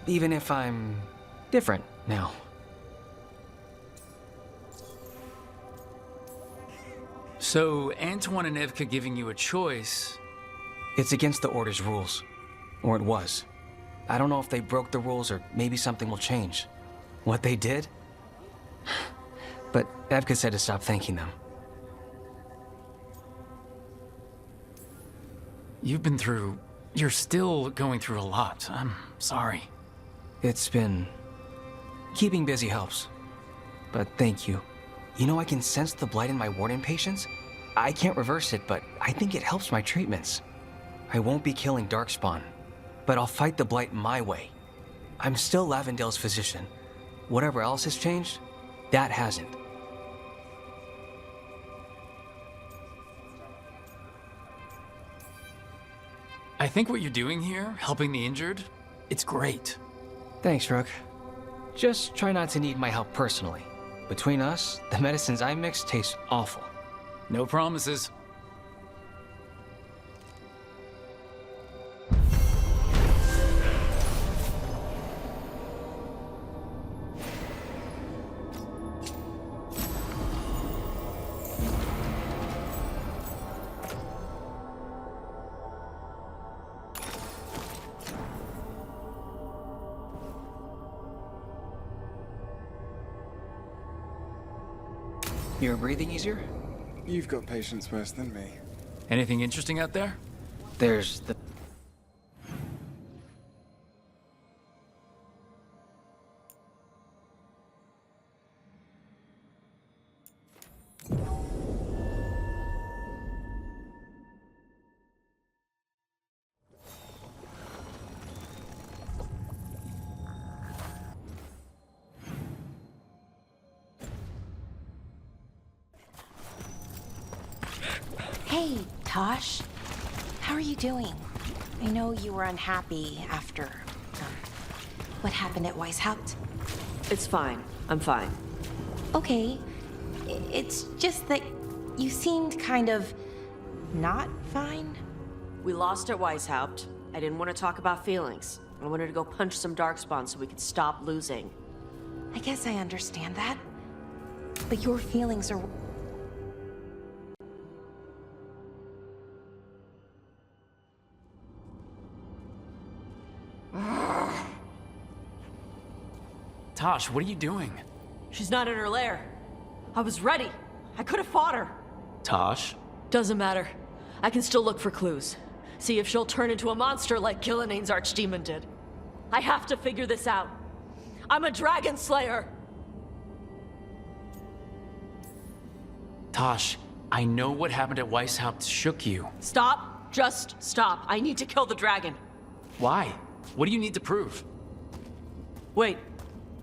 [SPEAKER 12] Even if I'm different now.
[SPEAKER 2] So, Antoine and Evka giving you a choice...
[SPEAKER 12] It's against the Order's rules. Or it was. I don't know if they broke the rules or maybe something will change. What they did? But Evka said to stop thanking them.
[SPEAKER 2] You've been through... You're still going through a lot. I'm sorry.
[SPEAKER 12] It's been... Keeping busy helps. But thank you. You know, I can sense the blight in my Warden patients. I can't reverse it, but I think it helps my treatments. I won't be killing Darkspawn, but I'll fight the blight my way. I'm still Lavendel's physician. Whatever else has changed, that hasn't.
[SPEAKER 2] I think what you're doing here, helping the injured, it's great.
[SPEAKER 12] Thanks, Rook. Just try not to need my help personally. Between us, the medicines I mix taste awful.
[SPEAKER 2] No promises.
[SPEAKER 12] You're breathing easier?
[SPEAKER 17] You've got patience worse than me.
[SPEAKER 2] Anything interesting out there?
[SPEAKER 12] There's the...
[SPEAKER 14] Hey, Tosh. How are you doing? I know you were unhappy after, what happened at Weishaupt.
[SPEAKER 6] It's fine. I'm fine.
[SPEAKER 14] Okay. It's just that you seemed kind of not fine.
[SPEAKER 6] We lost at Weishaupt. I didn't want to talk about feelings. I wanted to go punch some darkspawn so we could stop losing.
[SPEAKER 14] I guess I understand that. But your feelings are...
[SPEAKER 2] Tosh, what are you doing?
[SPEAKER 6] She's not in her lair. I was ready. I could have fought her.
[SPEAKER 2] Tosh?
[SPEAKER 6] Doesn't matter. I can still look for clues. See if she'll turn into a monster like Gilneain's archdemon did. I have to figure this out. I'm a dragon slayer.
[SPEAKER 2] Tosh, I know what happened at Weishaupt shook you.
[SPEAKER 6] Stop. Just stop. I need to kill the dragon.
[SPEAKER 2] Why? What do you need to prove?
[SPEAKER 6] Wait.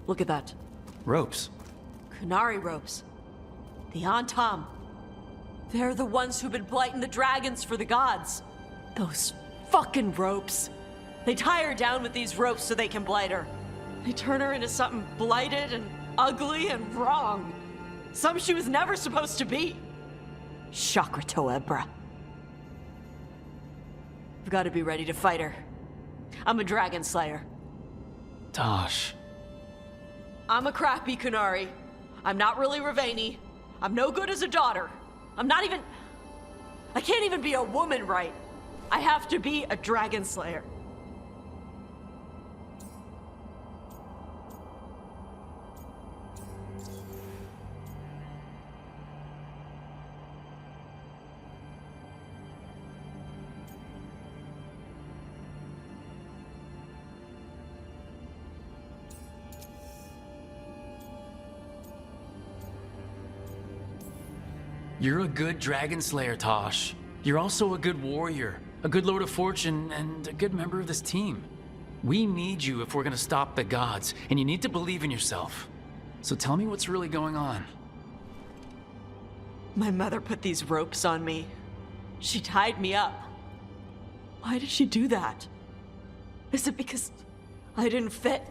[SPEAKER 6] Look at that.
[SPEAKER 2] Ropes.
[SPEAKER 6] Qunari ropes. The Antam. They're the ones who've been blighting the dragons for the gods. Those fucking ropes. They tie her down with these ropes so they can blight her. They turn her into something blighted and ugly and wrong. Something she was never supposed to be. Shakratoa Ebra. I've got to be ready to fight her. I'm a dragon slayer.
[SPEAKER 2] Tosh.
[SPEAKER 6] I'm a crappy Qunari. I'm not really Ravani. I'm no good as a daughter. I'm not even... I can't even be a woman right. I have to be a dragon slayer.
[SPEAKER 2] You're a good dragon slayer, Tosh. You're also a good warrior, a good lord of fortune, and a good member of this team. We need you if we're gonna stop the gods, and you need to believe in yourself. So tell me what's really going on.
[SPEAKER 6] My mother put these ropes on me. She tied me up. Why did she do that? Is it because I didn't fit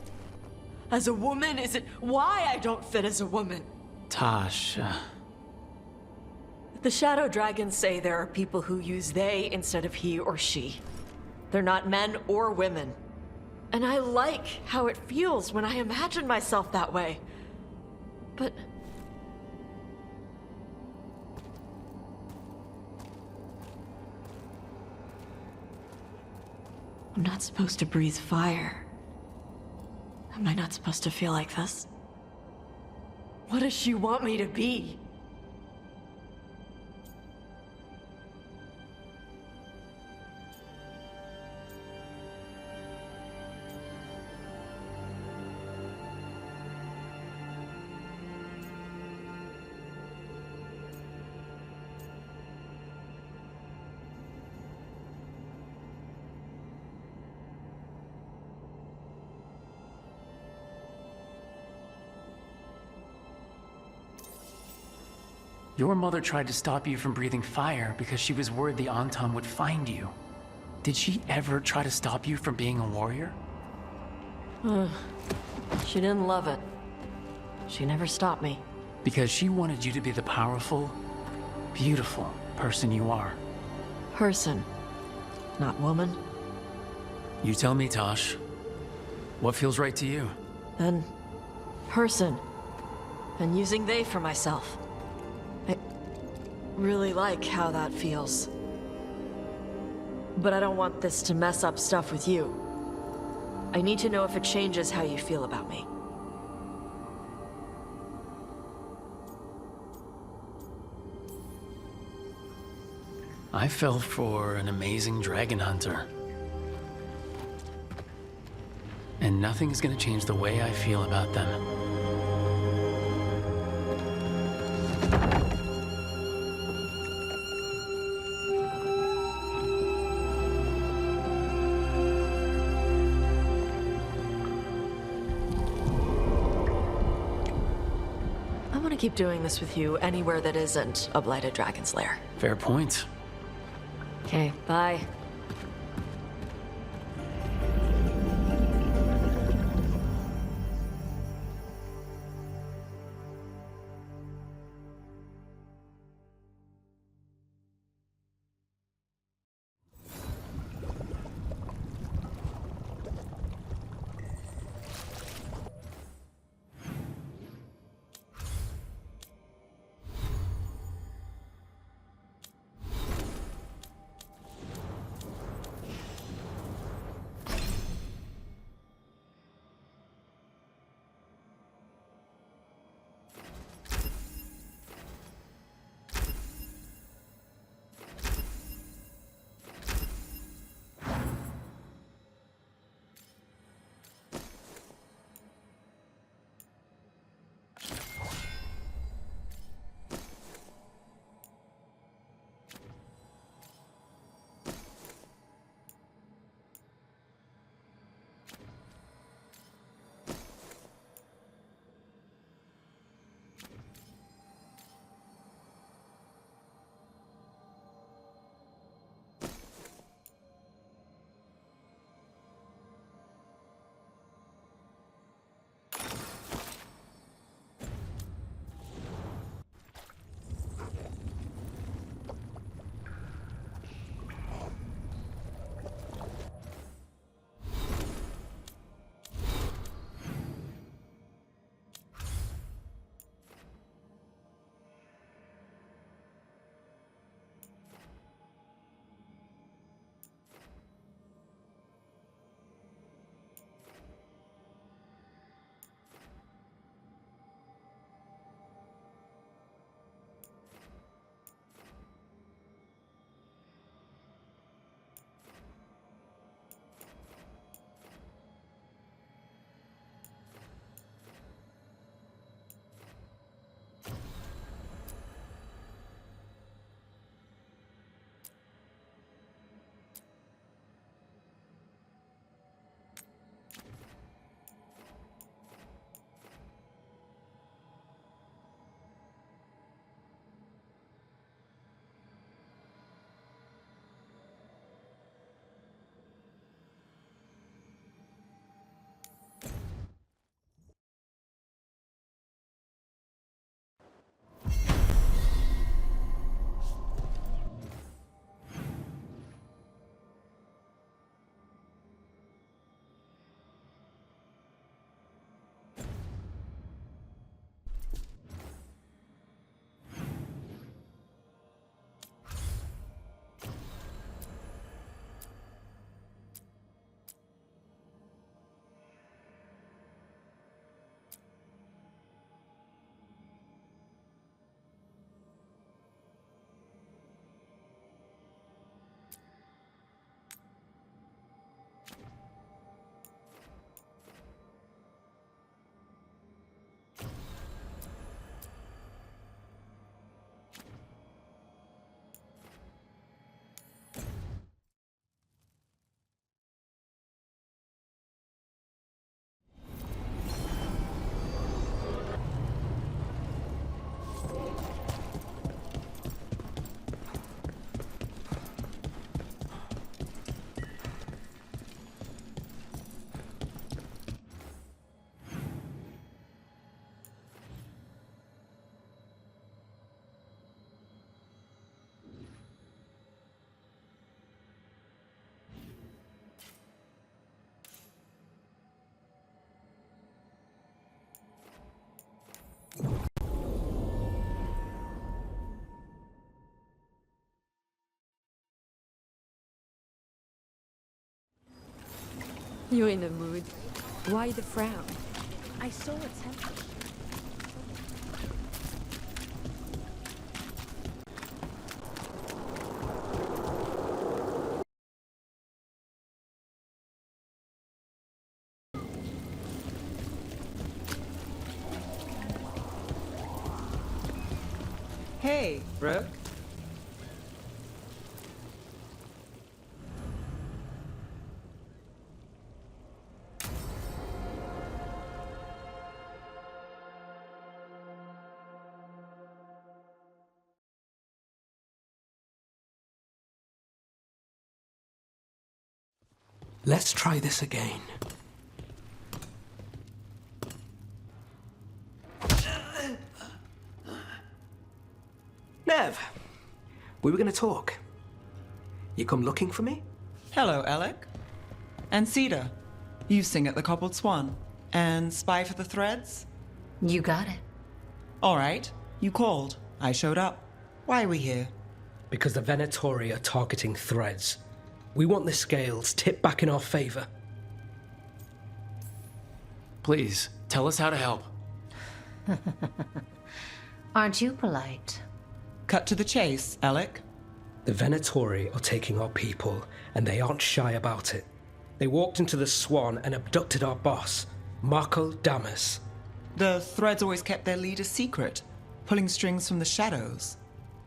[SPEAKER 6] as a woman? Is it why I don't fit as a woman?
[SPEAKER 2] Tosh,
[SPEAKER 6] The Shadow Dragons say there are people who use they instead of he or she. They're not men or women. And I like how it feels when I imagine myself that way. But... I'm not supposed to breathe fire. Am I not supposed to feel like this? What does she want me to be?
[SPEAKER 2] your mother tried to stop you from breathing fire because she was worried the Antam would find you. Did she ever try to stop you from being a warrior?
[SPEAKER 6] She didn't love it. She never stopped me.
[SPEAKER 2] Because she wanted you to be the powerful, beautiful person you are.
[SPEAKER 6] Person, not woman.
[SPEAKER 2] You tell me, Tosh. What feels right to you?
[SPEAKER 6] Then, person. And using they for myself. I really like how that feels. But I don't want this to mess up stuff with you. I need to know if it changes how you feel about me.
[SPEAKER 2] I fell for an amazing dragon hunter. And nothing is gonna change the way I feel about them.
[SPEAKER 6] I want to keep doing this with you anywhere that isn't a blighted dragon's lair.
[SPEAKER 2] Fair point.
[SPEAKER 6] Okay, bye.
[SPEAKER 10] You're in a mood. Why the frown? I saw a temple.
[SPEAKER 22] Hey, Brooke.
[SPEAKER 9] Let's try this again. Nev, we were gonna talk. You come looking for me?
[SPEAKER 22] Hello, Alec. And Cedar, you sing at the Cobbled Swan. And spy for the Threads?
[SPEAKER 19] You got it.
[SPEAKER 22] All right, you called. I showed up. Why are we here?
[SPEAKER 9] Because the Venatori are targeting Threads. We want the scales tipped back in our favor.
[SPEAKER 2] Please, tell us how to help.
[SPEAKER 19] Aren't you polite?
[SPEAKER 22] Cut to the chase, Alec.
[SPEAKER 9] The Venatori are taking our people, and they aren't shy about it. They walked into the Swan and abducted our boss, Marco Damas.
[SPEAKER 22] The Threads always kept their leader secret, pulling strings from the shadows.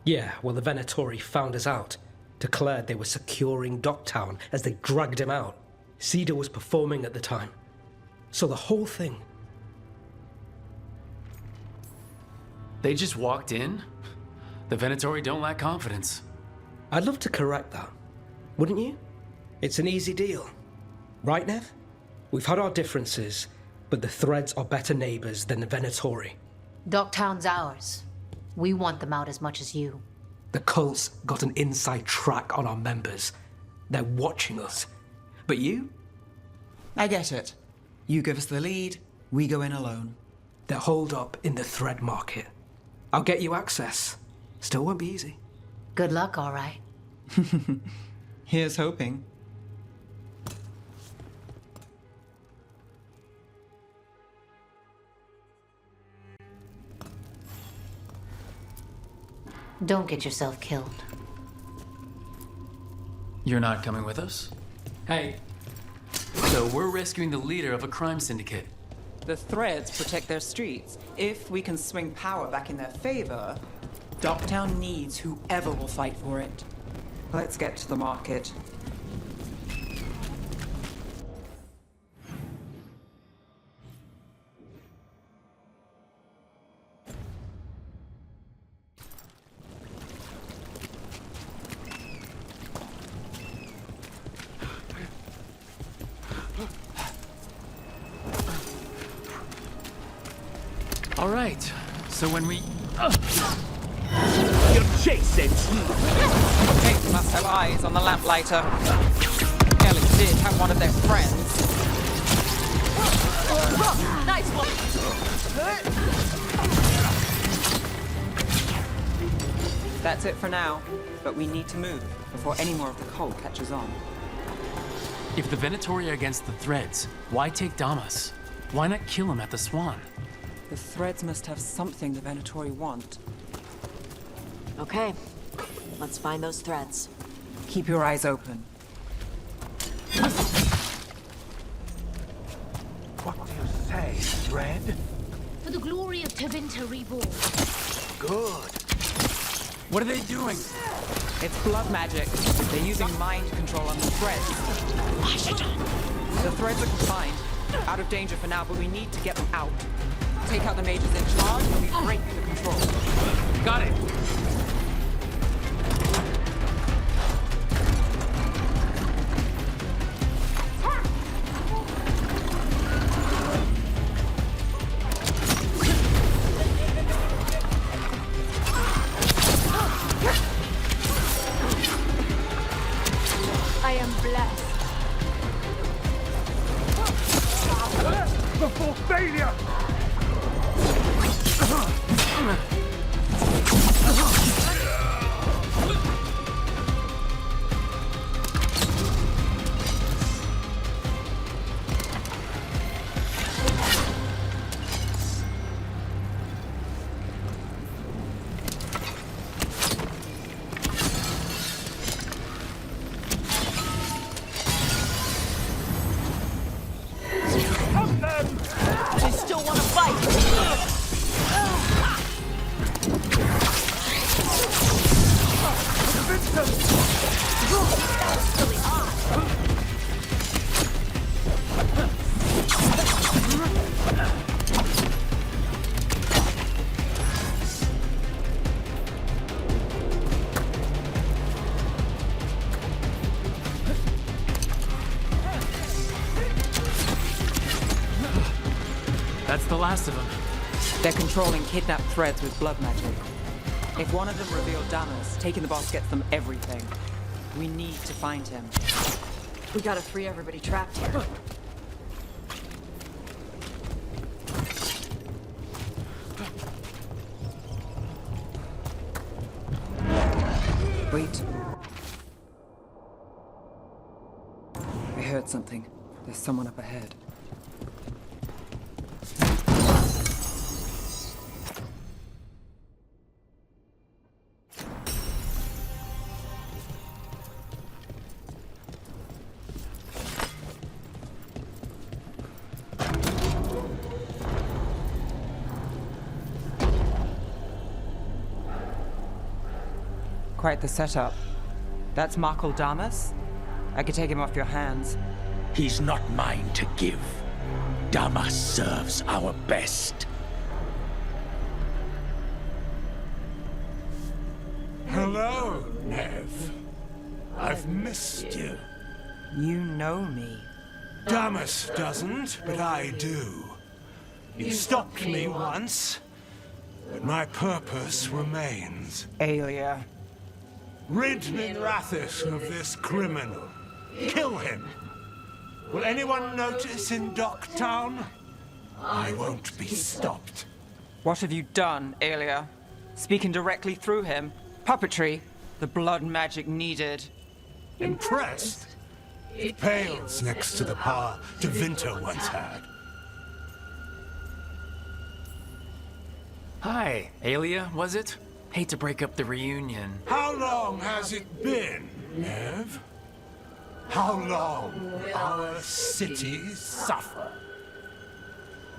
[SPEAKER 9] Yeah, well, the Venatori found us out, declared they were securing Docktown as they dragged him out. Cedar was performing at the time. So the whole thing...
[SPEAKER 2] They just walked in? The Venatori don't lack confidence.
[SPEAKER 9] I'd love to correct that, wouldn't you? It's an easy deal. Right, Nev? We've had our differences, but the Threads are better neighbors than the Venatori.
[SPEAKER 19] Docktown's ours. We want them out as much as you.
[SPEAKER 9] The cult's got an inside track on our members. They're watching us. But you?
[SPEAKER 22] I get it. You give us the lead, we go in alone.
[SPEAKER 9] They're holed up in the Thread market. I'll get you access. Still won't be easy.
[SPEAKER 19] Good luck, all right.
[SPEAKER 22] Here's hoping.
[SPEAKER 19] Don't get yourself killed.
[SPEAKER 2] You're not coming with us?
[SPEAKER 9] Hey.
[SPEAKER 2] So we're rescuing the leader of a crime syndicate.
[SPEAKER 22] The Threads protect their streets. If we can swing power back in their favor, Docktown needs whoever will fight for it. Let's get to the market.
[SPEAKER 2] All right, so when we...
[SPEAKER 9] Your chase ends here.
[SPEAKER 22] Kate must have eyes on the lamplighter. Ellie did have one of their friends.
[SPEAKER 3] Nice one.
[SPEAKER 22] That's it for now, but we need to move before any more of the cult catches on.
[SPEAKER 2] If the Venatori are against the Threads, why take Damas? Why not kill him at the Swan?
[SPEAKER 22] The Threads must have something the Venatori want.
[SPEAKER 6] Okay, let's find those threads.
[SPEAKER 22] Keep your eyes open.
[SPEAKER 11] What do you say, Thread?
[SPEAKER 19] For the glory of Tevinter Reborn.
[SPEAKER 11] Good.
[SPEAKER 2] What are they doing?
[SPEAKER 22] It's blood magic. They're using mind control on the Threads. The Threads are confined. Out of danger for now, but we need to get them out. Take out the mages in charge and we break the control.
[SPEAKER 2] Got it.
[SPEAKER 3] I am blessed.
[SPEAKER 11] Before failure!
[SPEAKER 3] I still want to fight.
[SPEAKER 2] That's the last of them.
[SPEAKER 22] They're controlling kidnapped threads with blood magic. If one of them revealed Damas, taking the boss gets them everything. We need to find him.
[SPEAKER 6] We gotta free everybody trapped here.
[SPEAKER 22] Wait. I heard something. There's someone up ahead. Quite the setup. That's Markle Damas? I could take him off your hands.
[SPEAKER 11] He's not mine to give. Damas serves our best. Hello, Nev. I've missed you.
[SPEAKER 22] You know me.
[SPEAKER 11] Damas doesn't, but I do. He stopped me once, but my purpose remains.
[SPEAKER 22] Aelia.
[SPEAKER 11] Rid Minrathis of this criminal. Kill him. Will anyone notice in Docktown? I won't be stopped.
[SPEAKER 22] What have you done, Aelia? Speaking directly through him? Puppetry? The blood magic needed.
[SPEAKER 11] Impressed? It pales next to the power Devinter once had.
[SPEAKER 2] Hi, Aelia, was it? Hate to break up the reunion.
[SPEAKER 11] How long has it been, Nev? How long will our cities suffer?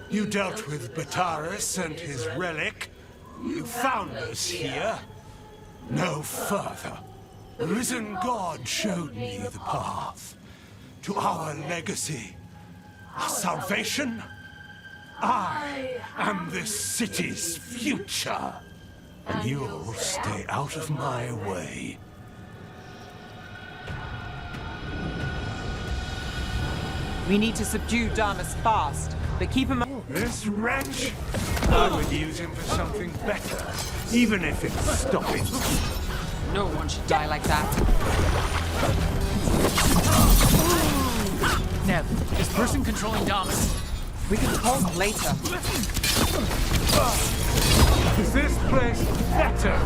[SPEAKER 11] You dealt with Bataris and his relic. You found us here. No further. The risen God showed me the path to our legacy, our salvation. I am this city's future, and you'll stay out of my way.
[SPEAKER 22] We need to subdue Damas fast, but keep him...
[SPEAKER 11] This wretch? I would use him for something better, even if it's stopping.
[SPEAKER 22] No one should die like that.
[SPEAKER 2] Nev, is person controlling Damas?
[SPEAKER 22] We can talk later.
[SPEAKER 11] Is this place better?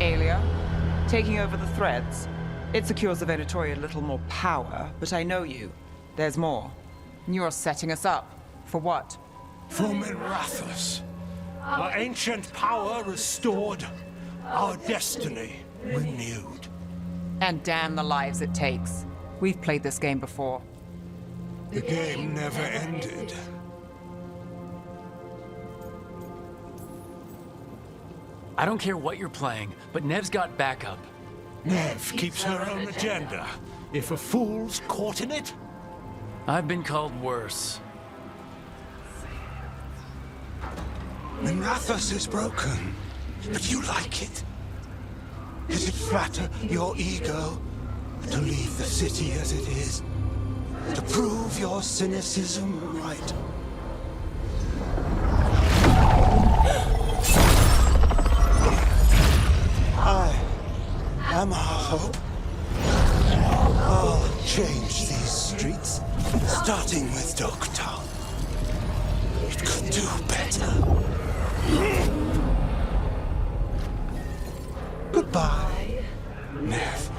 [SPEAKER 22] Aelia, taking over the threads. It secures the Venatori a little more power, but I know you. There's more. You're setting us up. For what?
[SPEAKER 11] For Minrathis. Our ancient power restored, our destiny renewed.
[SPEAKER 22] And damn the lives it takes. We've played this game before.
[SPEAKER 11] The game never ended.
[SPEAKER 2] I don't care what you're playing, but Nev's got backup.
[SPEAKER 11] Nev keeps her own agenda. If a fool's caught in it...
[SPEAKER 2] I've been called worse.
[SPEAKER 11] Minrathis is broken, but you like it. Does it flatter your ego to leave the city as it is? To prove your cynicism right? I am our hope. I'll change these streets, starting with Docktown. It could do better. Goodbye, Nev.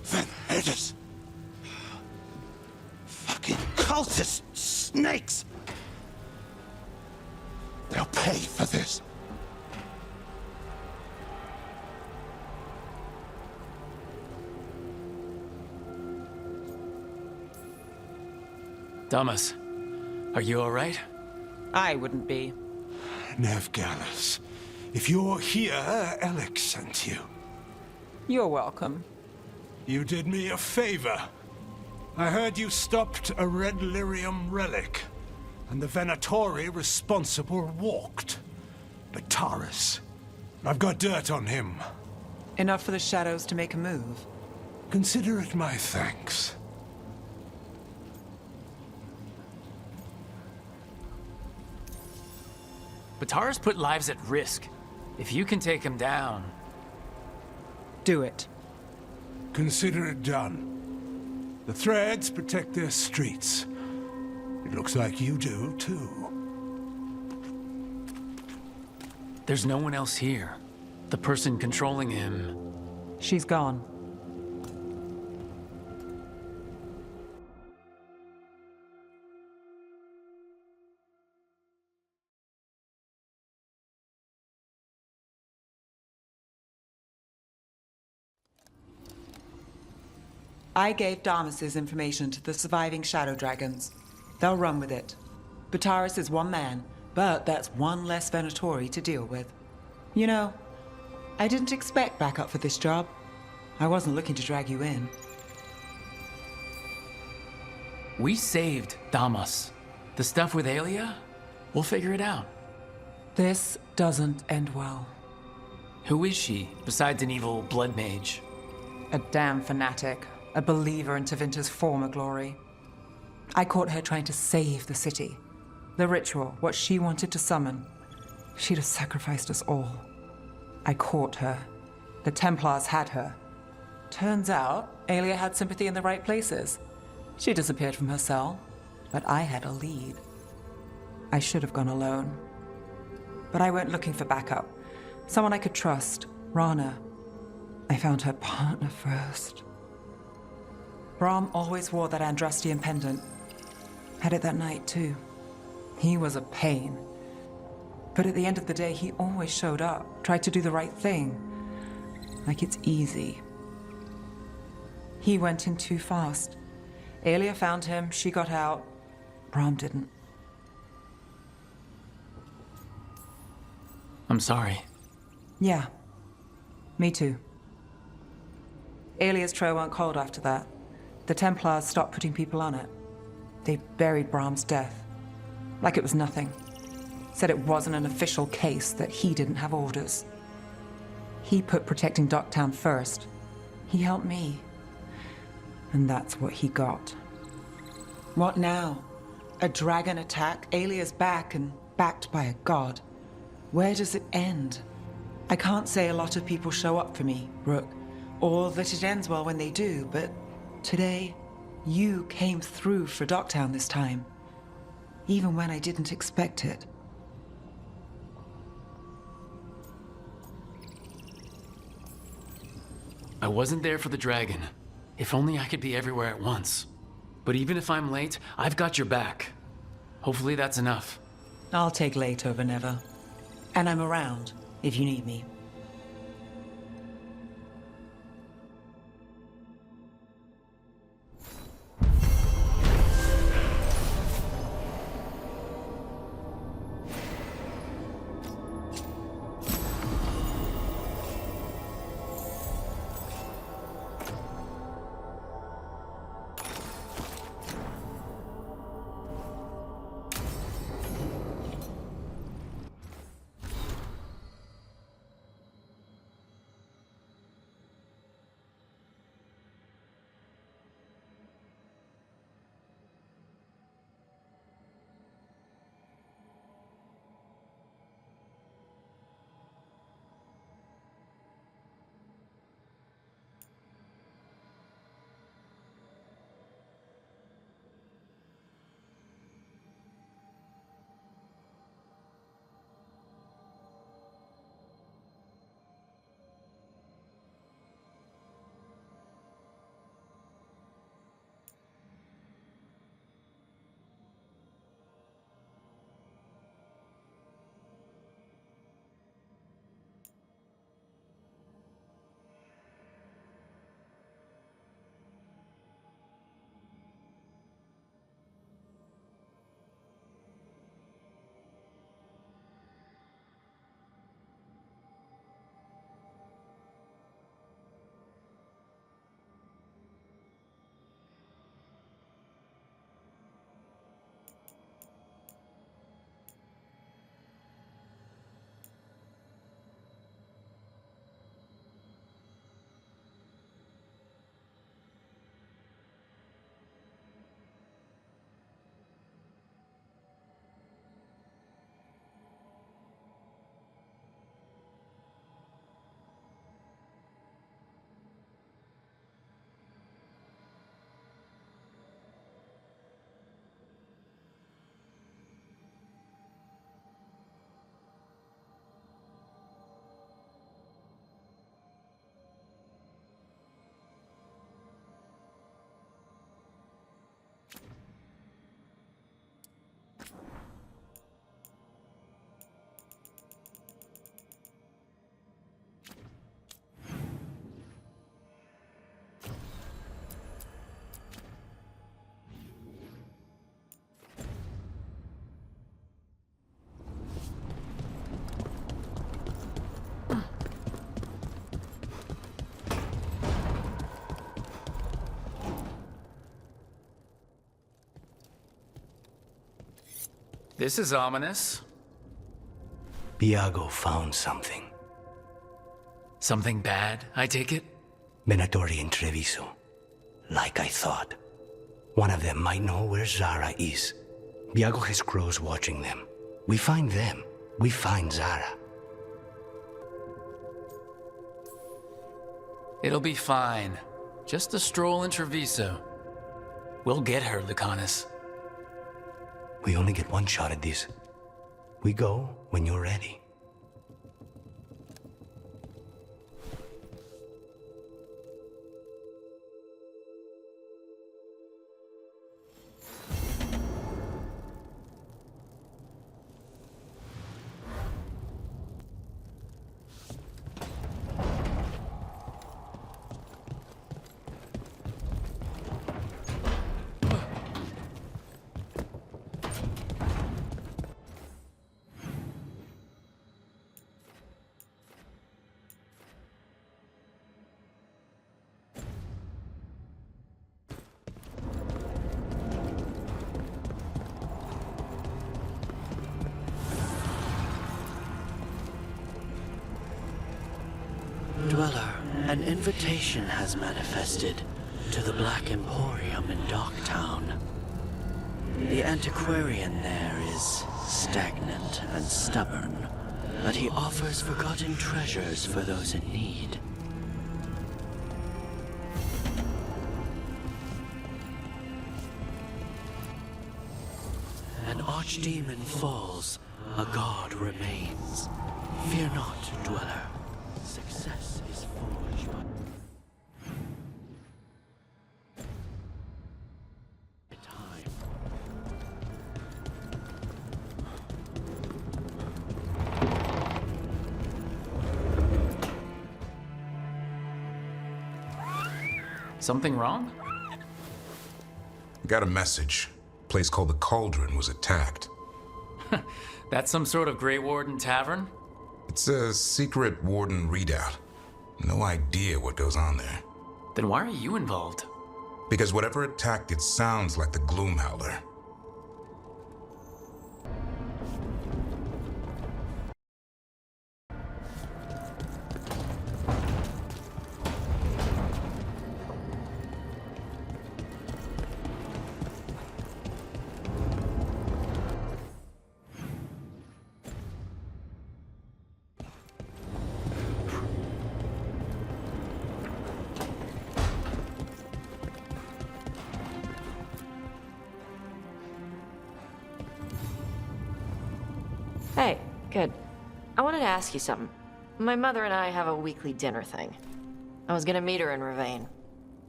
[SPEAKER 11] Van Heders. Fucking cultist snakes. They'll pay for this.
[SPEAKER 2] Damas, are you all right?
[SPEAKER 22] I wouldn't be.
[SPEAKER 11] Nev Gallus, if you're here, Alex sent you.
[SPEAKER 22] You're welcome.
[SPEAKER 11] You did me a favor. I heard you stopped a red lyrium relic, and the Venatori responsible walked. But Taurus, I've got dirt on him.
[SPEAKER 22] Enough for the shadows to make a move.
[SPEAKER 11] Consider it my thanks.
[SPEAKER 2] But Taurus put lives at risk. If you can take him down...
[SPEAKER 22] Do it.
[SPEAKER 11] Consider it done. The Threads protect their streets. It looks like you do, too.
[SPEAKER 2] There's no one else here. The person controlling him...
[SPEAKER 22] She's gone. I gave Damas's information to the surviving Shadow Dragons. They'll run with it. Bataris is one man, but that's one less Venatori to deal with. You know, I didn't expect backup for this job. I wasn't looking to drag you in.
[SPEAKER 2] We saved Damas. The stuff with Aelia? We'll figure it out.
[SPEAKER 22] This doesn't end well.
[SPEAKER 2] Who is she, besides an evil blood mage?
[SPEAKER 22] A damn fanatic. A believer in Tevinter's former glory. I caught her trying to save the city. The ritual, what she wanted to summon. She'd have sacrificed us all. I caught her. The Templars had her. Turns out, Aelia had sympathy in the right places. She disappeared from her cell, but I had a lead. I should have gone alone. But I went looking for backup. Someone I could trust, Rana. I found her partner first. Brahm always wore that Andrastian pendant. Had it that night, too. He was a pain. But at the end of the day, he always showed up, tried to do the right thing. Like it's easy. He went in too fast. Aelia found him, she got out. Brahm didn't.
[SPEAKER 2] I'm sorry.
[SPEAKER 22] Yeah. Me too. Aelia's trail went cold after that. The Templars stopped putting people on it. They buried Brahm's death. Like it was nothing. Said it wasn't an official case, that he didn't have orders. He put protecting Docktown first. He helped me. And that's what he got. What now? A dragon attack, Aelia's back, and backed by a god. Where does it end? I can't say a lot of people show up for me, Rook, or that it ends well when they do, but today, you came through for Docktown this time. Even when I didn't expect it.
[SPEAKER 2] I wasn't there for the dragon. If only I could be everywhere at once. But even if I'm late, I've got your back. Hopefully that's enough.
[SPEAKER 22] I'll take late over never. And I'm around, if you need me.
[SPEAKER 2] This is ominous.
[SPEAKER 11] Iago found something.
[SPEAKER 2] Something bad, I take it?
[SPEAKER 11] Venatori and Treviso. Like I thought. One of them might know where Zara is. Iago has crows watching them. We find them. We find Zara.
[SPEAKER 2] It'll be fine. Just a stroll in Treviso. We'll get her, Lucanus.
[SPEAKER 11] We only get one shot at this. We go when you're ready.
[SPEAKER 17] Dweller, an invitation has manifested to the Black Emporium in Docktown. The antiquarian there is stagnant and stubborn, but he offers forgotten treasures for those in need. An archdemon falls, a god remains. Fear not, Dweller. Success is forged by time.
[SPEAKER 2] Something wrong?
[SPEAKER 21] Got a message. A place called the Cauldron was attacked.
[SPEAKER 2] That's some sort of Grey Warden tavern?
[SPEAKER 21] It's a secret Warden readout. No idea what goes on there.
[SPEAKER 2] Then why are you involved?
[SPEAKER 21] Because whatever attacked it sounds like the Gloomhowler.
[SPEAKER 6] Hey, good. I wanted to ask you something. My mother and I have a weekly dinner thing. I was gonna meet her in Ravane.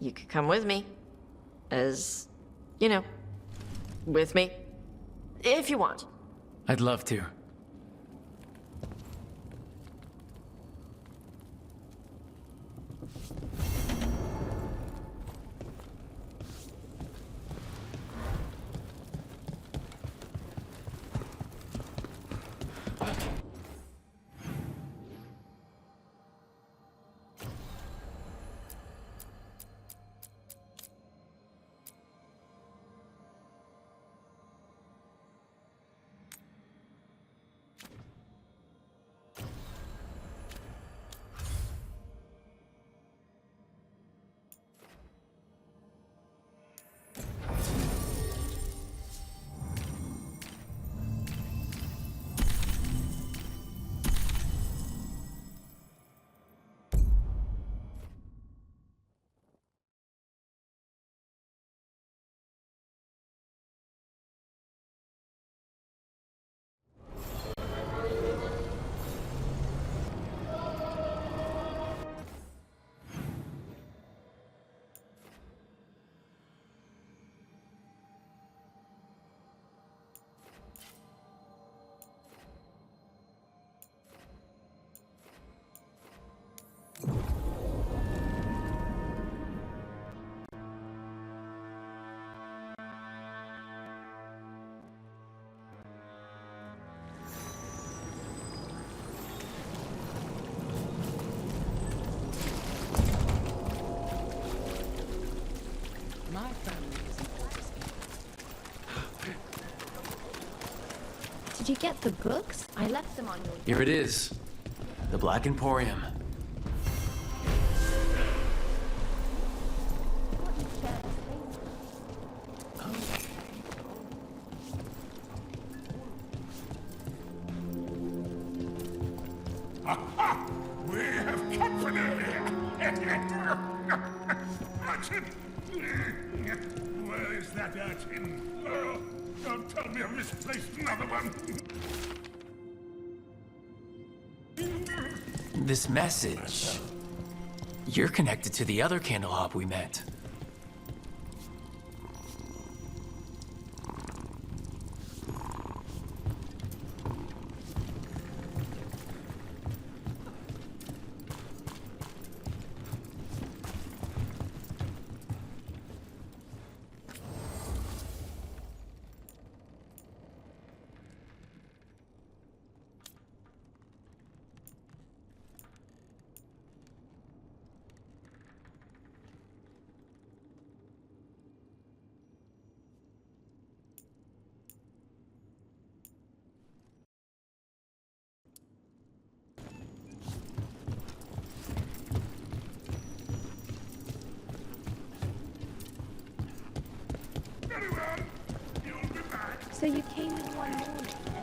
[SPEAKER 6] You could come with me. As, you know, with me. If you want.
[SPEAKER 2] I'd love to.
[SPEAKER 19] get the books? I left them on your...
[SPEAKER 2] Here it is. The Black Emporium.
[SPEAKER 21] Aha! We have company! Urchin! Where is that urchin? Oh, don't tell me I've misplaced another one!
[SPEAKER 2] This message... You're connected to the other Candlehop we met.
[SPEAKER 16] So you came in one morning.